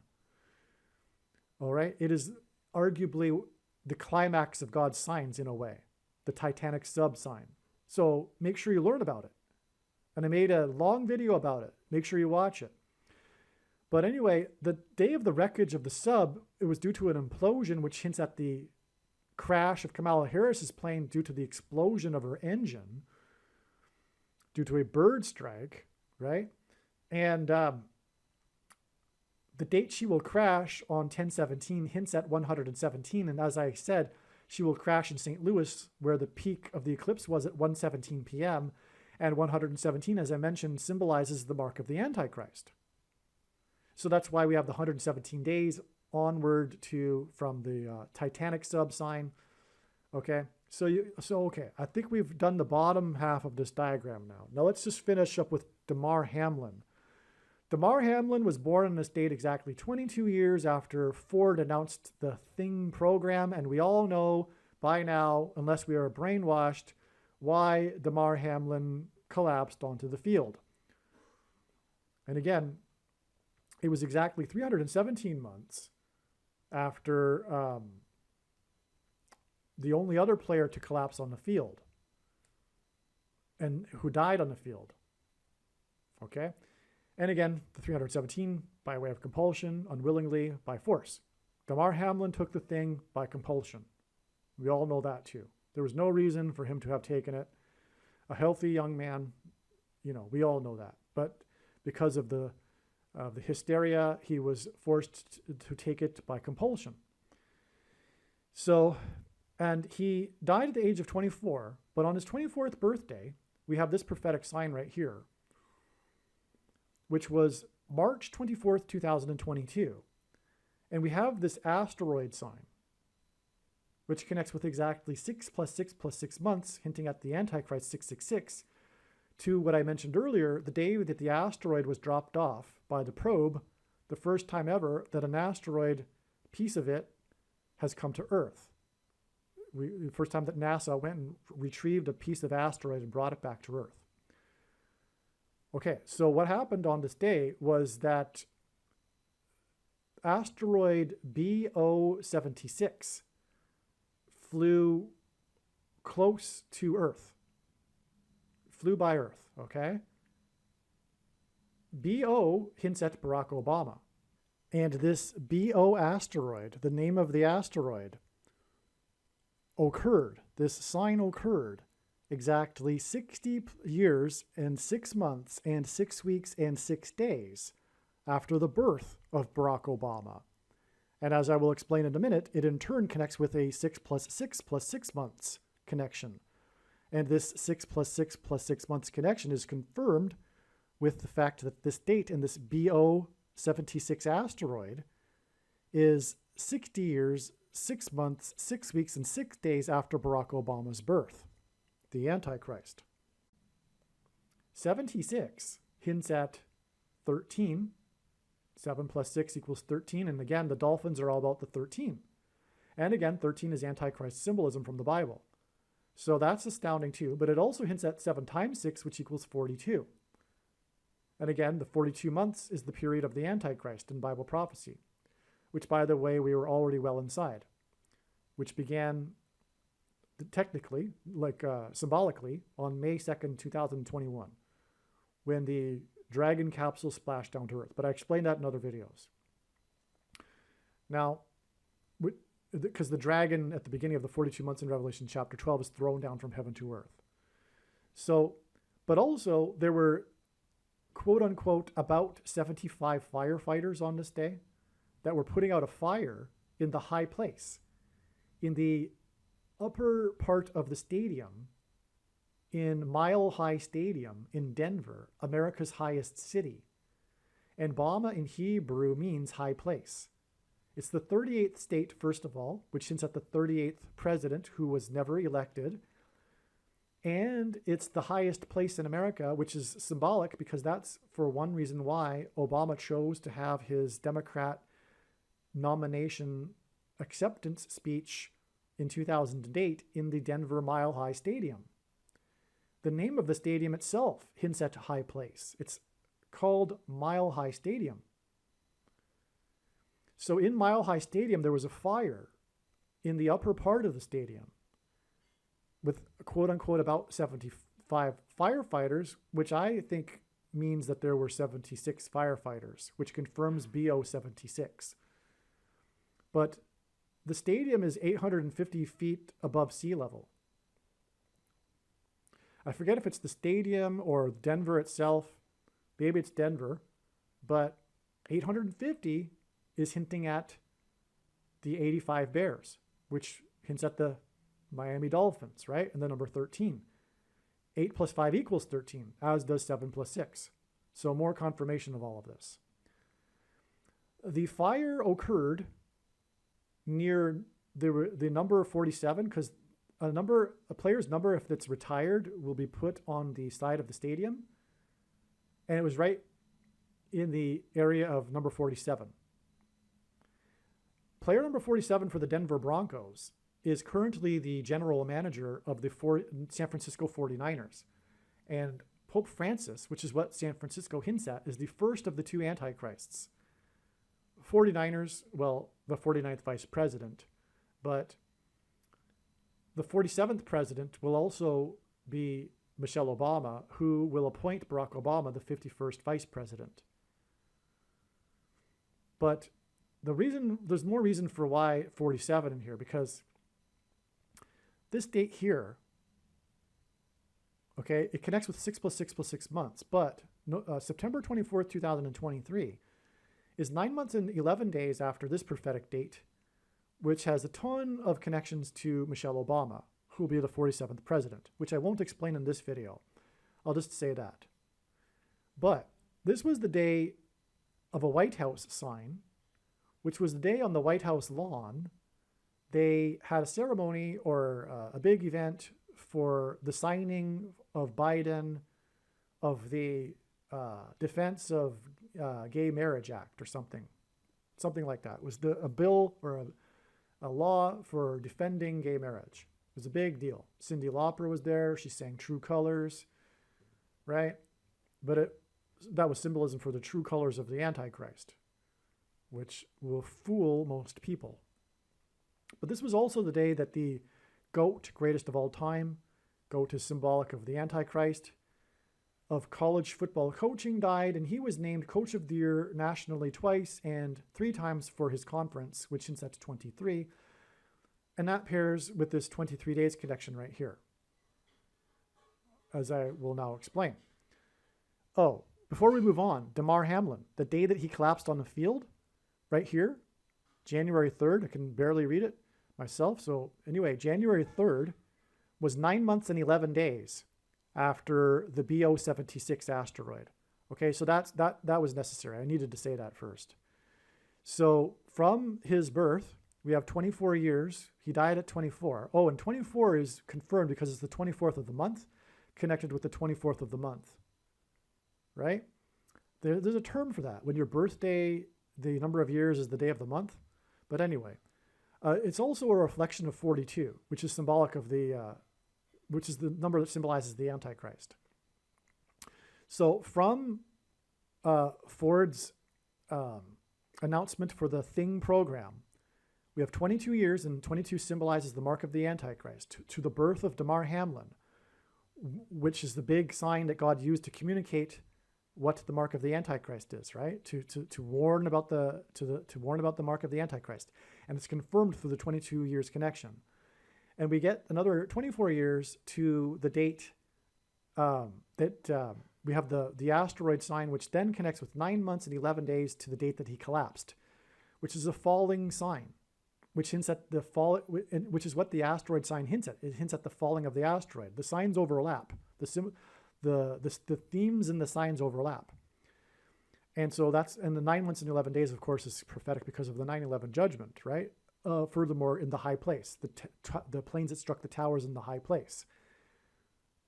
All right, it is arguably the climax of God's signs in a way, the Titanic sub sign. So make sure you learn about it. And I made a long video about it. Make sure you watch it. But anyway, the day of the wreckage of the sub, it was due to an implosion, which hints at the crash of Kamala Harris's plane due to the explosion of her engine, due to a bird strike, right? And the date she will crash on 10/17 hints at 117. And as I said, she will crash in St. Louis, where the peak of the eclipse was at 1:17 p.m. And 117, as I mentioned, symbolizes the mark of the Antichrist. So that's why we have the 117 days onward from the Titanic sub sign. Okay, okay, I think we've done the bottom half of this diagram now. Now let's just finish up with DAMAR HAMLIN. DAMAR HAMLIN was born on this date exactly 22 years after Ford announced the Thing program, and we all know by now, unless we are brainwashed, why DAMAR HAMLIN collapsed onto the field. And again, it was exactly 317 months after the only other player to collapse on the field and who died on the field. Okay? And again, the 317 by way of compulsion, unwillingly, by force. DAMAR HAMLIN took the thing by compulsion. We all know that too. There was no reason for him to have taken it. A healthy young man, we all know that. But because of the hysteria, he was forced to take it by compulsion. So, and he died at the age of 24, but on his 24th birthday, we have this prophetic sign right here, which was March 24th, 2022. And we have this asteroid sign, which connects with exactly 6 + 6 + 6 months, hinting at the Antichrist 666, to what I mentioned earlier, the day that the asteroid was dropped off by the probe, the first time ever that an asteroid piece of it has come to Earth. The first time that NASA went and retrieved a piece of asteroid and brought it back to Earth. Okay, so what happened on this day was that asteroid BO76 flew close to Earth. Flew by Earth, okay? BO hints at Barack Obama. And this BO asteroid, the name of the asteroid, this sign occurred exactly 60 years and 6 months and 6 weeks and 6 days after the birth of Barack Obama. And as I will explain in a minute, it in turn connects with a 6 + 6 + 6 months connection. And this 6 + 6 + 6 months connection is confirmed with the fact that this date in this BO76 asteroid is 60 years, 6 months, 6 weeks, and 6 days after Barack Obama's birth, the Antichrist. 76 hints at 13. 7 + 6 = 13. And again, the dolphins are all about the 13. And again, 13 is Antichrist symbolism from the Bible. So that's astounding too. But it also hints at 7 times 6, which equals 42. And again, the 42 months is the period of the Antichrist in Bible prophecy, which, by the way, we were already well inside, which began technically, symbolically, on May 2nd, 2021, when the Dragon capsule splashed down to Earth. But I explained that in other videos. Now, because the dragon at the beginning of the 42 months in Revelation chapter 12 is thrown down from heaven to earth. So, but also there were, quote unquote, about 75 firefighters on this day that were putting out a fire in the high place, in the upper part of the stadium, in Mile High Stadium in Denver, America's highest city. And Bama in Hebrew means high place. It's the 38th state, first of all, which hints at the 38th president who was never elected. And it's the highest place in America, which is symbolic because that's for one reason why Obama chose to have his Democrat nomination acceptance speech in 2008 in the Denver Mile High Stadium. The name of the stadium itself hints at high place. It's called Mile High Stadium. So in Mile High Stadium, there was a fire in the upper part of the stadium with, quote unquote, about 75 firefighters, which I think means that there were 76 firefighters, which confirms BO 76. But the stadium is 850 feet above sea level. I forget if it's the stadium or Denver itself. Maybe it's Denver, but 850 is hinting at the 85 Bears, which hints at the Miami Dolphins, right? And the number 13. 8 plus 5 equals 13, as does 7 plus 6. So more confirmation of all of this. The fire occurred near the number 47 because a player's number, if it's retired, will be put on the side of the stadium. And it was right in the area of number 47. Player number 47 for the Denver Broncos is currently the general manager of the San Francisco 49ers. And Pope Francis, which is what San Francisco hints at, is the first of the two antichrists. 49ers, well, the 49th vice president, but the 47th president will also be Michelle Obama, who will appoint Barack Obama the 51st vice president. But there's more reason for why 47 in here, because this date here, okay, it connects with 6 plus 6 plus 6 months, but September 24th, 2023 is 9 months and 11 days after this prophetic date, which has a ton of connections to Michelle Obama, who will be the 47th president, which I won't explain in this video. I'll just say that. But this was the day of a White House sign, which was the day on the White House lawn they had a ceremony or a big event for the signing of Biden of the Defense of Gay Marriage Act or something like that. It was a bill or a law for defending gay marriage. It was a big deal. Cyndi Lauper was there. She sang True Colors, right? But that was symbolism for the true colors of the Antichrist, which will fool most people. But this was also the day that the GOAT, greatest of all time, GOAT is symbolic of the Antichrist, of college football coaching, died, and he was named Coach of the Year nationally twice and 3 times for his conference, which hints at 23. And that pairs with this 23 days connection right here, as I will now explain. Oh, before we move on, DAMAR HAMLIN, the day that he collapsed on the field, right here, January 3rd, I can barely read it myself. So anyway, January 3rd was 9 months and 11 days after the BO 76 asteroid. Okay, so that was necessary. I needed to say that first. So from his birth, we have 24 years. He died at 24. Oh, and 24 is confirmed because it's the 24th of the month, connected with the 24th of the month, right? There's a term for that. When your birthday, the number of years is the day of the month. But anyway, it's also a reflection of 42, which is symbolic of which is the number that symbolizes the Antichrist. So from Ford's announcement for the Thing program, we have 22 years, and 22 symbolizes the mark of the Antichrist, to the birth of DAMAR HAMLIN, which is the big sign that God used to communicate what the mark of the Antichrist is, right? To warn about the mark of the Antichrist. and it's confirmed through the 22 years connection. And we get another 24 years to the date we have the asteroid sign, which then connects with 9 months and 11 days to the date that he collapsed, which is a falling sign, which hints at the fall, which is what the asteroid sign hints at. It hints at the falling of the asteroid. The signs overlap. The themes in the signs overlap. And so and the 9 months and 11 days, of course, is prophetic because of the 9/11 judgment, right? Furthermore, in the high place, the planes that struck the towers in the high place.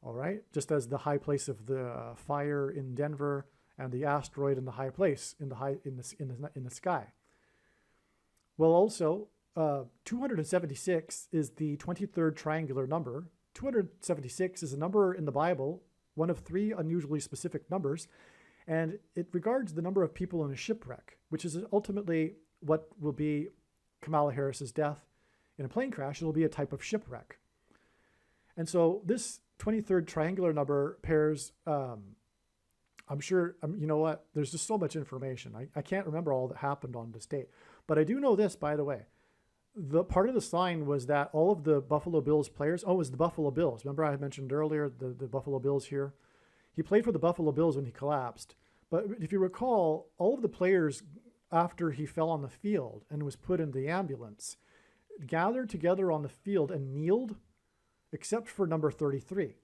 All right, just as the high place of the fire in Denver and the asteroid in the high place in the sky. Well, also 276 is the 23rd triangular number. 276 is a number in the Bible, one of 3 unusually specific numbers, and it regards the number of people in a shipwreck, which is ultimately what will be Kamala Harris's death in a plane crash. It'll be a type of shipwreck. And so this 23rd triangular number pairs, I'm sure, you know what, there's just so much information. I can't remember all that happened on this date. But I do know this, by the way. The part of the sign was that all of the Buffalo Bills players, it was the Buffalo Bills. Remember I mentioned earlier the Buffalo Bills here? He played for the Buffalo Bills when he collapsed. But if you recall, all of the players, after he fell on the field and was put in the ambulance, gathered together on the field and kneeled, except for number 33.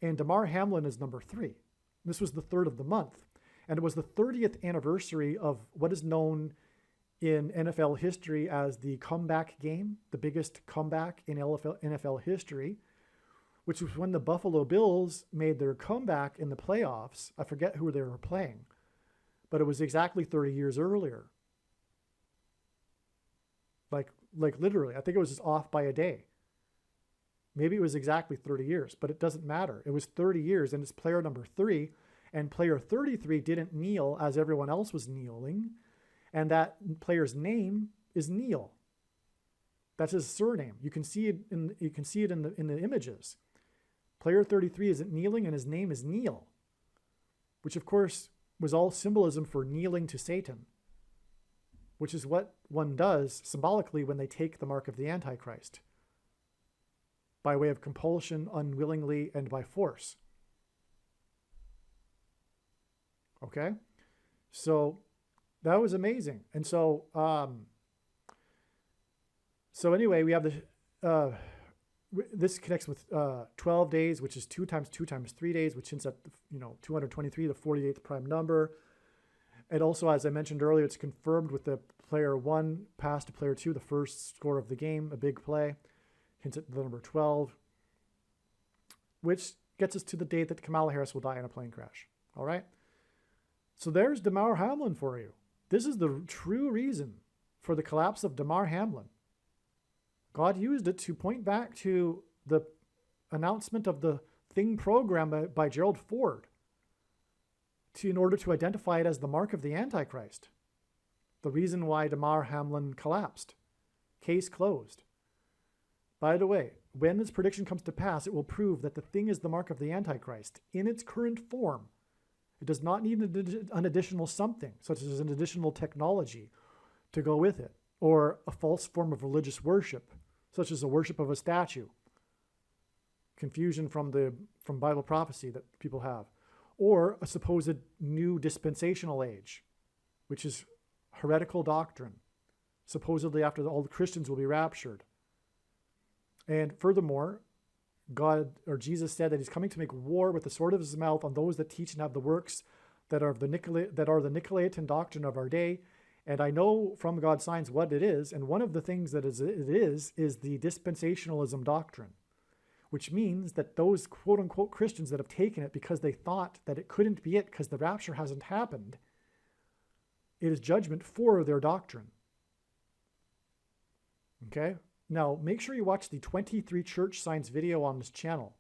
And DAMAR HAMLIN is number 3. This was the 3rd of the month. And it was the 30th anniversary of what is known in NFL history as the comeback game, the biggest comeback in NFL history, which was when the Buffalo Bills made their comeback in the playoffs. I forget who they were playing, but it was exactly 30 years earlier. Like literally, I think it was just off by a day. Maybe it was exactly 30 years, but it doesn't matter. It was 30 years, and it's player number 3, and player 33 didn't kneel as everyone else was kneeling, and that player's name is Neil. That's his surname. You can see it in the images. Player 33 isn't kneeling, and his name is Neil, which of course was all symbolism for kneeling to Satan, which is what one does symbolically when they take the mark of the Antichrist, by way of compulsion, unwillingly, and by force. Okay? So that was amazing. And so, anyway, we have this connects with 12 days, which is 2 times 2 times 3 days, which hints at 223, the 48th prime number. And also, as I mentioned earlier, it's confirmed with the player 1 pass to player 2, the first score of the game, a big play. Hints at the number 12, which gets us to the date that Kamala Harris will die in a plane crash. All right? So there's DAMAR HAMLIN for you. This is the true reason for the collapse of DAMAR HAMLIN. God used it to point back to the announcement of the Thing program by Gerald Ford in order to identify it as the mark of the Antichrist. The reason why DAMAR HAMLIN collapsed. Case closed. By the way, when this prediction comes to pass, it will prove that the Thing is the mark of the Antichrist in its current form. It does not need an additional something, such as an additional technology to go with it, or a false form of religious worship, such as the worship of a statue. Confusion from Bible prophecy that people have. Or a supposed new dispensational age, which is heretical doctrine. Supposedly after all the Christians will be raptured. And furthermore, God or Jesus said that he's coming to make war with the sword of his mouth on those that teach and have the works that are the Nicolaitan doctrine of our day. And I know from God's signs what it is. And one of the things that it is the dispensationalism doctrine, which means that those quote unquote Christians that have taken it because they thought that it couldn't be it because the rapture hasn't happened, it is judgment for their doctrine. Okay? Now, make sure you watch the 23 church signs video on this channel.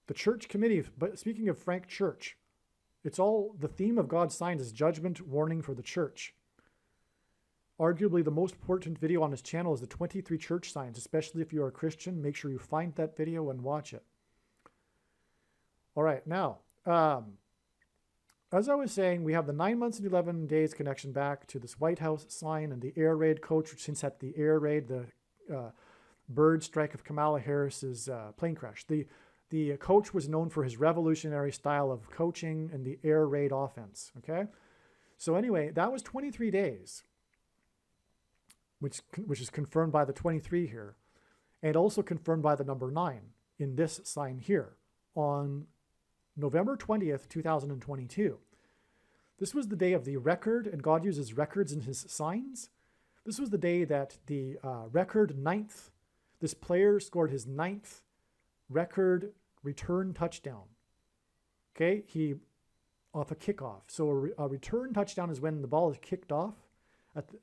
The church committee, but speaking of Frank Church, it's all the theme of God's signs is judgment, warning for the church. Arguably the most important video on this channel is the 23 church signs, especially if you're a Christian. Make sure you find that video and watch it. All right, now, as I was saying, we have the 9 months and 11 days connection back to this White House sign and the air raid coach, which hints at the air raid, the bird strike of Kamala Harris's plane crash. The coach was known for his revolutionary style of coaching and the air raid offense, okay? So anyway, that was 23 days, which is confirmed by the 23 here, and also confirmed by the number 9 in this sign here on November 20th, 2022. This was the day of the record, and God uses records in his signs. This was the day that the record 9th, this player scored his 9th record return touchdown. Okay, he off a kickoff. So a return touchdown is when the ball is kicked off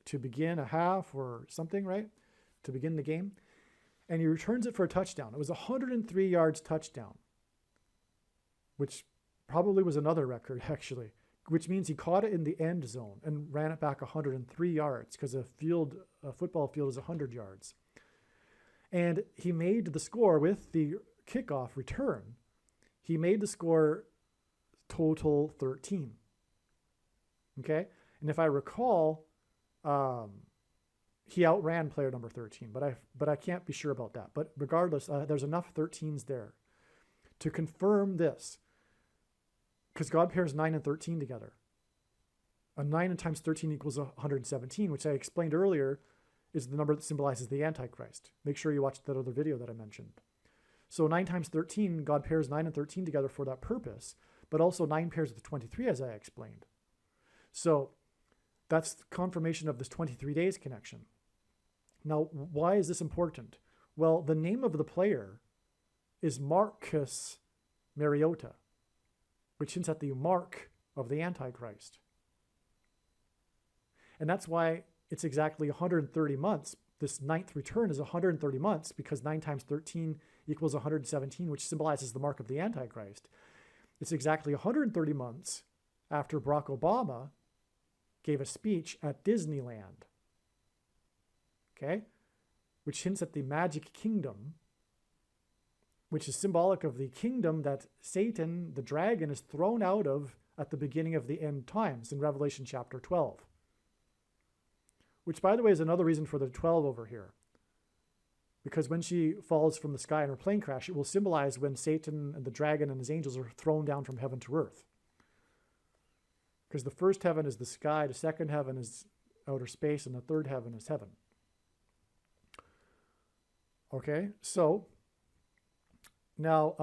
to begin a half or something, right? To begin the game. And he returns it for a touchdown. It was 103 yards touchdown, which probably was another record, actually, which means he caught it in the end zone and ran it back 103 yards because a football field is 100 yards. And he made the score with the kickoff return. He made the score total 13. Okay? And if I recall, he outran player number 13, but I can't be sure about that. But regardless, there's enough 13s there to confirm this, because God pairs 9 and 13 together. A 9 times 13 equals 117, which I explained earlier is the number that symbolizes the Antichrist. Make sure you watch that other video that I mentioned. So 9 times 13, God pairs 9 and 13 together for that purpose, but also 9 pairs with 23, as I explained. So that's confirmation of this 23 days connection. Now, why is this important? Well, the name of the player is Marcus Mariota, which hints at the mark of the Antichrist. And that's why it's exactly 130 months. This 9th return is 130 months because 9 times 13 equals 117, which symbolizes the mark of the Antichrist. It's exactly 130 months after Barack Obama gave a speech at Disneyland, okay, which hints at the magic kingdom, which is symbolic of the kingdom that Satan, the dragon, is thrown out of at the beginning of the end times in Revelation chapter 12. Which, by the way, is another reason for the 12 over here. Because when she falls from the sky in her plane crash, it will symbolize when Satan and the dragon and his angels are thrown down from heaven to earth. Because the first heaven is the sky, the second heaven is outer space, and the third heaven is heaven. Okay, so now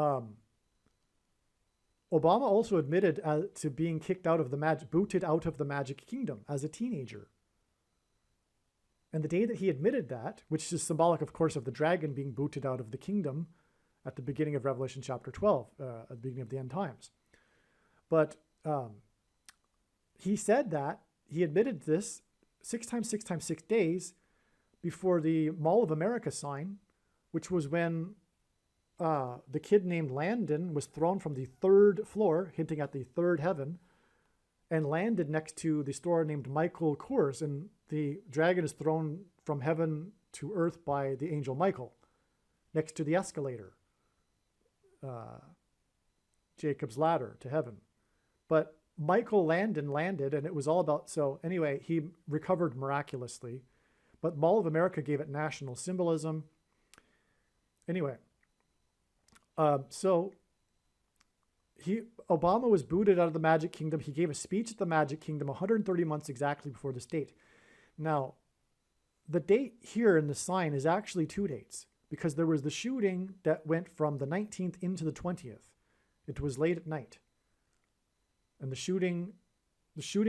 Obama also admitted to being kicked out of booted out of the magic kingdom as a teenager. And the day that he admitted that, which is symbolic, of course, of the dragon being booted out of the kingdom at the beginning of Revelation chapter 12, at the beginning of the end times. But he said that, he admitted this 6 times 6 times 6 days before the Mall of America sign, which was when the kid named Landon was thrown from the 3rd floor, hinting at the 3rd heaven, and landed next to the store named Michael Kors, and the dragon is thrown from heaven to earth by the angel Michael, next to the escalator, Jacob's ladder to heaven. But Michael Landon landed, and it was all about, so anyway, he recovered miraculously, but Mall of America gave it national symbolism. Anyway, so Obama was booted out of the Magic Kingdom. He gave a speech at the Magic Kingdom 130 months exactly before this date. Now, the date here in the sign is actually 2 dates because there was the shooting that went from the 19th into the 20th. It was late at night. And the shooting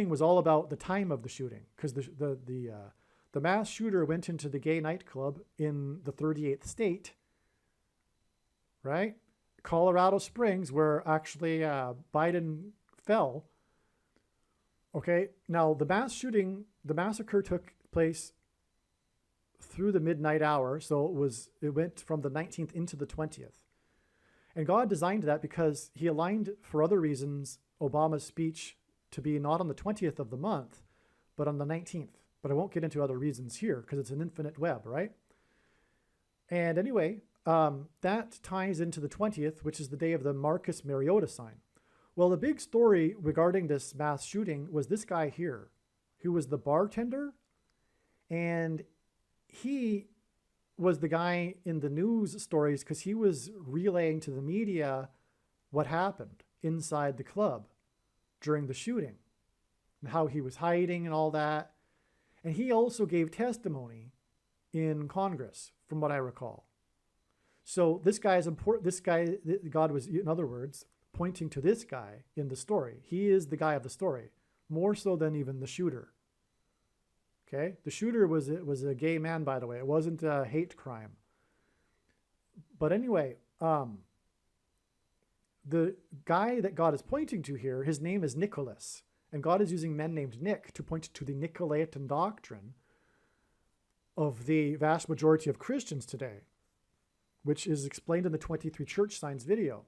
was all about the time of the shooting because the mass shooter went into the gay nightclub in the 38th state, right? Colorado Springs, where actually Biden fell. Okay, now the massacre took place through the midnight hour, so it went from the 19th into the 20th. And God designed that because he aligned, for other reasons, Obama's speech to be not on the 20th of the month, but on the 19th. But I won't get into other reasons here because it's an infinite web, right? And anyway, that ties into the 20th, which is the day of the Marcus Mariota sign. Well, the big story regarding this mass shooting was this guy here, who was the bartender, and he was the guy in the news stories because he was relaying to the media what happened inside the club during the shooting and how he was hiding and all that. And he also gave testimony in Congress, from what I recall. So this guy is important. This guy, God was, in other words, pointing to this guy in the story. He is the guy of the story, more so than even the shooter. Okay? The shooter was a gay man, by the way. It wasn't a hate crime. But anyway, the guy that God is pointing to here, his name is Nicholas. And God is using men named Nick to point to the Nicolaitan doctrine of the vast majority of Christians today, which is explained in the 23 church signs video.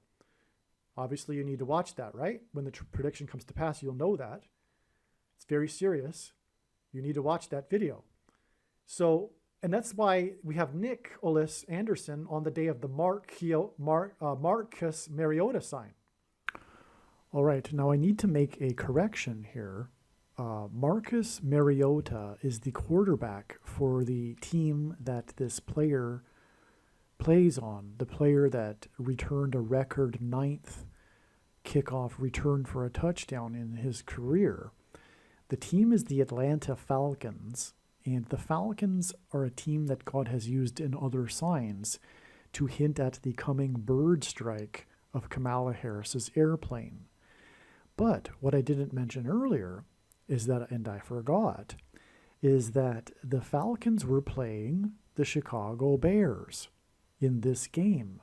Obviously, you need to watch that, right? When the prediction comes to pass, you'll know that. It's very serious. You need to watch that video. So, and that's why we have Nicholas Anderson on the day of the Marcus Mariota sign. All right, now I need to make a correction here. Marcus Mariota is the quarterback for the team that this player plays on, the player that returned a record 9th kickoff return for a touchdown in his career. The team is the Atlanta Falcons, and the Falcons are a team that God has used in other signs to hint at the coming bird strike of Kamala Harris's airplane. But what I didn't mention earlier is that, and I forgot, is that the Falcons were playing the Chicago Bears in this game.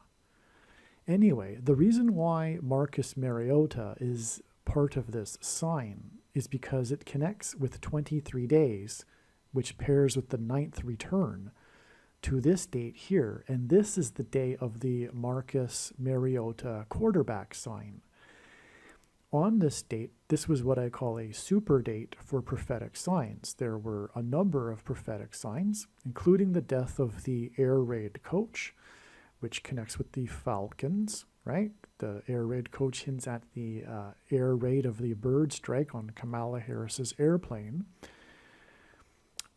Anyway, the reason why Marcus Mariota is part of this sign is because it connects with 23 days, which pairs with the 9th return to this date here. And this is the day of the Marcus Mariota quarterback sign. On this date, this was what I call a super date for prophetic signs. There were a number of prophetic signs, including the death of the air raid coach, which connects with the Falcons, right? The air raid coach hints at the air raid of the bird strike on Kamala Harris's airplane.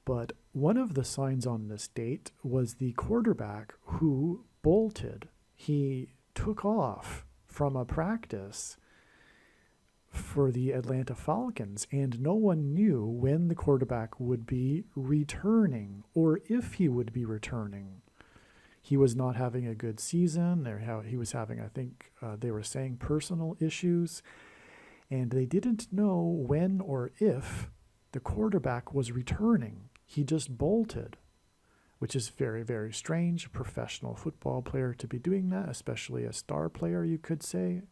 But one of the signs on this date was the quarterback who bolted. He took off from a practice for the Atlanta Falcons, and no one knew when the quarterback would be returning or if he would be returning. He was not having a good season. He was having, I think they were saying, personal issues, and they didn't know when or if the quarterback was returning. He just bolted, which is very, very strange. A professional football player to be doing that, especially a star player, you could say,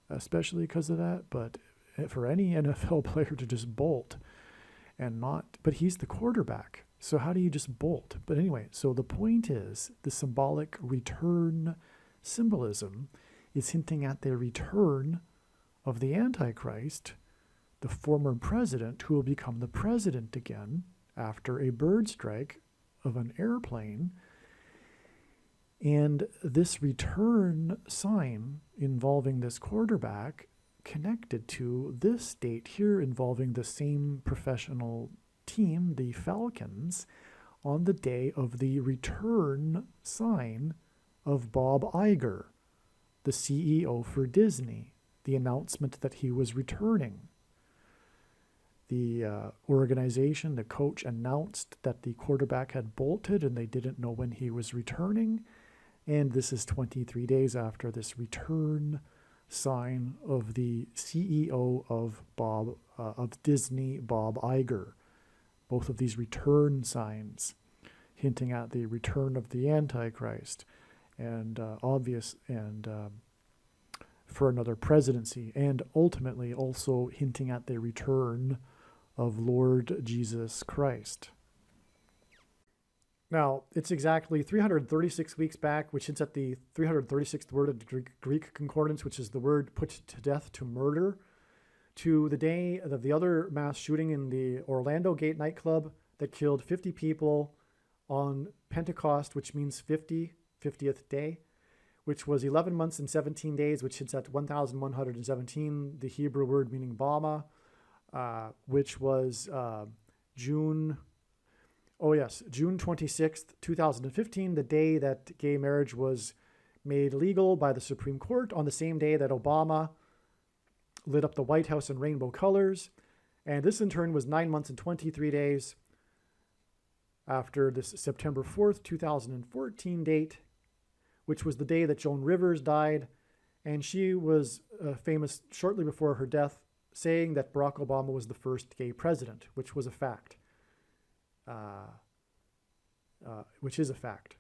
especially because of that. But for any NFL player to just bolt and not, but he's the quarterback. So how do you just bolt? But anyway, so the point is the symbolic return symbolism is hinting at the return of the Antichrist, the former president who will become the president again after a bird strike of an airplane. And this return sign involving this quarterback connected to this date here involving the same professional team, the Falcons, on the day of the return sign of Bob Iger, the CEO for Disney, the announcement that he was returning. The organization, the coach, announced that the quarterback had bolted and they didn't know when he was returning. And this is 23 days after this return sign of the CEO of Disney, Bob Iger. Both of these return signs hinting at the return of the Antichrist and for another presidency, and ultimately also hinting at the return of Lord Jesus Christ. Now, it's exactly 336 weeks back, which hints at the 336th word of the Greek concordance, which is the word put to death, to murder, to the day of the other mass shooting in the Orlando Gate nightclub that killed 50 people on Pentecost, which means 50th day, which was 11 months and 17 days, which hits at 1,117, the Hebrew word meaning Bama, which was June 26th, 2015, the day that gay marriage was made legal by the Supreme Court, on the same day that Obama lit up the White House in rainbow colors. And this in turn was 9 months and 23 days after this September 4th, 2014 date, which was the day that Joan Rivers died. And she was famous shortly before her death, saying that Barack Obama was the first gay president, which was a fact. Which is a fact.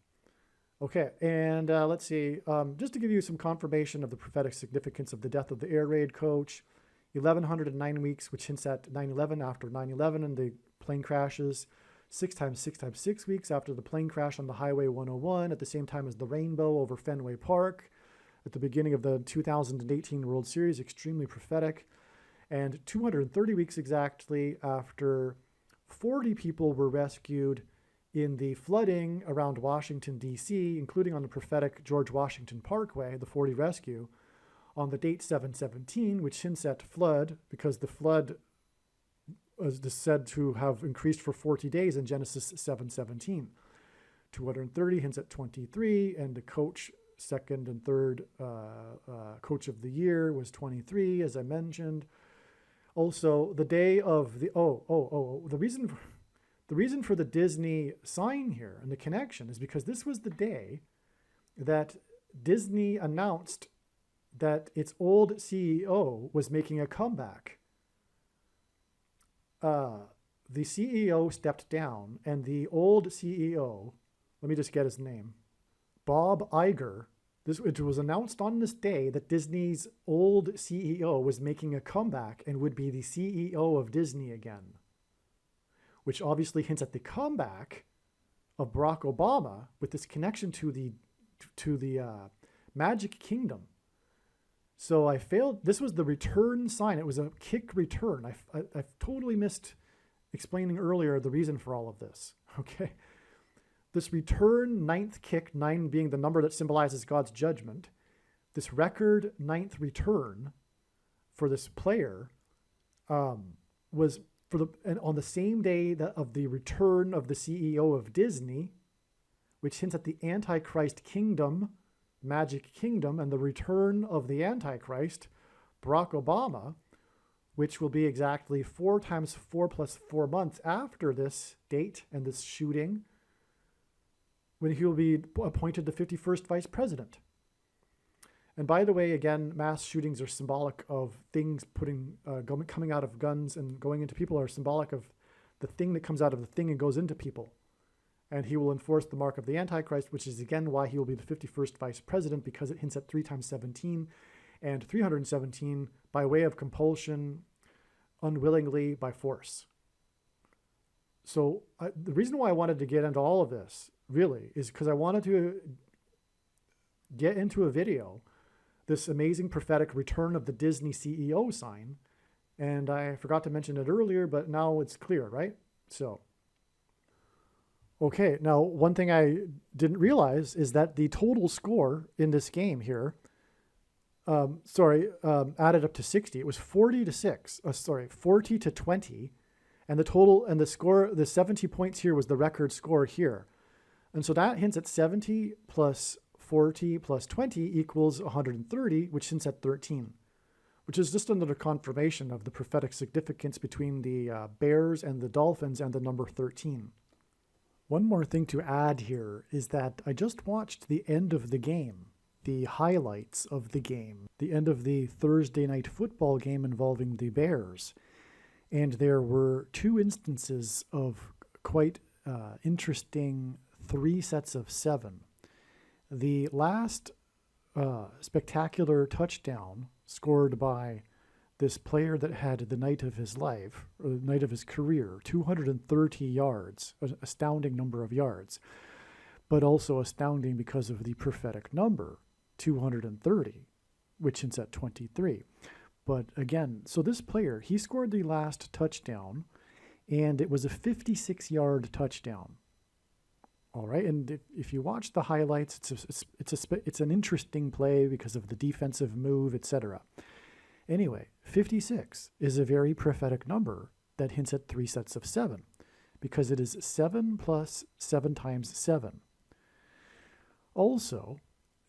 Okay, and let's see, just to give you some confirmation of the prophetic significance of the death of the air raid coach, 1,109 weeks, which hints at 9/11, after 9/11 and the plane crashes, 6 times 6 times 6 weeks after the plane crash on the Highway 101, at the same time as the rainbow over Fenway Park, at the beginning of the 2018 World Series, extremely prophetic, and 230 weeks exactly after 40 people were rescued in the flooding around Washington, D.C., including on the prophetic George Washington Parkway, the 40 rescue, on the date 7/17, which hints at flood, because the flood was said to have increased for 40 days in Genesis 7:17. 230 hints at 23, and the coach, second and third coach of the year, was 23, as I mentioned. Also, the day of the the reason for the Disney sign here and the connection is because this was the day that Disney announced that its old CEO was making a comeback. The CEO stepped down, and the old CEO, let me just get his name, Bob Iger. It was announced on this day that Disney's old CEO was making a comeback and would be the CEO of Disney again, which obviously hints at the comeback of Barack Obama with this connection to the Magic Kingdom. So I failed. This was the return sign. It was a kick return. I totally missed explaining earlier the reason for all of this. Okay. This return ninth kick, 9 being the number that symbolizes God's judgment, this record ninth return for this player was on the same day of the return of the CEO of Disney, which hints at the Antichrist kingdom, Magic Kingdom, and the return of the Antichrist, Barack Obama, which will be exactly 4 times 4 plus 4 months after this date and this shooting, when he will be appointed the 51st vice president. And by the way, again, mass shootings are symbolic of things coming out of guns and going into people, are symbolic of the thing that comes out of the thing and goes into people. And he will enforce the mark of the Antichrist, which is again why he will be the 51st vice president, because it hints at 3 times 17 and 317 by way of compulsion, unwillingly, by force. So the reason why I wanted to get into all of this really is because I wanted to get into a video, this amazing prophetic return of the Disney CEO sign. And I forgot to mention it earlier, but now it's clear, right? So, okay. Now, one thing I didn't realize is that the total score in this game here, added up to 60. It was 40 to 20. And the total and the score, the 70 points here was the record score here. And so that hints at 70 plus 40 plus 20 equals 130, which hints at 13, which is just another confirmation of the prophetic significance between the Bears and the Dolphins and the number 13. One more thing to add here is that I just watched the end of the game, the highlights of the game, the end of the Thursday night football game involving the Bears. And there were 2 instances of quite interesting 3 sets of 7. The last spectacular touchdown scored by this player that had the night of his life, or the night of his career, 230 yards, an astounding number of yards, but also astounding because of the prophetic number, 230, which hints at 23. But again, so this player, he scored the last touchdown, and it was a 56-yard touchdown. All right, and if you watch the highlights, it's an interesting play because of the defensive move, etc. Anyway, 56 is a very prophetic number that hints at 3 sets of 7 because it is 7 plus 7 times 7. Also,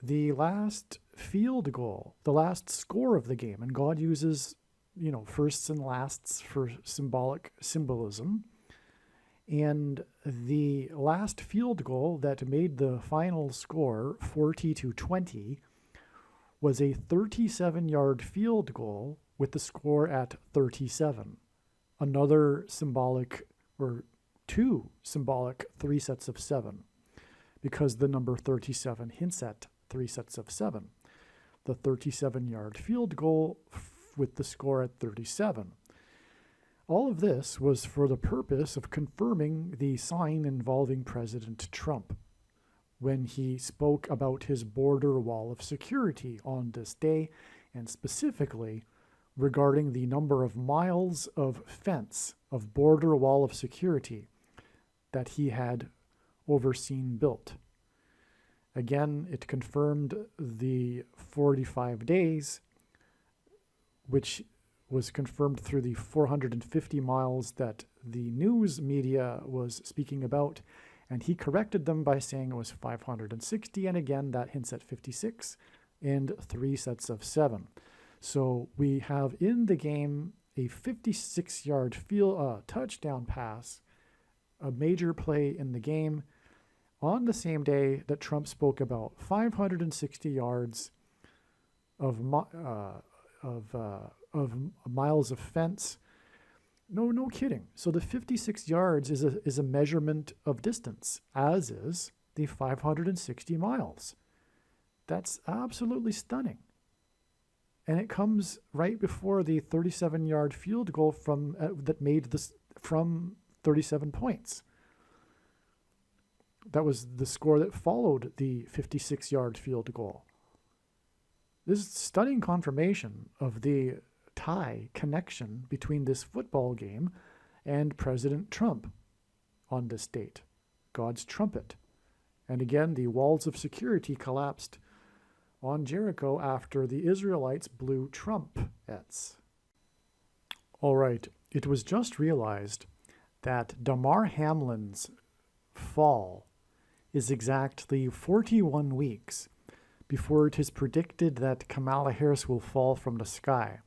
the last field goal, the last score of the game, and God uses, firsts and lasts for symbolism. And the last field goal that made the final score 40-20 was a 37-yard field goal with the score at 37. Another symbolic, or 2 symbolic 3 sets of 7, because the number 37 hints at 3 sets of 7. The 37-yard field goal with the score at 37. All of this was for the purpose of confirming the sign involving President Trump when he spoke about his border wall of security on this day, and specifically regarding the number of miles of fence, of border wall of security that he had overseen built. Again, it confirmed the 45 days, which was confirmed through the 450 miles that the news media was speaking about, and he corrected them by saying it was 560, and again, that hints at 56 and 3 sets of 7. So we have in the game a 56-yard touchdown pass, a major play in the game, on the same day that Trump spoke about 560 yards of miles of fence. No kidding. So the 56 yards is a measurement of distance, as is the 560 miles. That's absolutely stunning. And it comes right before the 37-yard field goal that made this from 37 points. That was the score that followed the 56-yard field goal. This is stunning confirmation of the tie connection between this football game and President Trump on this date, God's trumpet. And again, the walls of security collapsed on Jericho after the Israelites blew trumpets. All right, it was just realized that Damar Hamlin's fall is exactly 41 weeks before it is predicted that Kamala Harris will fall from the sky.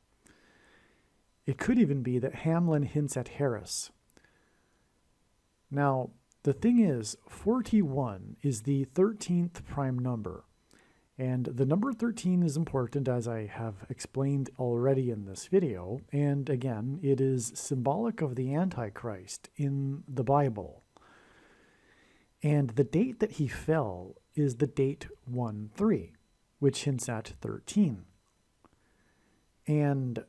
It could even be that Hamlin hints at Harris. Now, the thing is, 41 is the 13th prime number. And the number 13 is important, as I have explained already in this video. And again, it is symbolic of the Antichrist in the Bible. And the date that he fell is the date 1-3, which hints at 13. And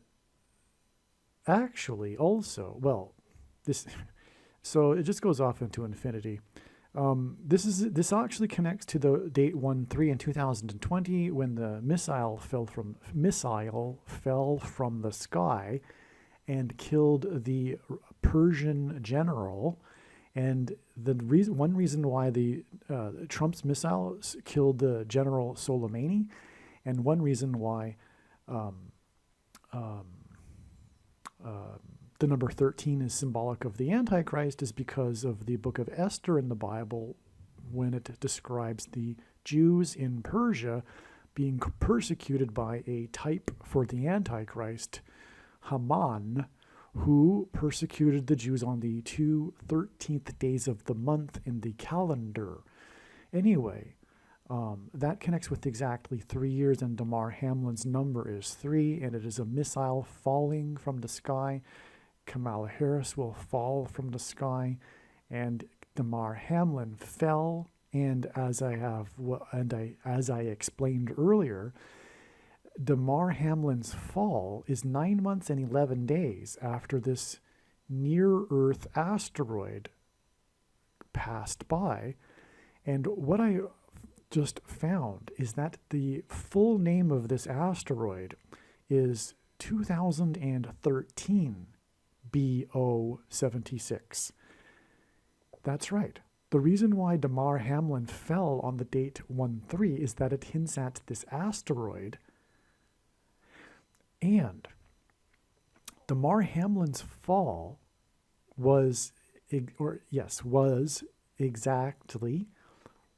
actually also, so it just goes off into infinity. This actually connects to the date 1-3 in 2020 when the missile fell from the sky and killed the Persian general. And one reason why Trump's missiles killed the General Soleimani, and one reason why the number 13 is symbolic of the Antichrist is because of the book of Esther in the Bible, when it describes the Jews in Persia being persecuted by a type for the Antichrist, Haman, who persecuted the Jews on the 13th days of the month in the calendar. Anyway, that connects with exactly 3 years, and Damar Hamlin's number is 3, and it is a missile falling from the sky. Kamala Harris will fall from the sky, and Damar Hamlin fell, and as I explained earlier, Damar Hamlin's fall is 9 months and 11 days after this near-Earth asteroid passed by. And what I just found is that the full name of this asteroid is 2013 BO76. That's right. The reason why Damar Hamlin fell on the date 1-3 is that it hints at this asteroid. And Damar Hamlin's fall was exactly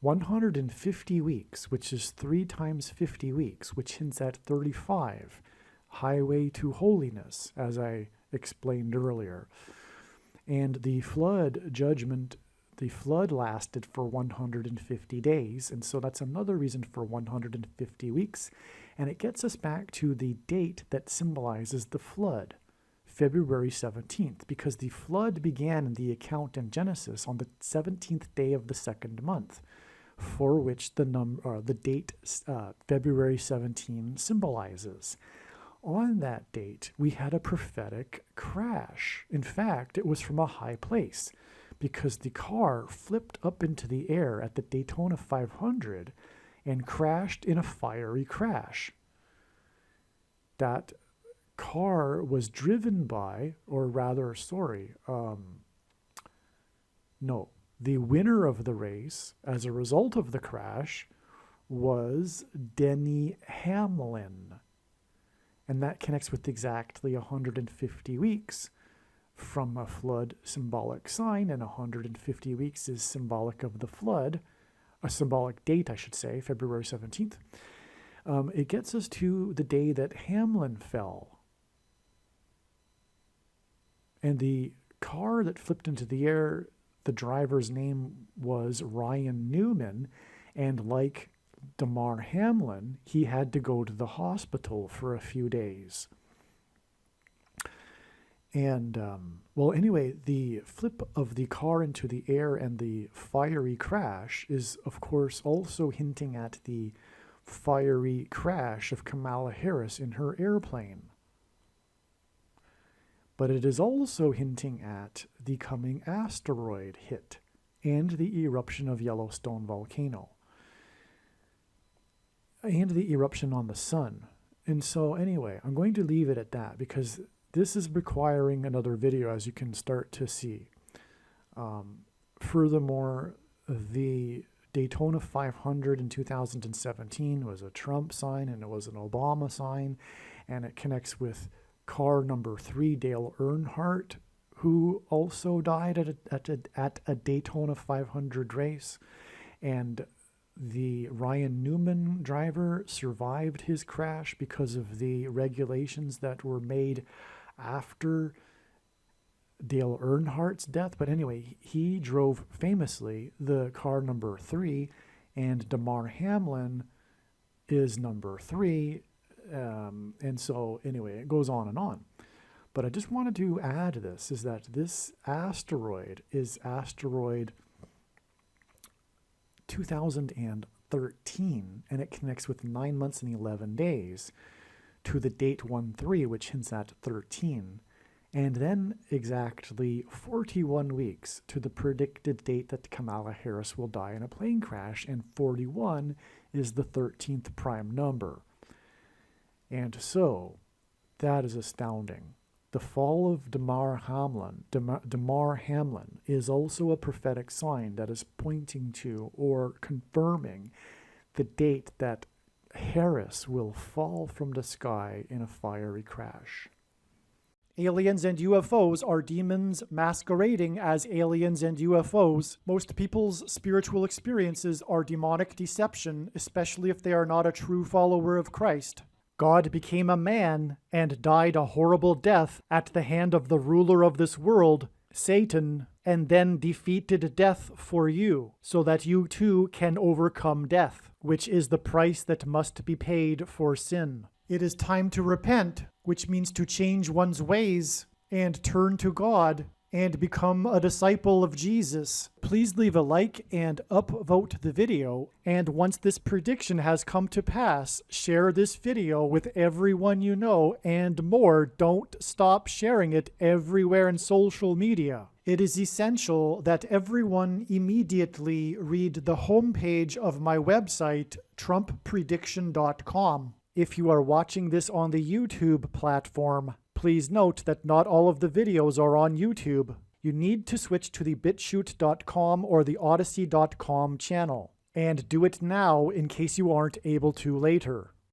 150 weeks, which is 3 times 50 weeks, which hints at 35, highway to holiness, as I explained earlier. And the flood judgment, the flood lasted for 150 days, and so that's another reason for 150 weeks. And it gets us back to the date that symbolizes the flood, February 17th, because the flood began in the account in Genesis on the 17th day of the second month, for which the date February 17 symbolizes. On that date, we had a prophetic crash. In fact, it was from a high place, because the car flipped up into the air at the Daytona 500 and crashed in a fiery crash. That car was driven by, the winner of the race as a result of the crash was Denny Hamlin. And that connects with exactly 150 weeks from a flood symbolic sign, and 150 weeks is symbolic of the flood, a symbolic date, I should say, February 17th. It gets us to the day that Hamlin fell. And the car that flipped into the air, the driver's name was Ryan Newman, and like Damar Hamlin, he had to go to the hospital for a few days. And, anyway, the flip of the car into the air and the fiery crash is, of course, also hinting at the fiery crash of Kamala Harris in her airplane. But it is also hinting at the coming asteroid hit and the eruption of Yellowstone volcano and the eruption on the sun. And so anyway, I'm going to leave it at that because this is requiring another video, as you can start to see. Furthermore, the Daytona 500 in 2017 was a Trump sign and it was an Obama sign, and it connects with car number 3, Dale Earnhardt, who also died at a Daytona 500 race. And the Ryan Newman driver survived his crash because of the regulations that were made after Dale Earnhardt's death. But anyway, he drove famously the car number 3, and Damar Hamlin is number 3. And so anyway, it goes on and on. But I just wanted to add this, is that this asteroid is asteroid 2013, and it connects with 9 months and 11 days to the date 1-3, which hints at 13, and then exactly 41 weeks to the predicted date that Kamala Harris will die in a plane crash, and 41 is the 13th prime number. And so, that is astounding. The fall of Damar Hamlin is also a prophetic sign that is pointing to or confirming the date that Harris will fall from the sky in a fiery crash. Aliens and UFOs are demons masquerading as aliens and UFOs. Most people's spiritual experiences are demonic deception, especially if they are not a true follower of Christ. God became a man and died a horrible death at the hand of the ruler of this world, Satan, and then defeated death for you, so that you too can overcome death, which is the price that must be paid for sin. It is time to repent, which means to change one's ways and turn to God and become a disciple of Jesus. Please leave a like and upvote the video, and once this prediction has come to pass, share this video with everyone you know, and more, don't stop sharing it everywhere in social media. It is essential that everyone immediately read the homepage of my website, TrumpPrediction.com. If you are watching this on the YouTube platform, please note that not all of the videos are on YouTube. you need to switch to the BitChute.com or the Odyssey.com channel. And do it now in case you aren't able to later.